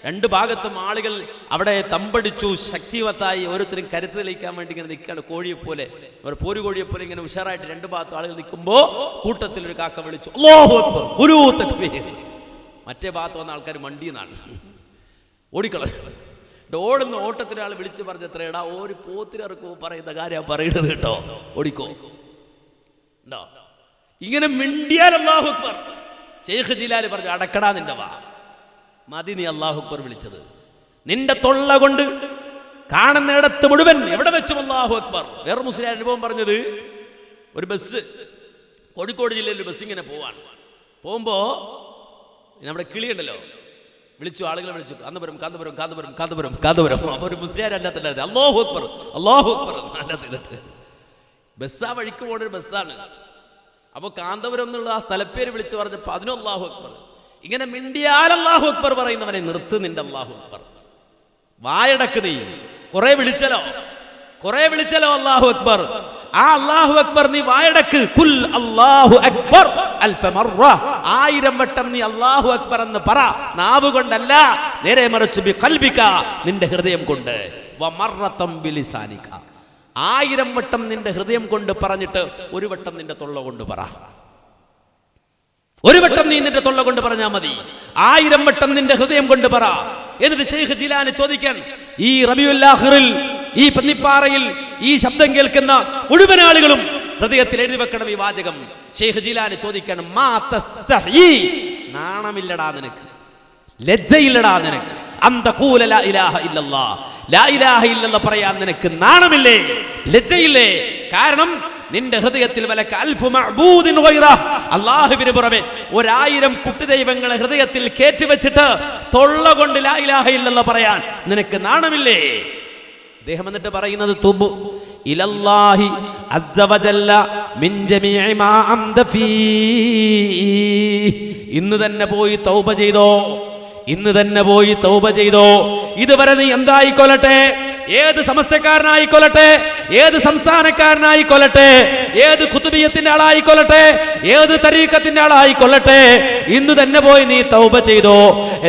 രണ്ട് ഭാഗത്തും ആളുകൾ അവിടെ തമ്പടിച്ചു, ശക്തിവത്തായി. ഓരോരുത്തരും കരുത്ത് തെളിയിക്കാൻ വേണ്ടി ഇങ്ങനെ നിൽക്കുകയാണ്. കോഴിയെ പോലെ, പോരുകോഴിയെ പോലെ ഇങ്ങനെ ഉഷാറായിട്ട് രണ്ട് ഭാഗത്തും ആളുകൾ നിൽക്കുമ്പോൾ കൂട്ടത്തിൽ ഒരു കാക്ക വിളിച്ചു, അല്ലാഹു അക്ബർ, ഒരു തക്ബീർ. മറ്റേ ഭാഗത്ത് വന്ന ആൾക്കാർ മണ്ടിയെന്നാണ്, ഓടിക്കളഞ്ഞു. ഓടുന്ന ഓട്ടത്തിൽ ആൾ വിളിച്ചു പറഞ്ഞത്രേടാ, ഒരു പോത്തിനിറക്കോ പറയുന്ന കാര്യം പറയുന്നത് കേട്ടോ, ഓടിക്കോ. ഉണ്ടോ? ഇങ്ങനെ മിണ്ടിയാൽ അല്ലാഹു അക്ബർ. ശൈഖ് ജീലാനി പറഞ്ഞു, അടക്കടാ നിന്റെ വാ, മതി നീ അല്ലാഹു അക്ബർ വിളിച്ചത്. നിന്റെ തൊള്ള കൊണ്ട് കാണുന്നിടത്ത് മുഴുവൻ എവിടെ വെച്ചും അല്ലാഹു അക്ബർ. വേറെ മുസ്ലിം അനുഭവം പറഞ്ഞത്, ഒരു ബസ്, കോഴിക്കോട് ജില്ലയിൽ ഒരു ബസ് ഇങ്ങനെ പോവാണ്. പോകുമ്പോ നമ്മുടെ കിളിയുണ്ടല്ലോ, വിളിച്ചു, ആളുകളെ വിളിച്ചു, കാന്തപുരം. അപ്പൊ ഒരു മുസ്ലിം അല്ലാത്ത അല്ലാഹു അക്ബർ അല്ലാത്ത ബസ് ആ വഴിക്ക് പോണ ഒരു ബസ്സാണ്. അപ്പൊ കാന്തപുരം എന്നുള്ള ആ സ്ഥലപ്പേര് വിളിച്ചു പറഞ്ഞപ്പോ അതിനും അല്ലാഹു അക്ബർ. ഇങ്ങനെ മിണ്ടിയാൽ അല്ലാഹു അക്ബർ പറയുന്നവനെ നിർത്ത് നിന്റെ അല്ലാഹു അക്ബർ. വായടക്ക് നീ. കുറെ വിളിച്ചല്ലോ അല്ലാഹു അക്ബർ. ആ അല്ലാഹു അക്ബർ നീ വായടക്ക്, കുൽ അല്ലാഹു അക്ബർ അൽഫ മർറ, 1000 വട്ടം നീ അല്ലാഹു അക്ബർ എന്ന് പറ. നാവ് കൊണ്ടല്ല, നേരെ മറിച്ച് ബി ഖൽബിക, നിന്റെ ഹൃദയം കൊണ്ട്. വമറതം ബിലിസാനിക, 1000 വട്ടം നിന്റെ ഹൃദയം കൊണ്ട് പറഞ്ഞിട്ട് 1 വട്ടം നിന്റെ തൊള്ള കൊണ്ട് പറ. 1 വട്ടം നീ നിന്റെ തൊള്ള കൊണ്ട് പറഞ്ഞാൽ മതി, 1000 വട്ടം നിന്റെ ഹൃദയം കൊണ്ട് പറ. എന്നിട്ട് ശൈഖ് ജിലാനി ചോദിക്കാൻ, ഈ റബീഉൽ ആഖിറിൽ, ഈ പന്നിപ്പാറയിൽ ഈ ശബ്ദം കേൾക്കുന്ന മുഴുവൻ ആളുകളും ഹൃദയത്തിൽ എഴുതി വെക്കണം ഈ വാചകം. ശൈഖ് ജിലാനി ചോദിക്കണം, മാ തസ്തഹി, നാണമില്ലടാ നിനക്ക്, ലജ്ജയില്ലടാ നിനക്ക്, അന്തഖൂല ലാ ഇലാഹ ഇല്ലല്ലാഹ്, ലാ ഇലാഹ ഇല്ലല്ലാഹ് പറയാൻ നിനക്ക് നാണമില്ലേ, ലജ്ജയില്ലേ? കാരണം നിന്റെ ഹൃദയത്തിൽ വലക അൽഫു മഅബൂദിൻ ഗൈറ, അല്ലാഹുവിന് പുറമെ 1000 കുട്ടിദൈവങ്ങളെ ഹൃദയത്തിൽ കേറ്റിവെച്ചിട്ട് തൊള്ള കൊണ്ട് ലാ ഇലാഹ ഇല്ലല്ലാഹ് പറയാൻ നിനക്ക് നാണമില്ലേ? അദ്ദേഹം എന്നിട്ട് പറയുന്നത്, തുബ് ഇലല്ലാഹി അസ്സ വജല്ല മിൻ ജമീഇ മാ അംദ ഫീ, ഇന്ന് തന്നെ പോയി തൗബ ചെയ്തോ, ഇന്ന് തന്നെ പോയി തൗബ ചെയ്തോ. ഇതുവരെ നീ എന്തായിക്കൊള്ളട്ടെ, ഏത് സമസ്തക്കാരനായിക്കൊള്ളട്ടെ, ഏത് സംസ്ഥാനക്കാരനായിക്കൊള്ളട്ടെ, ഏത് ഖുതുബിയത്തിന്റെ ആളായിക്കൊള്ളട്ടെ, ഏത് തരീഖത്തിന്റെ ആളായിക്കൊള്ളട്ടെ, ഇന്ന് തന്നെ പോയി നീ തൗബ ചെയ്തോ,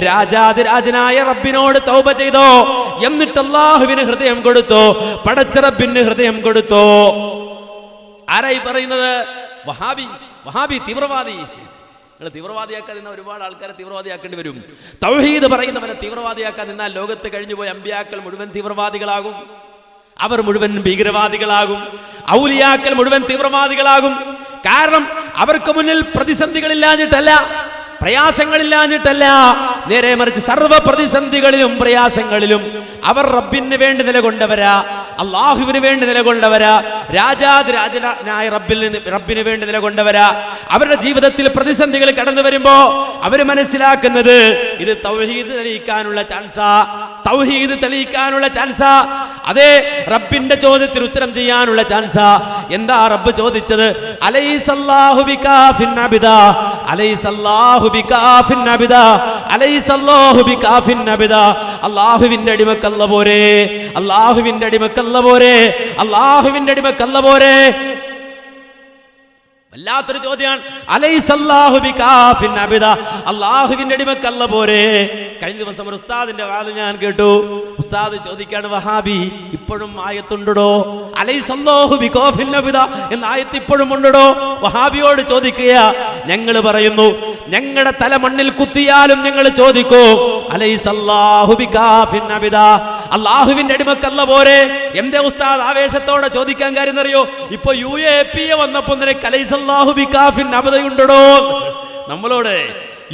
രാജാതിരാജനായ റബ്ബിനോട് തൗബ ചെയ്തോ. എന്നിട്ട് അല്ലാഹുവിന് ഹൃദയം കൊടുത്തോ, പടച്ച റബ്ബിന് ഹൃദയം കൊടുത്തോ. ആരായി പറയുന്നത്? വഹാബി, വഹാബി തീവ്രവാദി. നിങ്ങൾ തീവ്രവാദിയാക്കാൻ നിന്ന ഒരുപാട് ആൾക്കാരെ തീവ്രവാദിയാക്കേണ്ടി വരും. തൗഹീദ് പറയുന്നവനെ തീവ്രവാദിയാക്കാൻ നിന്നാൽ ലോകത്ത് കഴിഞ്ഞുപോയ അമ്പിയാക്കൾ മുഴുവൻ തീവ്രവാദികളാകും, അവർ മുഴുവൻ ഭീകരവാദികളാകും. ഔലിയാക്കൾ മുഴുവൻ തീവ്രവാദികളാകും. കാരണം അവർക്ക് മുന്നിൽ പ്രതിസന്ധികളില്ലാഞ്ഞിട്ടല്ല, പ്രയാസങ്ങളില്ലാഞ്ഞിട്ടല്ല, നേരെ മറിച്ച് സർവ്വ പ്രതിസന്ധികളിലും പ്രയാസങ്ങളിലും അവർ റബ്ബിന് വേണ്ടി നിലകൊണ്ടവരാ, അള്ളാഹുവിന് വേണ്ടി നിലകൊണ്ടവരാ, രാജാതിരാജനായ റബ്ബിന് വേണ്ടി നിലകൊണ്ടവരാ. അവരുടെ ജീവിതത്തിൽ പ്രതിസന്ധികൾ കടന്നു വരുമ്പോ അവർ മനസ്സിലാക്കുന്നത് ഇത് തൗഹീദ് തെളിയിക്കാനുള്ള ചാൻസാ, തൗഹീദ് തെളിയിക്കാനുള്ള ചാൻസാ. അതെ, റബ്ബിന്റെ ചോദ്യത്തിന് ഉത്തരം ചെയ്യാനുള്ള ചാൻസാ. എന്താ റബ്ബ് ചോദിച്ചത്? അലൈസല്ലാഹു ബികാഫിൻ അബ്ദാ, അലൈസല്ലാഹു ബികാഫിൻ അബ്ദാ, അലൈസല്ലാഹു ബികാഫിൻ അബ്ദാ. അല്ലാഹുവിന്റെ അടിമക്കല്ല പോരെ, അല്ലാഹുവിന്റെ അടിമക്കല്ല പോരെ, അല്ലാഹുവിന്റെ അടിമക്കല്ല പോരെ. വല്ലാത്തൊരു ചോദ്യമാണ്. അലൈസല്ലാഹു ബികാഫിൻ അബ്ദാ, അല്ലാഹുവിന്റെ അടിമക്കല്ല പോരെ. കഴിഞ്ഞ ദിവസം ഒരു ഉസ്താദിന്റെ വാദം ഞാൻ കേട്ടു. ഉസ്താദ് ചോദിക്കാണ്, വഹാബി ഇപ്പോഴും ആയത്തുണ്ടോ? അലൈസല്ലാഹു ബികാഫിൻ അബ്ദാ എന്ന ആയത്ത് ഇപ്പോഴും ഉണ്ടോ? വഹാബിയോട് ചോദിക്കുക. ഞങ്ങൾ പറയുന്നു, ഞങ്ങളുടെ തല മണ്ണിൽ കുത്തിയാലും ഞങ്ങൾ ചോദിക്കൂ, അലൈസല്ലാഹു ബികാഫിൻ അബ്ദാ, അല്ലാഹുവിന്റെ അടിമക്കല്ല പോരെ. എന്റെ ഉസ്താദ് ആവേശത്തോടെ ചോദിക്കാൻ കാര്യം അറിയോ? ഇപ്പൊ UAPA വന്നപ്പോ നിനക്ക് അലൈസല്ലാഹു ബികാഫിൻ അബ്ദാ ഉണ്ടോ? നമ്മളോട്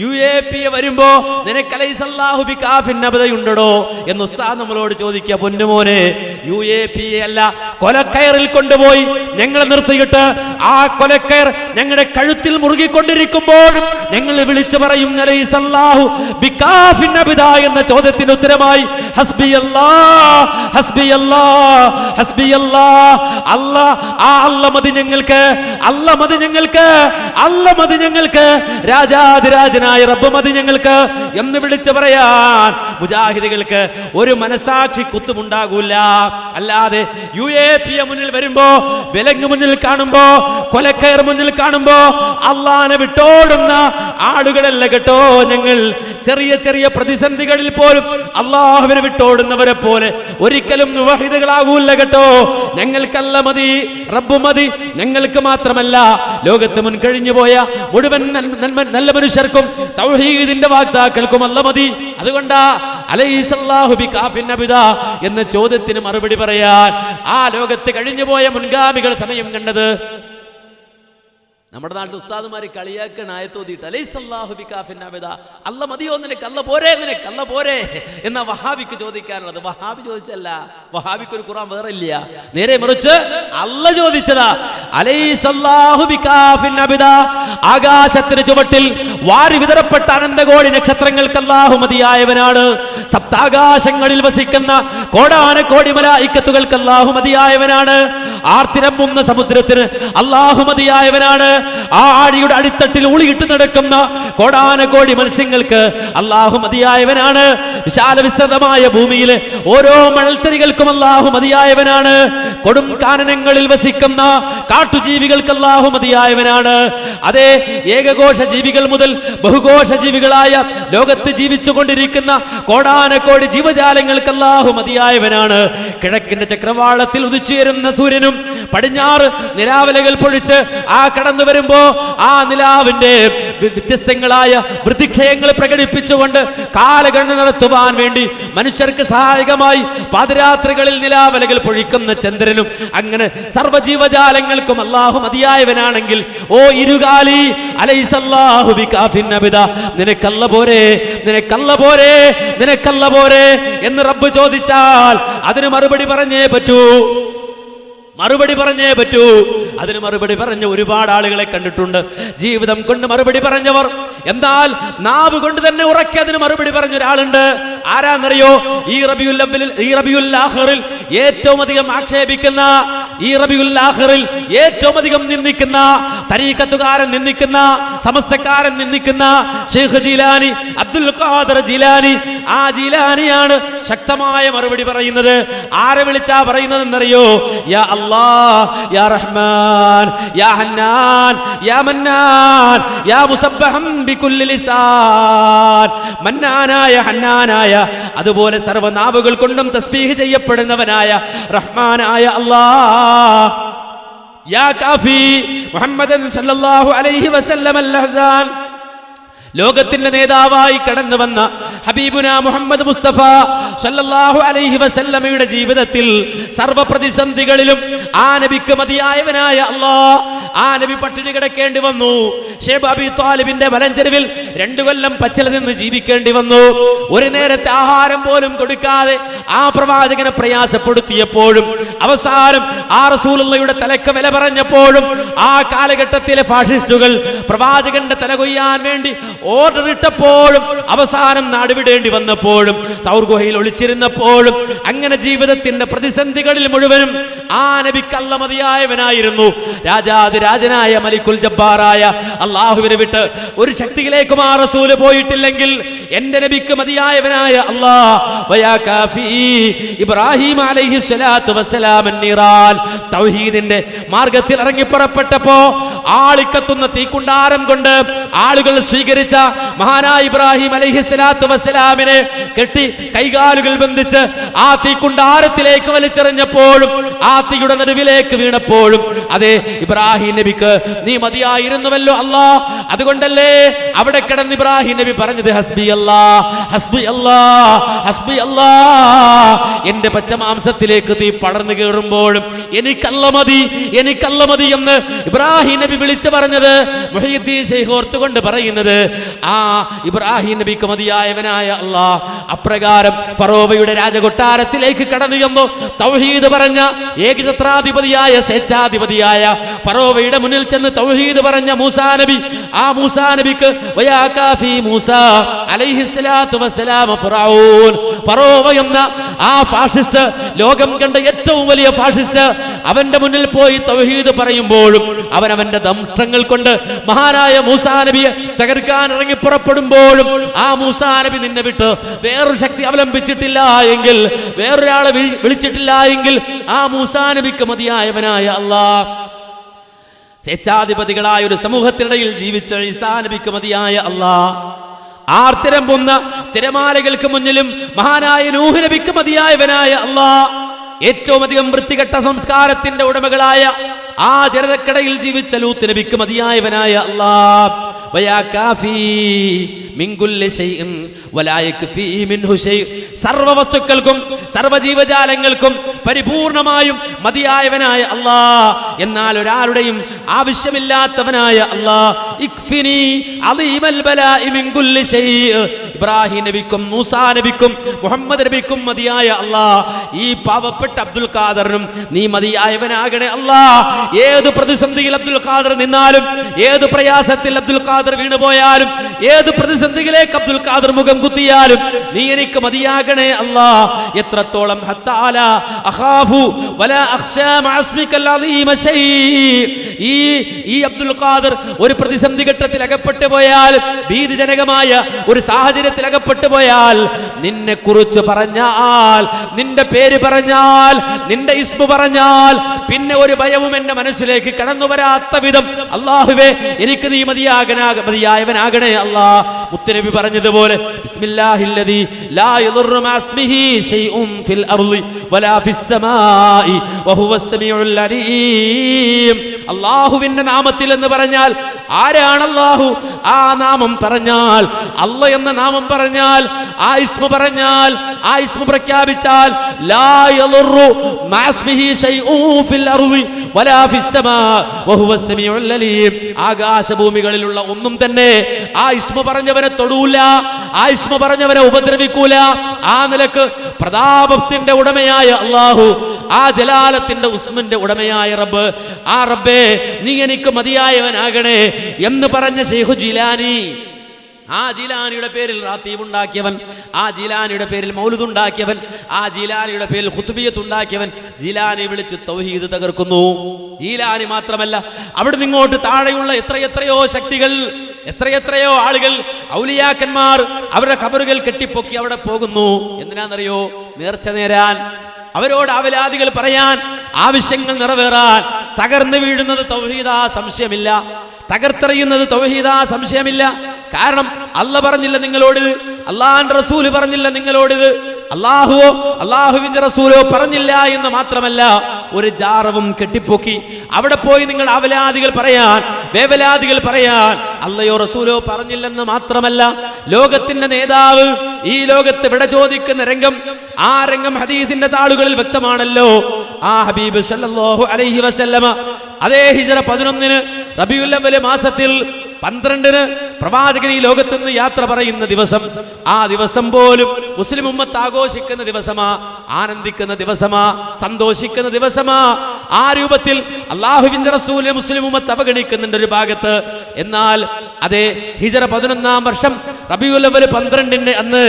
UAPA വരുമ്പോ നിനക്ക് അലൈസല്ലാഹു ബികാഫിൻ അബ്ദാ ഉണ്ടോ എന്ന് ഉസ്താദ് നമ്മളോട് ചോദിക്കുക. പൊന്നുമോനെ, UAPA അല്ല, കൊലക്കയറിൽ കൊണ്ടുപോയി ഞങ്ങൾ നിർത്തിയിട്ട് ആ കൊലക്കയർ ഞങ്ങളുടെ കഴുത്തിൽ മുറുകിക്കൊണ്ടിരിക്കുമ്പോഴും ഞങ്ങൾ വിളിച്ചു പറയും അലൈസല്ലാഹു ബികാഫിൻ അബ്ദാ എന്ന ചോദ്യത്തിന് ഉത്തരമായി ഹസ്ബിയല്ലാഹ്, ഹസ്ബിയല്ലാഹ്, ഹസ്ബിയല്ലാഹ്, അല്ലാഹ്, ആ അല്ലാഹ് മതി ഞങ്ങൾക്ക്, അല്ലാഹ് മതി ഞങ്ങൾക്ക്, അല്ലാഹ് മതി ഞങ്ങൾക്ക്, രാജാതിരാജൻ റബ്ബ് മതി ഞങ്ങൾക്ക് എന്ന് വിളിച്ചു പറയാൻ മുജാഹിദുകൾക്ക് ഒരു മനസാക്ഷി കുത്തുമുണ്ടാകൂല. അല്ലാതെ UAPA മുന്നിൽ വരുമ്പോ, വിലങ്ങ് മുന്നിൽ കാണുമ്പോ, കൊലക്കയർ മുന്നിൽ കാണുമ്പോ അള്ളാനെ വിട്ടോടുന്ന ആളുകളല്ല കേട്ടോ ഞങ്ങൾ. ചെറിയ ചെറിയ പ്രതിസന്ധികളിൽ പോലും അള്ളാഹുവിനെ വിട്ടോടുന്നവരെ പോലെ ഒരിക്കലും മുവഹിദുകളാകൂല കേട്ടോ. ഞങ്ങൾക്കല്ല മതി, റബ്ബ് മതി. ഞങ്ങൾക്ക് മാത്രമല്ല, ലോകത്ത് മുൻ കഴിഞ്ഞു പോയ മുഴുവൻ നല്ല മനുഷ്യർക്കും തൗഹീദിന്റെ വാഗ്ദാക്കൾക്കും അല്ല മതി. അതുകൊണ്ടാ അലൈസല്ലാഹു ബികാഫിൻ അബ്ദാ എന്ന ചോദ്യത്തിന് മറുപടി പറയാൻ ആ ലോകത്ത് കഴിഞ്ഞു പോയ മുൻഗാമികൾ സമയം കണ്ടത്. നമ്മുടെ നാട്ടിൽ ഉസ്താദുമാര് കളിയാക്കണ ആയത്തോതിയിട്ട് അലൈസല്ലാഹു ബികാഫിൻ അബ്ദാ, അല്ല മതിയോ നിനക്ക്, അല്ല പോരെ നിനക്ക്, അല്ല പോരെ എന്നാ വഹാബിക്ക് ചോദിക്കാനുള്ളത്. വഹാബി ചോദിച്ചല്ല, വഹാബിക്ക് ഒരു ഖുർആൻ വേറെ ഇല്ല, നേരെ മറിച്ച് അല്ല ചോദിച്ചതാ. അലൈസല്ലാഹു ബികാഫിൻ അബ്ദാ, ആകാശത്തിന് ചുവട്ടിൽ വാരി വിതരപ്പെട്ട അനന്തകോടി നക്ഷത്രങ്ങൾക്ക് അല്ലാഹു മതിയായവനാണ്. സപ്താകാശങ്ങളിൽ വസിക്കുന്ന കോടാനകോടി മലായിക്കത്തുകൾക്ക് അല്ലാഹു മതിയായവനാണ്. ആർത്തിരമ്പുന്ന സമുദ്രത്തിന് അല്ലാഹു മതിയായവനാണ്. ആ ആഴിയുടെ അടിത്തട്ടിൽ ഊളിയിട്ട് നടക്കുന്ന കോടാനകോടി മത്സ്യങ്ങൾക്ക് അള്ളാഹു മതിയായവനാണ്. വിശാല വിസ്തൃതമായ ഭൂമിയിലെ ഓരോ മണൽത്തരികൾക്കും അള്ളാഹു മതിയായവനാണ്. കൊടും കാനനങ്ങളിൽ വസിക്കുന്ന കാട്ടുജീവികൾക്ക് അള്ളാഹു മതിയായവനാണ്. അതേ, ഏകകോശ ജീവികൾ മുതൽ ബഹുകോശ ജീവികളായ ലോകത്ത് ജീവിച്ചു കൊണ്ടിരിക്കുന്ന കോടാനകോടി ജീവജാലങ്ങൾക്ക് അല്ലാഹു മതിയായവനാണ്. കിഴക്കിന്റെ ചക്രവാളത്തിൽ ഉദിച്ചുയരുന്ന സൂര്യനും പടിഞ്ഞാറ് നിലാവലകൾ പൊഴിച്ച് ആ കടന്നു വരുമ്പോ ആ നിലാവിന്റെ വ്യത്യസ്തങ്ങളായ വൃത്തിക്ഷയങ്ങൾ പ്രകടിപ്പിച്ചുകൊണ്ട് കാലഗണന നടത്തുവാൻ വേണ്ടി മനുഷ്യർക്ക് സഹായകമായി പാതിരാത്രികളിൽ നിലാവലകൾ പൊഴിക്കുന്ന ചന്ദ്രനും അങ്ങനെ സർവ്വജീവജാലങ്ങൾക്കും അല്ലാഹു മതിയായവനാണെങ്കിൽ, ഓ ഇരുകാലി അലൈസല്ലാഹു ബികാഫിൻ അബ്ദ, നിനക്കല്ല പോരെ, നിനക്കല്ല പോരെ, നിനക്കല്ല പോരെ എന്ന് റബ്ബ് ചോദിച്ചാൽ അതിന് മറുപടി പറഞ്ഞേ പറ്റൂ, മറുപടി പറഞ്ഞേ പറ്റൂ. അതിന് മറുപടി പറഞ്ഞ ഒരുപാട് ആളുകളെ കണ്ടിട്ടുണ്ട്. ജീവിതം കൊണ്ട് മറുപടി പറഞ്ഞവർ, എന്നാൽ നാവ് കൊണ്ട് തന്നെ ഉറക്കെ അതിന് മറുപടി പറഞ്ഞ ഒരാളുണ്ട്. ആരാന്നറിയോ? ഈ റബിയുൽ ആഖിറിൽ ഏറ്റവും അധികം ആക്ഷേപിക്കുന്ന, ഈ റബിയുൽ ആഖിറിൽ ഏറ്റവും അധികം നിന്ദിക്കുന്ന, തരീഖത്തുകാരൻ നിന്ദിക്കുന്ന, സമസ്തക്കാരൻ നിന്ദിക്കുന്ന ഷെയ്ഖ് ജീലാനി, അബ്ദുൽ ഖാദിർ ജീലാനി. ആ ജീലാനിയാണ് ശക്തമായ മറുപടി പറയുന്നത്. ആരെ വിളിച്ചാ പറയുന്നത് എന്നറിയോ? യാ അല്ലാഹ്, യാ റഹ്മാൻ, യാ ഹന്നാൻ, യാ മന്നാൻ, യാ മുസബ്ബഹം ബികുല്ലി ലിസാൻ. മന്നാനായ, ഹന്നാനായ, അതുപോലെ സർവനാവുകൾ കൊണ്ടും തസ്ബീഹ് ചെയ്യപ്പെടുന്നവനായ റഹ്മാനായ അല്ലാഹ്. യാ കാഫി മുഹമ്മദൻ സല്ലല്ലാഹു അലൈഹി വസല്ലം അൽ-അഹ്സാൻ. ലോകത്തിന്റെ നേതാവായി കടന്നു വന്ന ഹബീബുന മുഹമ്മദ് മുസ്തഫ സല്ലല്ലാഹു അലൈഹി വസല്ലമയുടെ ജീവിതത്തിൽ സർവ പ്രതിസന്ധികളിലും ആ നബിക്ക് മതിയായവനായ അല്ലാഹ്, ആ നബി പട്ടിണി കിടക്കേണ്ടി വന്നു. ഷൈബ് അബി ത്വാലിബിന്റെ മലഞ്ചെരുവിൽ 2 കൊല്ലം പച്ചല നിന്ന് ജീവിക്കേണ്ടി വന്നു. ഒരു നേരത്തെ ആഹാരം പോലും കൊടുക്കാതെ ആ പ്രവാചകനെ പ്രയാസപ്പെടുത്തിയപ്പോഴും അവസാനം ആ റസൂലുള്ളാഹിയുടെ തലക്ക് വില പറഞ്ഞപ്പോഴും ആ കാലഘട്ടത്തിലെ ഫാഷിസ്റ്റുകൾ പ്രവാചകന്റെ തല കൊയ്യാൻ വേണ്ടി ഓർഡർ ഇട്ടപ്പോഴും അവസാനം നാടുവിടേണ്ടി വന്നപ്പോഴും തൗർ ഗുഹയിൽ ഒളിച്ചിരുന്നപ്പോഴും അങ്ങനെ ജീവിതത്തിന്റെ പ്രതിസന്ധികളിൽ മുഴുവനും ആ നബിക്ക് അല്ലാഹ് മതിയായവനായിരുന്നു. രാജാതിരാജനായ മലിക്കുൽ ജബ്ബാറായ അല്ലാഹുവിനെ വിട്ട് ഒരു ശക്തിയിലേക്കും ആ റസൂല് പോയിട്ടില്ലെങ്കിൽ എന്റെ നബിക്ക് മതിയായവനായ അല്ലാഹ്. വയാ കാഫി ഇബ്രാഹിം അലൈഹിസ്സലാത്തു വസ്സലാം അൻ-നിറാൻ. തൗഹീദിന്റെ മാർഗത്തിൽ ഇറങ്ങി പുറപ്പെട്ടപ്പോ ആളിക്കത്തുന്ന തീക്കുണ്ടാരം കൊണ്ട് ആളുകൾ സ്വീകരിച്ച മഹാനായ ഇബ്രാഹിം അലൈഹിസ്സലാത്തു വസ്സലാമിനെ കെട്ടി കൈകാലുകൾ ബന്ധിച്ച് ആ തീക്കുണ്ടാരത്തിലേക്ക് വലിച്ചെറിഞ്ഞപ്പോഴും ആ തീയുടെ നടുവിലേക്ക് വീണപ്പോഴും അതേ, ഇബ്രാഹിം നബിക്ക് നീ മതിയായിരുന്നുവല്ലോ അല്ലാഹ്. അതുകൊണ്ടല്ലേ അവിടെ കിടന്ന് ഇബ്രാഹിം നബി പറഞ്ഞത് ഹസ്ബി അല്ലാഹ്, ഹസ്ബി അല്ലാഹ്, ഹസ്ബി അല്ലാഹ്. എന്റെ പച്ചമാംസത്തിലേക്ക് തീ പടർന്നു കയറുമ്പോഴും എനിക്കല്ല മതി, എനിക്കല്ല മതി എന്ന് ഇബ്രാഹിം നബി വിളിച്ചു പറഞ്ഞത് മുഹയ്യിദ്ദീൻ ശൈഖ് ഓർത്തുകൊണ്ട് പറയുന്നത് ആ ഇബ്രാഹിം നബിക്ക് മതിയായവനായ അല്ലാഹ്. അപ്രകാരം ഫറോവയുടെ രാജകൊട്ടാരത്തിലേക്ക് കടന്നു ചെന്നു തൗഹീദ് പറഞ്ഞ ഏകഛത്രാധിപതിയായ സ്വേച്ഛാധിപതിയായ ഫറോവയുടെ മുന്നിൽ ചെന്ന് തൗഹീദ് പറഞ്ഞ മൂസാ നബി, ആ മൂസാ നബിക്ക് വയാ കാഫി മൂസ അലൈഹിസ്സലാത്തു വസ്സലാം ഫിറഔൻ, ഫറോവ എന്ന ആ ഫാഷിസ്റ്റ്, ലോകം കണ്ട ഏറ്റവും വലിയ ഫാഷിസ്റ്റ്, അവന്റെ മുന്നിൽ പോയി തൗഹീദ് പറയുമ്പോഴും അവന്റെ ദംഷ്ട്രങ്ങൾ കൊണ്ട് മഹാനായ മൂസാ നബിയെ തകർക്കാൻ ഇറങ്ങി പുറപ്പെടുമ്പോഴും ആ മൂസാ നബി നിന്നെ വിട്ട് വേറൊരു ശക്തി അവലംബിച്ചിട്ടില്ല എങ്കിൽ, വേറൊരാളെ വിളിച്ചിട്ടില്ല എങ്കിൽ ആ മൂസാ നബിക്ക് മതിയായവനായ അല്ലാഹ്. സ്വേച്ഛാധിപതികളായ ഒരു സമൂഹത്തിനിടയിൽ ജീവിച്ച ഈസാ നബിക്ക് മതിയായ അല്ലാഹ്. ആർത്തിരമ്പുന്ന തിരമാലകൾക്ക് മുന്നിലും മഹാനായ നൂഹ് നബിക്ക് മതിയായവനായ അല്ലാഹ്. ഏറ്റവും അധികം വൃത്തികെട്ട സംസ്കാരത്തിന്റെ ഉടമകളായ ആ ജനതക്കടയിൽ ജീവിച്ച ലൂത്ത് നബിക്ക് മതിയായവനായ അല്ലാഹ്. വയാ കാഫി മിൻ കുല്ലി ശൈഇൻ വലാ യക്ഫി മിൻഹു ശൈ. സർവ വസ്തുക്കൾക്കും സർവ ജീവജാലങ്ങൾക്കും പരിപൂർണമായും മതിയായവനായ അല്ലാഹ്. എന്നാൽ ഒരാളുടെയും ആവശ്യമില്ലാത്തവനായ അല്ലാഹ്. ഇക്ഫിനി അളീമൽ ബലാഇ മിൻ കുല്ലി ശൈ. ഇബ്രാഹിം നബിക്കും മൂസാ നബിക്കും മുഹമ്മദ് നബിക്കും മതിയായ അല്ലാഹ്. ഈ പാവപ്പെട്ട അബ്ദുൽ ഖാദറിനും നീ മതിയായവനാകണേ അല്ലാഹ്. ഏത് പ്രതിസന്ധിയിൽ അബ്ദുൽ ഖാദർ നിന്നാലും, ഏത് പ്രയാസത്തിൽ അബ്ദുൽ ഖാദർ ഖാദർ വീണുപോയാലും, ഏത് പ്രതിസന്ധിയിലേക്ക് അബ്ദുൽ ഖാദർ മുഖം കുത്തിയാലും നീ എനിക്ക് മതിയാകണേ അല്ലാ. എത്രത്തോളം ഹത്താല അഖാഫു വലാ അഖ്ശാ മഅസ്മികൽ അദീമ ശൈ. ഈ അബ്ദുൽ ഖാദർ ഒരു പ്രതിസന്ധി ഘട്ടത്തിൽ അകപ്പെട്ടു പോയാൽ, ഭീതിജനകമായ ഒരു സാഹചര്യത്തിൽ അകപ്പെട്ടു പോയാൽ, നിന്നെ കുറിച്ച് പറഞ്ഞാൽ, നിന്റെ പേര് പറഞ്ഞാൽ, നിന്റെ ഇസ്മു പറഞ്ഞാൽ പിന്നെ ഒരു ഭയവും എന്റെ മനസ്സിലേക്ക് കടന്നു വരാത്ത വിധം അല്ലാഹുവേ എനിക്ക് നീ മതിയായവനാകണേ അല്ലാ. മുത്തുനബി പറഞ്ഞതുപോലെ ബിസ്മില്ലാഹില്ലദീ ലാ യദുറു മഅസ്മിഹി ശൈഉൻ ഫിൽ അർളി വലാ ഫിസ് സമാഇ വഹുവസ് സമീഉൽ അലീം. അല്ലാഹുവിന്റെ നാമത്തിൽ എന്ന് പറഞ്ഞാൽ ആരാണ് അല്ലാഹു? ആ നാമം പറഞ്ഞാൽ, അല്ലാഹ് എന്ന നാമം പറഞ്ഞാൽ, ആ ഇസ്മു പറഞ്ഞാൽ, ആ ഇസ്മു പ്രഖ്യാപിച്ചാൽ, ലാ യദുറു മഅസ്മിഹി ശൈഉൻ ഫിൽ അർളി വലാ ഫിസ് സമാഇ വഹുവസ് സമീഉൽ അലീം. ആകാശഭൂമികളിലുള്ള ഒന്നും തന്നെ ആ ഇസ്മു പറഞ്ഞവനെ തൊടൂല, ആ ഇസ്മു പറഞ്ഞവനെ ഉപദ്രവിക്കൂല. ആ നിലക്ക് പ്രതാപത്തിന്റെ ഉടമയായ അല്ലാഹു, ആ ജലാലത്തിന്റെ ഉസ്മിന്റെ ഉടമയായ റബ്ബ്, ആ റബ്ബേ നീ എനിക്ക് മതിയായവനാകണേ എന്ന് പറഞ്ഞ ശൈഖ് ജീലാനി, ആ ജീലാനിയുടെ പേരിൽ റാത്തീബ് ഉണ്ടാക്കിയവൻ, ആ ജീലാനിയുടെ പേരിൽ മൗലിദ് ഉണ്ടാക്കിയവൻ, ആ ജീലാനിയുടെ പേരിൽ ഖുത്ബിയത്ത് ഉണ്ടാക്കിയവൻ ജീലാനി വിളിച്ച് തൗഹീദ് തകർക്കുന്നു. ജീലാനി മാത്രമല്ല, അവിടെ ഇങ്ങോട്ട് താഴെയുള്ള എത്രയെത്രയോ ശക്തികൾ, എത്രയെത്രയോ ആളുകൾ, ഔലിയാക്കന്മാർ അവരുടെ ഖബറുകൾ കെട്ടിപ്പൊക്കി അവിടെ പോകുന്നു. എന്തിനാണെന്നറിയോ? നേർച്ച നേരാൻ, അവരോട് അവലാദികൾ പറയാൻ, ആവശ്യങ്ങൾ നിറവേറാൻ. തകർന്നു വീഴുന്നത് തൗഹീദാ, സംശയമില്ല. തകർത്തെറിയുന്നത് തൗഹീദാ, സംശയമില്ല. കാരണം അല്ലാഹ് പറഞ്ഞില്ല നിങ്ങളോട്, അല്ലാഹുവിന്റെ റസൂൽ പറഞ്ഞില്ല നിങ്ങളോട്, അല്ലാഹുവോ അല്ലാഹുവിന്റെ റസൂലോ പറഞ്ഞില്ല എന്ന് മാത്രമല്ല, ഒരു ജാറവും കെട്ടിപ്പൊക്കി അവിടെ പോയി നിങ്ങൾ അവലാദികൾ പറയാൻ, വേവലാദികൾ പറയാൻ അല്ലയോ റസൂലോ പറഞ്ഞില്ലെന്ന് മാത്രമല്ല, ലോകത്തിന്റെ നേതാവ് ഈ ലോകത്ത് വിട ചോദിക്കുന്ന രംഗം, ആ രംഗം ഹദീസിന്റെ താളുകളിൽ വ്യക്തമാണല്ലോ. ആ ഹബീബ് സല്ലല്ലാഹു അലൈഹി വസല്ലമ അതേ ഹിജ്റ 11 റബീഉൽ അവ്വൽ മാസത്തിൽ 12 പ്രവാചകൻ ഈ ലോകത്ത് നിന്ന് യാത്ര പറയുന്ന ദിവസം, ആ ദിവസം പോലും മുസ്ലിം ഉമ്മത്ത് ആഘോഷിക്കുന്ന ദിവസമാ, ആനന്ദിക്കുന്ന ദിവസമാ, സന്തോഷിക്കുന്ന ദിവസമാ. ആ രൂപത്തിൽ അല്ലാഹുവിന്റെ റസൂലിനെ മുസ്ലിം ഉമ്മത്ത് അവഗണിക്കുന്നുണ്ട് ഒരു ഭാഗത്ത്. എന്നാൽ അതേ ഹിജ്റ 11 വർഷം റബീഉൽ അവ്വൽ 12 അന്ന്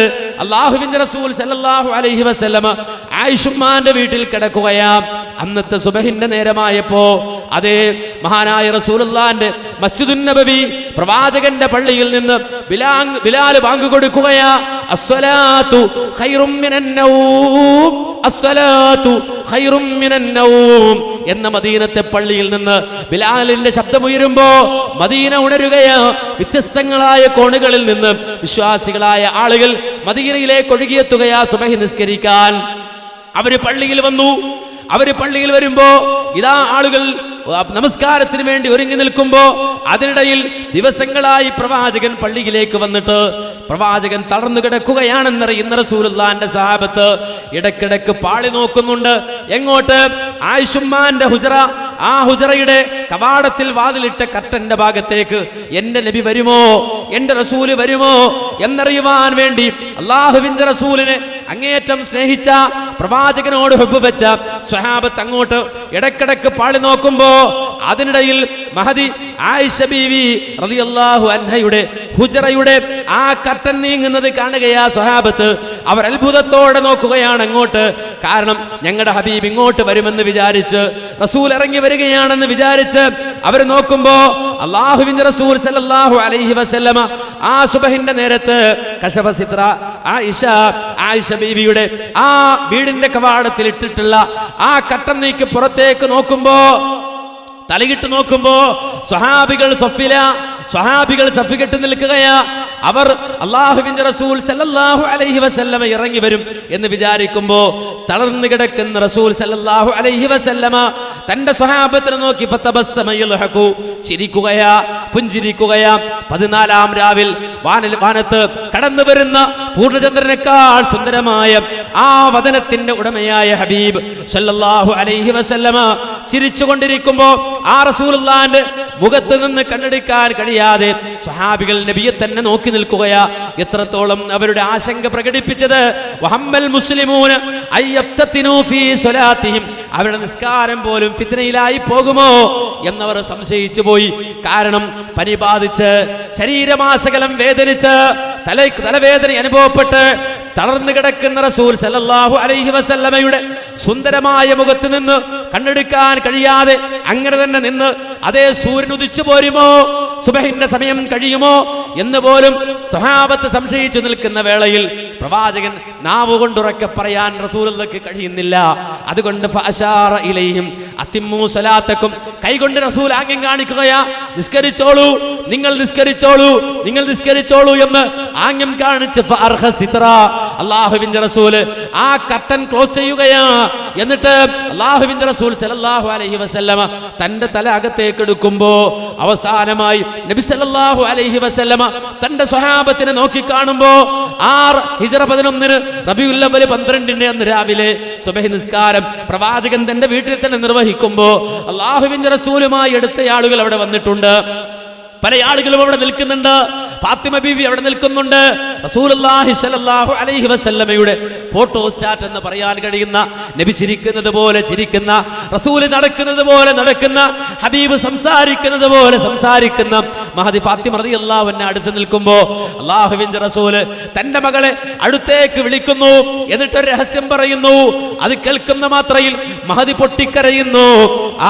അല്ലാഹുവിന്റെ റസൂൽ സല്ലല്ലാഹു അലൈഹി വസല്ലമ ആയിഷുമ്മാന്റെ വീട്ടിൽ കിടക്കുകയാ. അന്നത്തെ സുബഹിന്റെ നേരമായപ്പോ അതേ മഹാനായ റസൂലുള്ളാഹിന്റെ മസ്ജിദുൻ നബവി പ്രവാചകന്റെ പള്ളിയിൽ നിന്ന് ബിലാൽ ബാങ്ക് കൊടുക്കുകയാ. അസ്സലാത്തു ഖൈറും മിനൻ നൗം, അസ്സലാത്തു ഖൈറും മിനൻ നൗം എന്ന മദീനത്തെ പള്ളിയിൽ നിന്ന് ബിലാലിന്റെ ശബ്ദമുയരുമ്പോ മദീന ഉണരുകയാ. വ്യത്യസ്തങ്ങളായ കോണുകളിൽ നിന്ന് വിശ്വാസികളായ ആളുകൾ മദീനയിലേക്ക് ഒഴുകിയെത്തുകയാ സുബഹി നിസ്കരിക്കാൻ. അവര് പള്ളിയിൽ വന്നു. അവര് പള്ളിയിൽ വരുമ്പോ ഇതാ ആളുകൾ നമസ്കാരത്തിന് വേണ്ടി ഒരുങ്ങി നിൽക്കുമ്പോ അതിനിടയിൽ ദിവസങ്ങളായി പ്രവാചകൻ പള്ളിയിലേക്ക് വന്നിട്ട് പ്രവാചകൻ തളർന്നു കിടക്കുകയാണെന്നറിയുന്ന റസൂലുള്ളാഹിന്റെ സഹാബത്ത് ഇടക്കിടക്ക് പാളി നോക്കുന്നുണ്ട്. എങ്ങോട്ട്? ആയിഷുമ്മാന്റെ ഹുജറ, ആ ഹുജറയുടെ കവാടത്തിൽ വാതിലിട്ട കർട്ടന്റെ ഭാഗത്തേക്ക് എന്റെ നബി വരുമോ, എന്റെ റസൂല് വരുമോ എന്നറിയുവാൻ വേണ്ടി അല്ലാഹുവിന്റെ റസൂലിനെ അങ്ങേയറ്റം സ്നേഹിച്ച, പ്രവാചകനോട് ഹുബ്ബ് വെച്ച സ്വഹാബത്ത് അങ്ങോട്ട് ഇടക്കിടക്ക് പാളി നോക്കുമ്പോ അതിനിടയിൽ മഹദി ആയിഷ ബീവി റളിയല്ലാഹു അൻഹയുടെ ഹുജറയുടെ ആ കർട്ടൻ നീങ്ങുന്നത് കാണുകയാ സ്വഹാബത്ത്. അവർ അത്ഭുതത്തോടെ നോക്കുകയാണ് അങ്ങോട്ട്. കാരണം ഞങ്ങളുടെ ഹബീബ് ഇങ്ങോട്ട് വരുമെന്ന് വിചാരിച്ച്, റസൂൽ ഇറങ്ങി വരികയാണെന്ന് വിചാരിച്ച് അവർ നോക്കുമ്പോ അല്ലാഹുവിന്റെ റസൂൽ സല്ലല്ലാഹു അലൈഹി വസല്ലമ ആ സുബഹിന്റെ നേരത്ത് കശഫ സിത്ര ആയിഷ ബീവിയുടെ ആ വീടിന്റെ കവാടത്തിൽ ഇട്ടിട്ടുള്ള ആ കർട്ടൻ നീക്കി പുറത്തേക്ക് നോക്കുമ്പോ, തലയിട്ട് നോക്കുമ്പോ സ്വഹാബികൾ സഫി കെട്ടി നിൽക്കുകയാ. അവർ അല്ലാഹുവിന്റെ റസൂൽ സല്ലല്ലാഹു അലൈഹി വസല്ലമ ഇറങ്ങി വരും എന്ന് വിചാരിക്കുമ്പോ തളർന്നു കിടക്കുന്ന റസൂൽ സല്ലല്ലാഹു അലൈഹി വസല്ലമ തന്റെ സ്വഹാബത്തിനെ നോക്കി ഫതബസ്സമ യൽഹഖു, ചിരിക്കുകയാ, പുഞ്ചിരിക്കുകയാ. 14-ാം രാവിൽ വാനത്ത് കടന്നു വരുന്ന പൂർണ്ണചന്ദ്രനേക്കാൾ സുന്ദരമായ ആ വദനത്തിന്റെ ഉടമയായ ഹബീബ് സല്ലല്ലാഹു അലൈഹി വസല്ലമ ചിരിച്ചുകൊണ്ടിരിക്കുമ്പോ ആ റസൂലുള്ളാഹിന്റെ മുഖത്ത് നിന്ന് കണ്ണെടുക്കാൻ കഴിയാതെ സ്വഹാബികൾ നബിയെ തന്നെ നോക്കി നിൽക്കുകയാ. എത്രത്തോളം അവരുടെ ആശങ്ക പ്രകടിപ്പിച്ചത്. വഹമ്മൽ മുസ്ലിമൂന അയ്യഫ്തതിനു ഫീ സ്വലാത്തിഹിം, അവരുടെ നിസ്കാരം പോലും ഫിത്നയിലായി പോകുമോ എന്നവർ സംശയിച്ചു പോയി. കാരണം പനി ബാധിച്ച് ശരീരമാസകലം വേദനിച്ച് തലവേദന അനുഭവപ്പെട്ട് തളർന്നു കിടക്കുന്ന റസൂൽ സല്ലല്ലാഹു അലൈഹി വസല്ലമയുടെ സുന്ദരമായ മുഖത്ത് നിന്ന് കണ്ണെടുക്കാൻ കഴിയാതെ അങ്ങനെ തന്നെ നിന്ന് അതേ സൂര്യൻ ഉദിച്ചു പോരുമോ, സുബഹിന്റെ സമയം കഴിയുമോ എന്ന് പോലും സ്വഹാബത്ത് സംശയിച്ചു നിൽക്കുന്ന വേളയിൽ പ്രവാചകൻ നാവ് കൊണ്ടുറക്കെ പറയാൻ റസൂലുള്ളാഹിക്ക് കഴിയുന്നില്ല. അതുകൊണ്ട് ഫഅശാറ ഇലൈഹിം അത്തിമ്മു സ്വലാത്തക്കും, കൈകൊണ്ട് റസൂൽ ആംഗ്യം കാണിക്കുകയാ, നിസ്കരിച്ചോളൂ, നിങ്ങൾ നിസ്കരിച്ചോളൂ, നിങ്ങൾ നിസ്കരിച്ചോളൂ എന്ന് ആംഗ്യം കാണിച്ച് ഫഅർഖ സിത്ര, അല്ലാഹുവിന്റെ റസൂൽ ആ കർട്ടൻ ക്ലോസ് ചെയ്യുകയാ. എന്നിട്ട് അല്ലാഹുവിന്റെ റസൂൽ സല്ലല്ലാഹു അലൈഹി വസല്ലമ തന്റെ തല അകത്തേക്ക് എടുക്കുമ്പോ അവസാനമായി നബി സല്ലല്ലാഹു അലൈഹി വസല്ലമ തന്റെ സ്വഹാബത്തിനെ നോക്കി കാണുമ്പോ ഹിജ്റ 11 റബീഉൽ അവ്വൽ 12 അന്ന് രാവിലെ സുബഹി നിസ്കാരം പ്രവാചകൻ തന്റെ വീട്ടിൽ തന്നെ നിർവഹിക്കുമ്പോ അല്ലാഹുവിന്റെ റസൂലുമായി അടുത്ത ആളുകൾ അവിടെ വന്നിട്ടുണ്ട്. പല ആളുകളും അവിടെ നിൽക്കുന്നുണ്ട്. ഫാത്തിമ ബീവി അവിടെ നിൽക്കുന്നുണ്ട്. റസൂലുള്ളാഹി സ്വല്ലല്ലാഹു അലൈഹി വസല്ലമയുടെ ഫോട്ടോ സ്റ്റാറ്റ് എന്ന് പറയാൻ കഴിയുന്ന, നബി ചിരിക്കുന്നത് പോലെ ചിരിക്കുന്ന, റസൂൽ നടക്കുന്നത് പോലെ നടക്കുന്ന, ഹബീബ് സംസാരിക്കുന്നത് പോലെ സംസാരിക്കുന്ന മഹദി ഫാത്തിമ റളിയല്ലാഹു അൻഹ അടുത്ത് നിൽക്കുമ്പോൾ അല്ലാഹുവിന്റെ റസൂൽ തന്റെ മകളെ അടുത്തേക്ക് വിളിക്കുന്നു. എന്നിട്ട് ഒരു രഹസ്യം പറയുന്നു. അത് കേൾക്കുന്ന മാത്രയിൽ മഹദി പൊട്ടിക്കരയുന്നു.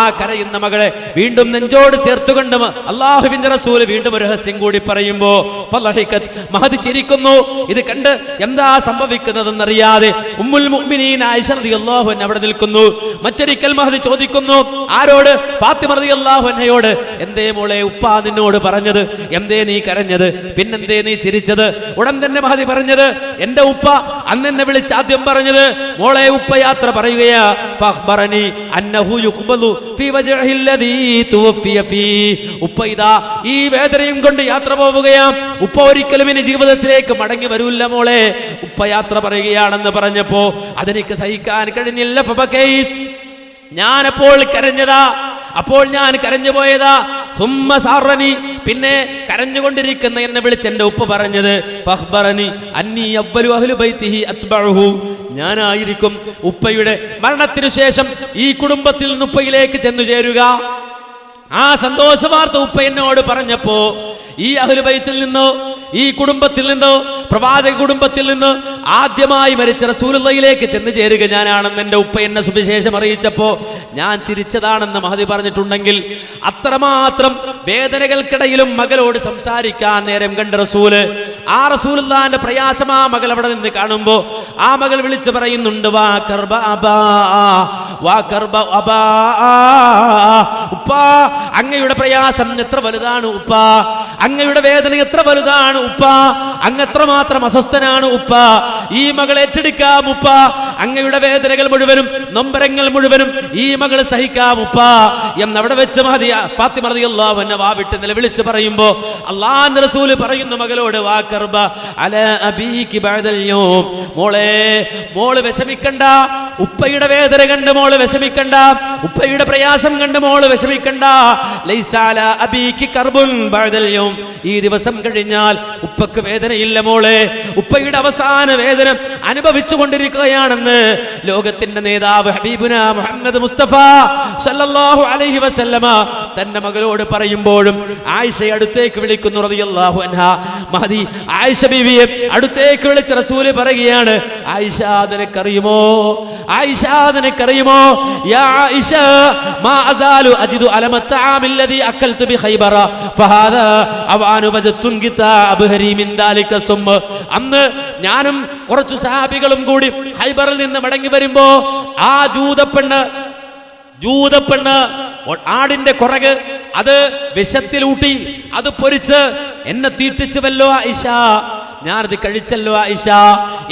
ആ കരയുന്ന മകളെ വീണ്ടും നെഞ്ചോട് ചേർത്തുകൊണ്ട് അല്ലാഹുവിന്റെ റസൂൽ വീണ്ടും ഒരു രഹസ്യം കൂടി പറയുമ്പോ മഹദി ചിരിക്കുന്നു. ഇത് കണ്ട് എന്താ സംഭവിക്കുന്നതെന്നറിയാതെ ഉമ്മുൽ മുഅ്മിനീൻ ആയിഷ റളിയല്ലാഹു അൻഹ അവിടെ നിൽക്കുന്നു. മറ്റൊരിക്കൽ മഹദി ചോദിക്കുന്നു. ആരോട്? ഫാത്തിമ റളിയല്ലാഹു അൻഹയോട്. എന്തേ മോളെ ഉപ്പ നിന്നോട് പറഞ്ഞത്? എന്തേ നീ കരഞ്ഞത്? പിന്നെന്തേ നീ ചിരിച്ചത്? ഉടൻ തന്നെ മഹദി പറഞ്ഞത്, എന്റെ ഉപ്പ അന്ന് എന്നെ വിളിച്ച് ആദ്യം പറഞ്ഞത്, മോളെ ഉപ്പ യാത്ര പറയുകയാ. ഫഖ്ബറനി അന്നഹു യുഖ്ബലു ഫീ വജ്ഹിൽ ലദീ തുവഫിയ ഫീ. ഉപ്പ ഇതാ ഈ വേദനയും കൊണ്ട് യാത്ര പോവുകയാ. ഉപ്പ ഒരിക്കലും ഇനി ജീവിതത്തിലേക്ക് മടങ്ങി വരൂല്ല മോളെ. ഉപ്പ യാത്ര പറയുകയാണെന്ന് പറഞ്ഞപ്പോ അതെനിക്ക് സഹിക്കാൻ കഴിഞ്ഞില്ല. ഞാനപ്പോൾ കരഞ്ഞതാ, അപ്പോൾ ഞാൻ കരഞ്ഞു പോയതാ. സുമ്മ സാറനി, പിന്നെ കരഞ്ഞുകൊണ്ടിരിക്കുന്ന എന്നെ വിളിച്ച് എന്റെ ഉപ്പ പറഞ്ഞത്, ഫഖ്ബറനി അന്നി അവ്വലു അഹ്ലി ബൈതിഹി അത്ബഉഹു. ഞാനായിരിക്കും ഉപ്പയുടെ മരണത്തിനു ശേഷം ഈ കുടുംബത്തിൽ നിന്ന് ഉപ്പയിലേക്ക് ചെന്നു ചേരുക. ആ സന്തോഷ വാർത്ത ഉപ്പ എന്നോട് പറഞ്ഞപ്പോ ഈ അഹ്ലു ബൈത്തിൽ നിന്നോ ഈ കുടുംബത്തിൽ നിന്നോ പ്രവാചക കുടുംബത്തിൽ നിന്ന് ആദ്യമായി മരിച്ച റസൂലുള്ളാഹിയിലേക്ക് ചെന്ന് ചേരുക ഞാനാണെന്ന് എന്റെ ഉപ്പ എന്നെ സുവിശേഷം അറിയിച്ചപ്പോ ഞാൻ ചിരിച്ചതാണെന്ന് മഹദി പറഞ്ഞിട്ടുണ്ടെങ്കിൽ അത്രമാത്രം വേദനകൾക്കിടയിലും മകളോട് സംസാരിക്കാൻ നേരം കണ്ട റസൂല്, ആ റസൂലുള്ളാഹിന്റെ പ്രയാസം ആ മകൾ അവിടെ നിന്ന് കാണുമ്പോ ആ മകൾ വിളിച്ചു പറയുന്നുണ്ട്, വാ കർബ അബാ, വാ കർബ അബാ. ഉപ്പ, അങ്ങയുടെ പ്രയാസം എത്ര വലുതാണ് ഉപ്പ, അങ്ങയുടെ വേദന എത്ര വലുതാണ് ഉപ്പ, അങ്ങ് എത്രമാത്രം അസ്വസ്ഥനാണ് ഉപ്പ. ഈ മകൾ ഏറ്റെടുക്കാം ഉപ്പ, അങ്ങയുടെ വേദനകൾ മുഴുവനും നൊമ്പരങ്ങൾ മുഴുവനും ഈ മകൾ സഹിക്കാം ഉപ്പ എന്നവിടെ വെച്ച് ഫാത്തിമ റളിയല്ലാഹു അൻഹ വാവിട്ട് നിലവിളിച്ച് പറയുമ്പോ അല്ലാഹുവിന്റെ റസൂല് പറയുന്നു മകളോട്, വാ കർബ അലാ അബീകി ബഅദൽ യൗം. മോളെ, മോള് വിഷമിക്കണ്ട. ഉപ്പയുടെ വേദന കണ്ട് മോള് വിഷമിക്കണ്ട, ഉപ്പയുടെ പ്രയാസം കണ്ട് മോള് വിഷമിക്കണ്ട. ലൈസ അലാ അബീകി കർബുൻ ബഅദൽ യൗം. ഈ ദിവസം കഴിഞ്ഞാൽ ഉപ്പക്ക് വേദനയില്ല മോളെ. ഉപ്പയുടെ അവസാന വേദന അനുഭവിച്ചു കൊണ്ടിരിക്കുകയാണെന്ന് ലോകത്തിന്റെ നേതാവ് ഹബീബുന മുഹമ്മദ് മുസ്തഫ സല്ലല്ലാഹു അലൈഹി വസല്ലമ തന്റെ മകളോട് പറയുമ്പോഴും ആയിഷയെ അടുത്തേക്ക് വിളിക്കുന്നു റളിയല്ലാഹു അൻഹാ. മഹദി ആയിഷ ബീവിയെ അടുത്തേക്ക് വിളിച്ച റസൂല് പറയുകയാണ്, ആയിഷ നിനക്കറിയുമോ, ആയിഷ നിനക്കറിയുമോ, യാ ആയിഷ മാ അസാലു അജിദു അലമ തആമിൽ ലദി അക്കൽതു ബി ഖൈബറ ഫഹാദാ അവഅനു വജത്തുൻ കിതാബ് ഹരീമിൻ ദാലിക സുമ്മ. അന്ന് ഞാനും കുറച്ചു സഹാബികളും കൂടി ഖൈബറിൽ നിന്ന് മടങ്ങി വരുമ്പോ ആ ജൂതപ്പെണ്ണ് ആടിന്റെ കുറക് അത് വിഷത്തിലൂട്ടി അത് പൊരിച്ച് എന്നെ തീറ്റിച്ചുവല്ലോ ആയിഷ, ഞാനത് കഴിച്ചല്ലോ ആയിഷ,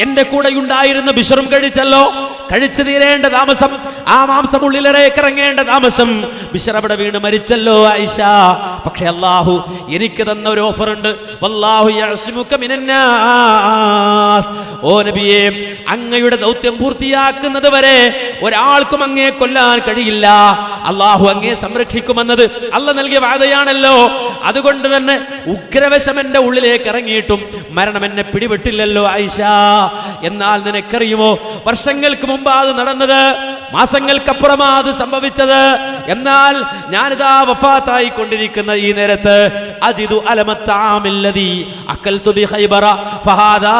എന്റെ കൂടെ ഉണ്ടായിരുന്ന ബിശ്റും കഴിച്ചല്ലോ. കഴിച്ചു തീരേണ്ട താമസം, ആ മാംസം ഉള്ളിലേക്ക് ഇറങ്ങേണ്ട താമസം, ബിശ്ർ അവിടെ വീണ് മരിച്ചല്ലോ ആയിഷ. പക്ഷെ അല്ലാഹു എനിക്ക് തന്ന ഒരു ഓഫർ ഉണ്ട്, വല്ലാഹു യഅ്സിമുക മിനന്നാസ്. ഓ നബിയേ, അങ്ങയുടെ ദൗത്യം പൂർത്തിയാക്കുന്നത് വരെ ഒരാൾക്കും അങ്ങേ കൊല്ലാൻ കഴിയില്ല. അല്ലാഹു അങ്ങേ സംരക്ഷിക്കുമെന്നത് അല്ലാഹു നൽകിയ വാദയാണല്ലോ. അതുകൊണ്ട് തന്നെ ഉഗ്രവശം എന്റെ ഉള്ളിലേക്ക് ഇറങ്ങിയിട്ടും മരണം എന്നെ പിടിപെട്ടില്ലല്ലോ ആയിഷ. എന്നാൽ നിനക്കറിയുമോ, വർഷങ്ങൾക്ക് മുമ്പ് അത് നടന്നത്. മാസങ്ങൾക്കപ്പുറമാ അത് സംഭവിച്ചത്. എന്നാൽ ഞാനിതാ വഫാത്തായി കൊണ്ടിരിക്കുന്ന ഈ നേരത്ത് അജിദു അലമത്താമില്ലദി അക്കൽതു ബി ഖൈബറ ഫഹാദാ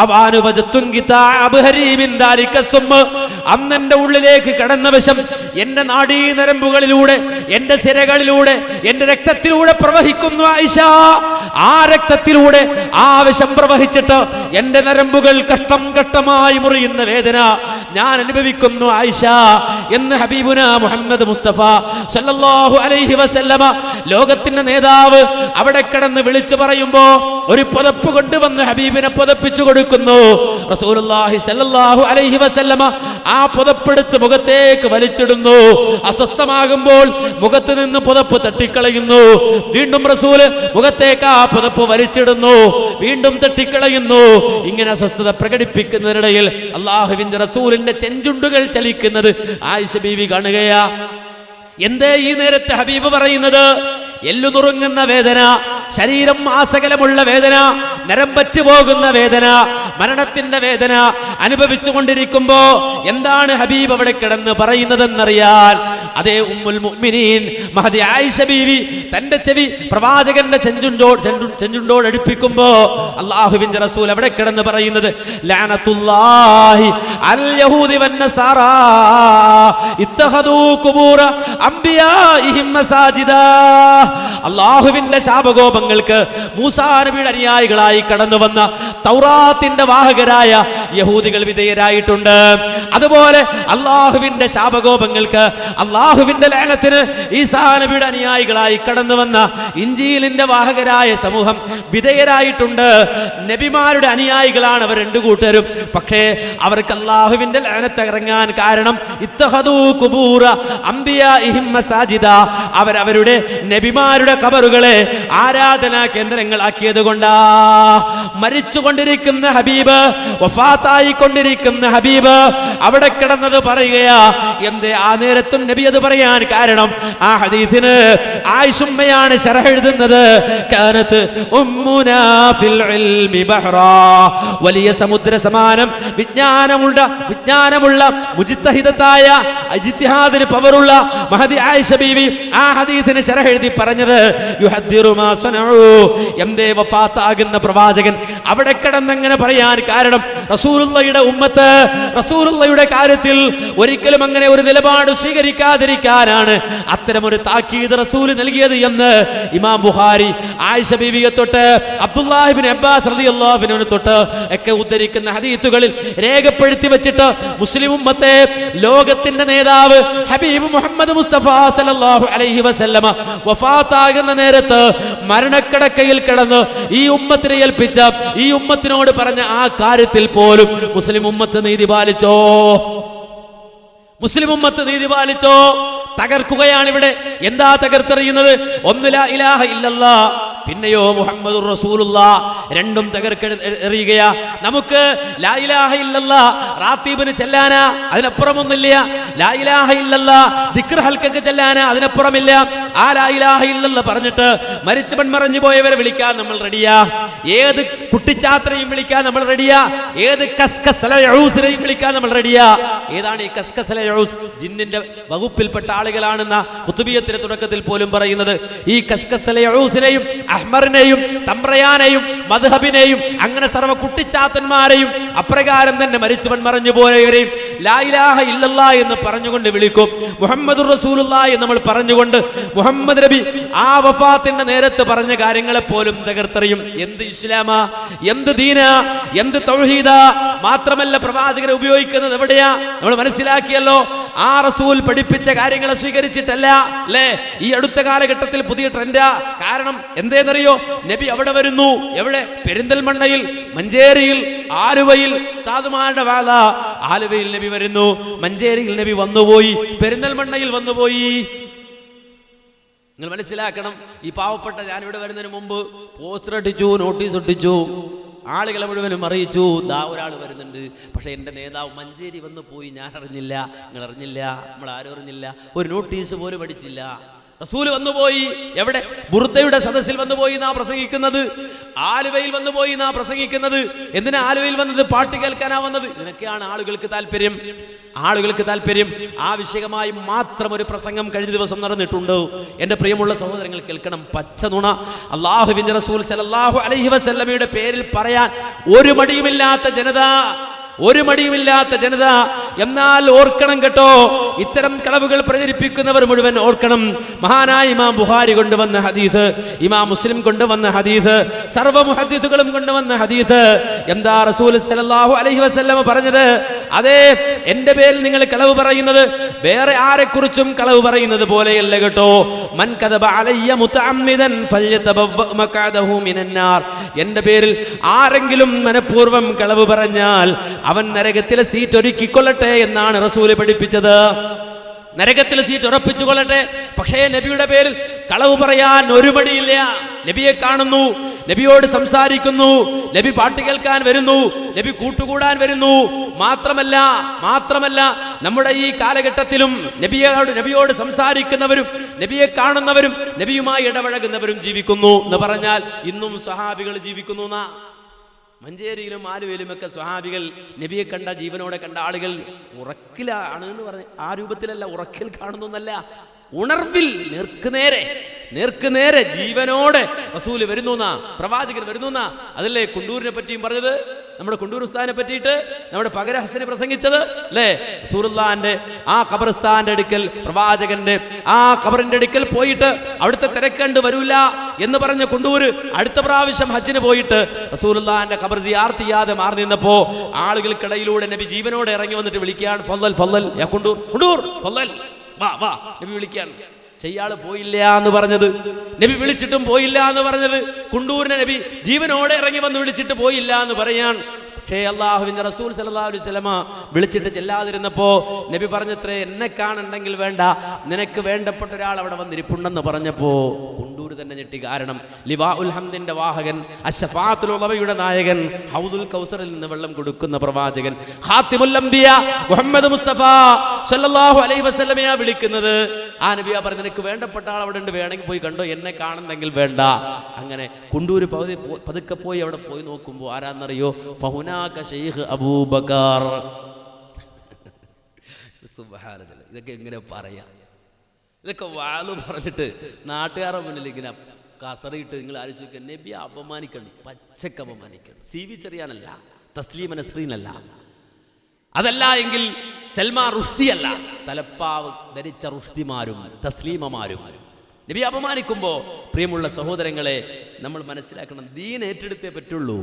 അവാനു വജത്തുൻ കിതാബ് ഹരീമിൻ ദാലിക സുമ്മ. അന്നെന്റെ ഉള്ളിലേക്ക് കടന്ന വിഷം എന്റെ നാഡീനരമ്പുകളിലൂടെ, എന്റെ സിരകളിലൂടെ, എന്റെ രക്തത്തിലൂടെ പ്രവഹിക്കുന്നു ആയിഷ. ആ രക്തത്തിലൂടെ ആ വിഷം പ്രവഹിച്ചിട്ട് എന്റെ നരമ്പുകൾ ഘട്ടം ഘട്ടമായി മുറിയുന്ന വേദന ഞാൻ അനുഭവിക്കുന്നു ആയിഷ എന്ന് ഹബീബുന മുഹമ്മദ് മുസ്തഫ സല്ലല്ലാഹു അലൈഹി വസല്ലമ, ലോകത്തിന്റെ നേതാവ്, അവിടെ കിടന്ന് വിളിച്ചു പറയുമ്പോ ഒരു പുതപ്പ് കൊണ്ടുവന്ന് ഹബീബിനെ പുതപ്പിച്ചു കൊടുക്കുന്നു. റസൂലുള്ളാഹി സല്ലല്ലാഹു അലൈഹി വസല്ലമ ആ പുതപ്പെടുത്ത് മുഖത്തേക്ക് വലിച്ചിടുന്നു. അസ്വസ്ഥമാകുമ്പോൾ മുഖത്ത് നിന്ന് പുതപ്പ് തട്ടിക്കളയുന്നു. വീണ്ടും റസൂല് മുഖത്തേക്ക് ആ പുതപ്പ് വലിച്ചിടുന്നു, വീണ്ടും തട്ടിക്കളയുന്നു. ഇങ്ങനെ അസ്വസ്ഥത പ്രകടിപ്പിക്കുന്നതിനിടയിൽ അല്ലാഹുവിന്റെ റസൂലിന്റെ ചെഞ്ചുണ്ടുകൾ ചലിക്കുന്നത് ആയിഷ ബീവി കാണുകയാ. എന്തേ ഈ നേരത്തെ ഹബീബ് പറയുന്നത്? എല്ലു നുറുങ്ങുന്ന വേദന, ശരീരം ആസകലമുള്ള വേദന, നരമ്പറ്റ് പോകുന്ന വേദന, മരണത്തിന്റെ വേദന അനുഭവിച്ചു കൊണ്ടിരിക്കുമ്പോ എന്താണ് ഹബീബ് അവിടെ കിടന്ന് പറയുന്നതെന്നറിയാൻ അതേ ഉമ്മുൽ മുഅ്മിനീൻ മഹദി ആയിഷ ബീവി തന്റെ ചെവി പ്രവാചകന്റെ ചെഞ്ചുണ്ടോട് അടുപ്പിക്കുമ്പോ അല്ലാഹുവിന്റെ റസൂൽ അവിടെ കിടന്ന് പറയുന്നത് ലഅനത്തുല്ലാഹി അൽ യഹൂദി വന്നസാറാ ഇത്തഖദൂ ഖുബൂറ അംബിയാഇഹിം മസാജിദാ. അല്ലാഹുവിന്റെ ശാപകോപങ്ങൾക്ക് മൂസാ നബിയുടെ അനുയായികളായി കടന്നു വന്ന തൗറാത്തിന്റെ വാഹകരായ യഹൂദികൾ വിധേയരായിട്ടുണ്ട്. അതുപോലെ അല്ലാഹുവിന്റെ ശാപകോപങ്ങൾക്ക്, അല്ലാഹുവിന്റെ ലഅനത്തിന് ഈസാ നബിയുടെ അനുയായികളായി കടന്നു വന്ന ഇഞ്ചീലിന്റെ വാഹകരായ സമൂഹം വിധേയരായിട്ടുണ്ട്. നബിമാരുടെ അനുയായികളാണ് അവർ രണ്ടു കൂട്ടരും. പക്ഷേ അവർക്ക് അല്ലാഹുവിന്റെ ലഅനത്ത് ഇറങ്ങാൻ കാരണം ഇത്തഖദൂ ഖുബൂറ അംബിയാഇഹിം മസാജിദ, അവരവരുടെ നബിമാരുടെ ഖബറുകളെ ആരാധനാ കേന്ദ്രങ്ങളാക്കിയത് കൊണ്ടാ. മരിച്ചുകൊണ്ടിരിക്കുന്ന ഹബീബ്, വഫാത്തായി കൊണ്ടിരിക്കുന്ന ഹബീബ് അവിടെ കിടന്നത് പറയുകയാ. എന്തേ ആ നേരത്തും നബി അത് പറയാൻ കാരണം? ആ ഹദീസിന് ആയിഷുമ്മയാണ് ശറഹ് എഴുതുന്നത്. കാനത്ത് ഉമ്മുനാ ഫിൽ ഇൽമി ബഹ്റാ, വലിയ സമുദ്ര സമാനം വിജ്ഞാനമുള്ള മുജ്തഹിദത്തായ ഇജ്തിഹാദിന് പവറുള്ള മഹദി ആയിഷ ബീവി ആ ഹദീസിന് ശറഹ് എഴുതി പറഞ്ഞത് യുഹദ്ദിറു മാ സനഉ. എന്തേ വഫാത്താകുന്ന പ്രവാചകൻ അവിടെ കിടന്നങ്ങനെ പറയാൻ കാരണം? റസൂലുള്ളാഹിയുടെ ഉമ്മത്ത് റസൂലുള്ളാഹിയുടെ കാര്യത്തിൽ ഒരിക്കലും അങ്ങനെ ഒരു നിലപാട് സ്വീകരിക്കാതിരിക്കാനാണ് അത്തരമൊരു താക്കീത് റസൂൽ നൽകിയത് എന്ന് ഇമാം ബുഖാരി ആയിഷ ബീവിയെ തൊട്ട് അബ്ദുല്ലാഹ് ഇബ്നു അബ്ബാസ് റളിയല്ലാഹു അൻഹു തൊട്ട് ഒക്കെ ഉദ്ധരിക്കുന്ന ഹദീസുകളിൽ രേഖപ്പെടുത്തി വെച്ചിട്ട് മുസ്ലിം ഉമ്മത്തെ ലോകത്തിന്റെ നേതാവ് ഹബീബ് മുഹമ്മദ് മുസ്തഫ സല്ലല്ലാഹു അലൈഹി വസല്ലമ വഫാത്താകുന്ന നേരത്ത് മരണക്കിടക്കയിൽ കിടന്ന് ഈ ഉമ്മത്തിനെ ഏൽപ്പിച്ച, ഈ ഉമ്മത്തിനോട് പറഞ്ഞ ആ കാര്യത്തിൽ പോലും മുസ്ലിം ഉമ്മത്ത് നീതി പാലിച്ചോ? മുസ്ലിം ഉമ്മത്ത് നീതി പാലിച്ചോ? തകർക്കുകയാണ് ഇവിടെ. എന്താ തകർത്തെറിയുന്നത്? ഒന്ന് ലാ ഇലാഹ ഇല്ലല്ലാഹ്, പിന്നെയോ മുഹമ്മദുർ റസൂലുള്ളാഹ്. രണ്ടും തകർത്തെറിയുകയാ. നമുക്ക് ലാ ഇലാഹ ഇല്ലല്ലാഹ് റാത്തീബിന് ചെല്ലാനാ, അതിനപ്പുറമൊന്നുമില്ല. ലാ ഇലാഹ ഇല്ലല്ലാഹ് ദിക്ർ ഹൽക്കക്ക് ചെല്ലാനാ, അതിനപ്പുറമില്ല. ആ ലാ ഇലാഹ ഇല്ലല്ലാഹ് പറഞ്ഞിട്ട് മരിച്ചു മൺമറഞ്ഞു പോയവരെ വിളിക്കാൻ നമ്മൾ റെഡിയാ. ഏത് കുട്ടിച്ചാത്രയും വിളിക്കാൻ നമ്മൾ റെഡിയാ. ഏത് കസ്കസല യഊസിനെയും വിളിക്കാൻ നമ്മൾ റെഡിയാ. ഏതാണ് ഈ കസ്കസല യഊസ്? ജിന്നിന്റെ വകുപ്പിൽപ്പെട്ട ആളുകളാണെന്ന ഖുതുബിയത്തിന്റെ തുടക്കത്തിൽ പോലും പറയുന്നത്. ഈ കസ്കസല യഊസിനെയും അഹ്മറിനെയും തമ്പ്രയാനെയും മദ്ഹബിനെയും അങ്ങനെ സർവ്വ കുട്ടിച്ചാത്തന്മാരെയും അപ്രകാരം തന്നെ മരിച്ചു മൺമറഞ്ഞു പോയവരെയും ലാ ഇലാഹ ഇല്ലല്ലാഹ് എന്ന് പറഞ്ഞുകൊണ്ട് വിളിക്കും. മുഹമ്മദുർ റസൂലുള്ളാഹി എന്ന് നമ്മൾ പറഞ്ഞുകൊണ്ട് മുഹമ്മദ് നബി ആ വഫാത്തിന്റെ നേരത്ത് പറഞ്ഞ കാര്യങ്ങളെ പോലും തകർത്തെറിയും. എന്ത് ഇസ്ലാമാ, എന്ത് ദീനാ, എന്ത് തൗഹീദാ? മാത്രമല്ല പ്രവാചകരെ ഉപയോഗിക്കുന്നത് എവിടെയാ നമ്മൾ മനസ്സിലാക്കിയല്ലോ. ആ റസൂൽ പഠിപ്പിച്ച കാര്യങ്ങളെ സ്വീകരിച്ചിട്ടല്ല അല്ലേ? ഈ അടുത്ത കാലഘട്ടത്തിൽ പുതിയ ട്രെൻഡാ. കാരണം എന്തേന്നറിയോ? നബി അവിടെ വരുന്നു. എവിടെ? പെരിന്തൽമണ്ണയിൽ, മഞ്ചേരിയിൽ, ആലുവയിൽ ഉസ്താദുമാരുടെ വാള. ആലുവയിൽ നബി വരുന്നു, മഞ്ചേരിയിൽ നബി വന്നുപോയി, പെരിന്തൽമണ്ണയിൽ വന്നുപോയി. നിങ്ങൾ മനസ്സിലാക്കണം. ഈ പാവപ്പെട്ട ഞാനിവിടെ വരുന്നതിന് മുമ്പ് പോസ്റ്റർ ഒട്ടിച്ചു, നോട്ടീസ് ഒട്ടിച്ചു, ആളുകളെ മുഴുവനും അറിയിച്ചു, ദാ ഒരാൾ വരുന്നുണ്ട്. പക്ഷെ എൻ്റെ നേതാവ് മഞ്ചേരി വന്നു പോയി, ഞാൻ അറിഞ്ഞില്ല, നിങ്ങൾ അറിഞ്ഞില്ല, നമ്മൾ ആരും അറിഞ്ഞില്ല, ഒരു നോട്ടീസ് പോലും പഠിച്ചില്ല. റസൂല് വന്നുപോയി. എവിടെ? ബുർദയുടെ സദസ്സിൽ വന്നുപോയി നാ പ്രസംഗിക്കുന്നത്, ആലുവയിൽ വന്നുപോയി നാ പ്രസംഗിക്കുന്നത്. എന്തിനാ ആലുവയിൽ വന്നത്? പാട്ട് കേൾക്കാനാ വന്നത്. ഇതിനൊക്കെയാണ് ആളുകൾക്ക് താല്പര്യം. ആവശ്യമായി മാത്രം ഒരു പ്രസംഗം കഴിഞ്ഞ ദിവസം നടന്നിട്ടുണ്ട്. എൻ്റെ പ്രിയമുള്ള സഹോദരങ്ങൾ കേൾക്കണം, പച്ച നുണ. അല്ലാഹുവിൻ്റെ റസൂൽ സല്ലല്ലാഹു അലൈഹി വസല്ലമയുടെ പേരിൽ പറയാൻ ഒരു മടിയുമില്ലാത്ത ജനത. എന്നാൽ ഓർക്കണം കേട്ടോ, ഇത്തരം കളവുകൾ പ്രചരിപ്പിക്കുന്നവർ മുഴുവൻ ഓർക്കണം. മഹാനായ ഇമാം ബുഖാരി കൊണ്ടുവന്ന ഹദീസ്, ഇമാം മുസ്ലിം കൊണ്ടുവന്ന ഹദീസ്, സർവ്വ മുഹദ്ദിസുകളും കൊണ്ടുവന്ന ഹദീസ്. എന്താ റസൂൽ സല്ലല്ലാഹു അലൈഹി വസല്ലം പറഞ്ഞത്? അതെ, എൻ്റെ പേരിൽ നിങ്ങൾ കളവ് പറയുന്നത് വേറെ ആരെക്കുറിച്ചും കളവ് പറയുന്നത് പോലെയല്ല കേട്ടോ. മൻ കദബ അലയ്യ മുതഅമ്മിദൻ ഫൽയതബവ്വ മഖഅദഹു മിനന്നാർ. എൻ്റെ പേരിൽ ആരെങ്കിലും മനഃപൂർവ്വം കളവ് പറഞ്ഞാൽ അവൻ നരകത്തിലെ സീറ്റ് ഒരുക്കിക്കൊള്ളട്ടെ എന്നാണ് റസൂല് പഠിപ്പിച്ചത്. നരകത്തിലെ സീറ്റ് ഉറപ്പിച്ചു കൊള്ളട്ടെ. പക്ഷേ നബിയുടെ പേരിൽ കളവ് പറയാൻ ഒരു മടിയില്ല. നബിയെ കാണുന്നു, നബിയോട് സംസാരിക്കുന്നു, നബി പാട്ട് കേൾക്കാൻ വരുന്നു, നബി കൂട്ടുകൂടാൻ വരുന്നു. മാത്രമല്ല നമ്മുടെ ഈ കാലഘട്ടത്തിലും നബിയോട് സംസാരിക്കുന്നവരും നബിയെ കാണുന്നവരും നബിയുമായി ഇടപഴകുന്നവരും ജീവിക്കുന്നു എന്ന് പറഞ്ഞാൽ ഇന്നും സ്വഹാബികൾ ജീവിക്കുന്നു. മഞ്ചേരിയിലും ആലുവയിലുമൊക്കെ സ്വഹാബികൾ നബിയെ കണ്ട, ജീവനോടെ കണ്ട ആളുകൾ ഉറക്കിലാണ് എന്ന് പറഞ്ഞ് ആ രൂപത്തിലല്ല, ഉറക്കിൽ കാണുന്നല്ല, ഉണർവിൽ നേർക്കുനേരെ ജീവനോടെ റസൂല് വരുന്നു, പ്രവാചകൻ വരുന്നു. അതല്ലേ കുണ്ടൂരിനെ പറ്റിയും പറഞ്ഞത്, നമ്മുടെ കുണ്ടൂർ ഉസ്താദിനെ പറ്റിയിട്ട് നമ്മുടെ പകര ഹസനെ പ്രസംഗിച്ചത് അല്ലേ? റസൂലുള്ളാഹിന്റെ ആ ഖബർസ്ഥാന്റെ അടുക്കൽ, പ്രവാചകന്റെ ആ ഖബറിന്റെ അടുക്കൽ പോയിട്ട് അവിടുത്തെ തിരക്കണ്ട് വരൂല എന്ന് പറഞ്ഞ കുണ്ടൂര് അടുത്ത പ്രാവശ്യം ഹജ്ജിന് പോയിട്ട് റസൂലുള്ളാഹിന്റെ ഖബർ സിയാറത്ത് ചെയ്യാതെ മാറി നിന്നപ്പോ ആളുകൾക്കിടയിലൂടെ നബി ജീവനോടെ ഇറങ്ങി വന്നിട്ട് വിളിക്കുകയാണ്, ഫളൽ യാ കുണ്ടൂർ ഫളൽ, വാ നബി വിളിക്കുകയാണ്. ചെയ്യാള് പോയില്ല എന്ന് പറഞ്ഞത്, നബി വിളിച്ചിട്ടും പോയില്ല എന്ന് പറഞ്ഞത്, കുണ്ടൂരിനെ നബി ജീവനോടെ ഇറങ്ങി വന്ന് വിളിച്ചിട്ട് പോയില്ല എന്ന് പറയാൻ. പക്ഷേ അല്ലാഹുവിന്റെ റസൂൽ സല്ലല്ലാഹു അലൈഹി വസല്ലമ വിളിച്ചിട്ട് ചെല്ലാതിരുന്നപ്പോ നബി പറഞ്ഞത്രേ, എന്നെ കാണുണ്ടെങ്കിൽ വേണ്ട, നിനക്ക് വേണ്ടപ്പെട്ട ഒരാൾ അവിടെ വന്നിരിപ്പുണ്ടെന്ന് പറഞ്ഞപ്പോ കുണ്ടൂര് തന്നെ ഞെട്ടി. കാരണം ലിവാഉൽ ഹംദിന്റെ വാഹകൻ, അശ്ശഫാഅത്തുൽ ഉളവയുടെ നായകൻ, ഹൗദുൽ കൗസറിൽ നിന്ന് വെള്ളം കൊടുക്കുന്ന പ്രവാചകൻ, ഖാതിമുൽ അംബിയ മുഹമ്മദ് മുസ്തഫ സല്ലല്ലാഹു അലൈഹി വസല്ലമയെ വിളിക്കുന്നത്. ആ നബിയാ പറഞ്ഞു, നിനക്ക് വേണ്ടപ്പെട്ട ആൾ അവിടെ ഉണ്ട്, വേണമെങ്കിൽ പോയി കണ്ടോ, എന്നെ കാണുന്നെങ്കിൽ വേണ്ട. അങ്ങനെ കുണ്ടൂര് പതുക്കെ പോയി അവിടെ പോയി നോക്കുമ്പോൾ ആരാന്നറിയോ? ശൈഖ് അബൂബക്കർ. സുബ്ഹാനല്ലാഹ്, ഇതൊക്കെ എങ്ങനെ പറയാ? ഇതൊക്കെ വാള് പറഞ്ഞിട്ട് നാട്ടുകാരുടെ മുന്നിൽ ഇങ്ങനെ കസറിയിട്ട് നിങ്ങൾ ആലോചിക്കുക. നബിയെ അപമാനിക്കണം, പച്ചക്ക് അപമാനിക്കണം. CV ചെറിയാനല്ല, തസ്ലീമ നസ്രീനല്ല, അതല്ല എങ്കിൽ സൽമാൻ റുഷ്ദി അല്ല, തലപ്പാവ് ധരിച്ച റുഷ്ദിമാരും തസ്ലീമമാരും നബി അപമാനിക്കുമ്പോൾ പ്രിയമുള്ള സഹോദരങ്ങളെ നമ്മൾ മനസ്സിലാക്കണം, ദീൻ ഏറ്റെടുത്തേ പറ്റുള്ളൂ,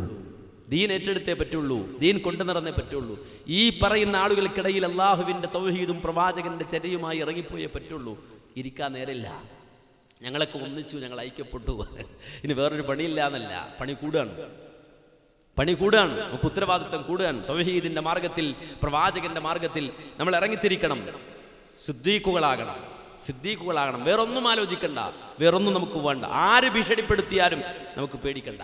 ദീൻ കൊണ്ടു നടന്നേ പറ്റുള്ളൂ. ഈ പറയുന്ന ആളുകൾക്കിടയിൽ അള്ളാഹുവിൻ്റെ തൗഹീദും പ്രവാചകന്റെ ചര്യയുമായി ഇറങ്ങിപ്പോയേ പറ്റുള്ളൂ. ഇരിക്കാൻ നേരില്ല. ഞങ്ങളൊക്കെ ഒന്നിച്ചു, ഞങ്ങൾ ഐക്യപ്പെട്ടു, ഇനി വേറൊരു പണിയില്ല എന്നല്ല, പണി കൂടുകയാണ്, നമുക്ക് ഉത്തരവാദിത്വം കൂടുകയാണ്. തൗഹീദിന്റെ മാർഗത്തിൽ, പ്രവാചകന്റെ മാർഗത്തിൽ നമ്മൾ ഇറങ്ങിത്തിരിക്കണം, സിദ്ദീഖുകളാകണം. വേറൊന്നും ആലോചിക്കണ്ട, വേറൊന്നും നമുക്ക് വേണ്ട. ആര് ഭീഷണിപ്പെടുത്തിയാലും നമുക്ക് പേടിക്കണ്ട.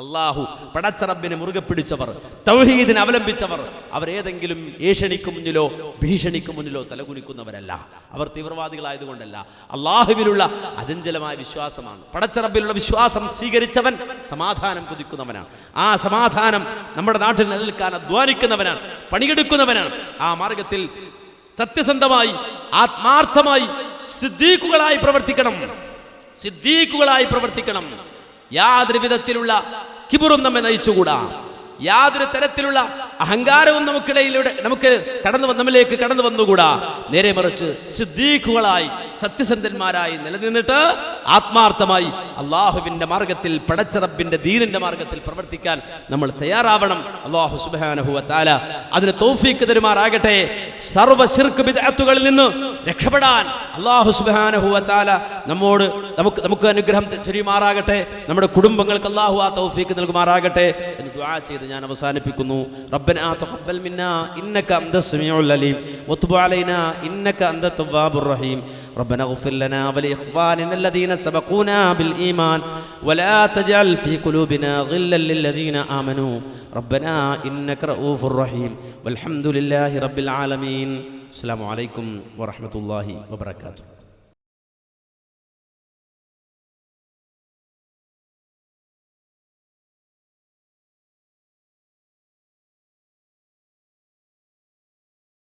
അള്ളാഹു പടച്ച റബ്ബിനെ മുറുകെ പിടിച്ചവർ, തൗഹീദിനെ അവലംബിച്ചവർ, അവരേതെങ്കിലും ഏഷണിക്ക് മുന്നിലോ ഭീഷണിക്ക് മുന്നിലോ തലകുനിക്കുന്നവരല്ല. അവർ തീവ്രവാദികളായതുകൊണ്ടല്ല, അള്ളാഹുവിലുള്ള അചഞ്ചലമായ വിശ്വാസമാണ്. പടച്ച റബ്ബിലുള്ള വിശ്വാസം സ്വീകരിച്ചവൻ സമാധാനം കൊതിക്കുന്നവനാണ്. ആ സമാധാനം നമ്മുടെ നാട്ടിൽ നിലനിൽക്കാൻ അധ്വാനിക്കുന്നവനാണ്, പണിയെടുക്കുന്നവനാണ്. ആ മാർഗത്തിൽ സത്യസന്ധമായി, ആത്മാർത്ഥമായി സിദ്ദീഖുകളായി പ്രവർത്തിക്കണം. യാതൊരു വിധത്തിലുള്ള കിബറും നമ്മെ നയിച്ചുകൂടാ, യാതൊരു തരത്തിലുള്ള അഹങ്കാരവും നമ്മിലേക്ക് കടന്നു വന്നുകൂടാ. നേരെ മറിച്ച് സിദ്ദീഖുകളായി, സത്യസന്ധന്മാരായി നിലനിന്നിട്ട് ആത്മാർത്ഥമായി അള്ളാഹുവിന്റെ മാർഗത്തിൽ, പടച്ച റബ്ബിന്റെ ദീനിന്റെ മാർഗത്തിൽ പ്രവർത്തിക്കാൻ നമ്മൾ തയ്യാറാവണം. അല്ലാഹു സുബ്ഹാനഹു വ തആല അതിന് തൗഫീഖ് തരുമാറാകട്ടെ. സർവ്വ ശിർക്ക് ബിദ്അത്തുകളിൽ നിന്ന് രക്ഷപ്പെടാൻ അല്ലാഹു സുബ്ഹാനഹു വ തആല നമുക്ക് അനുഗ്രഹം ചൊരിയുമാറാകട്ടെ. നമ്മുടെ കുടുംബങ്ങൾക്ക് അല്ലാഹു ആ തൗഫീഖ് നൽകുമാറാകട്ടെ എന്ന് ദുആ ചെയ്ത് ഞാൻ അവസാനിപ്പിക്കുന്നു. റബ്ബനാ തഖബ്ബൽ മിന്നാ ഇന്നക അൻതസ് സമീഉൽ അലീം വതുബ് അലൈനാ ഇന്നക അൻതത് തവ്വാബുർ റഹീം. റബ്ബനാ ഇഗ്ഫിർ ലനാ വലിഇഖ്വാനിനാ الذين سبقونا بالإيمان ولا تجعل في قلوبنا غلا للذين آمنوا ربنا إنك رؤوف رحيم والحمد لله رب العالمين. السلام عليكم ورحمة الله وبركاته.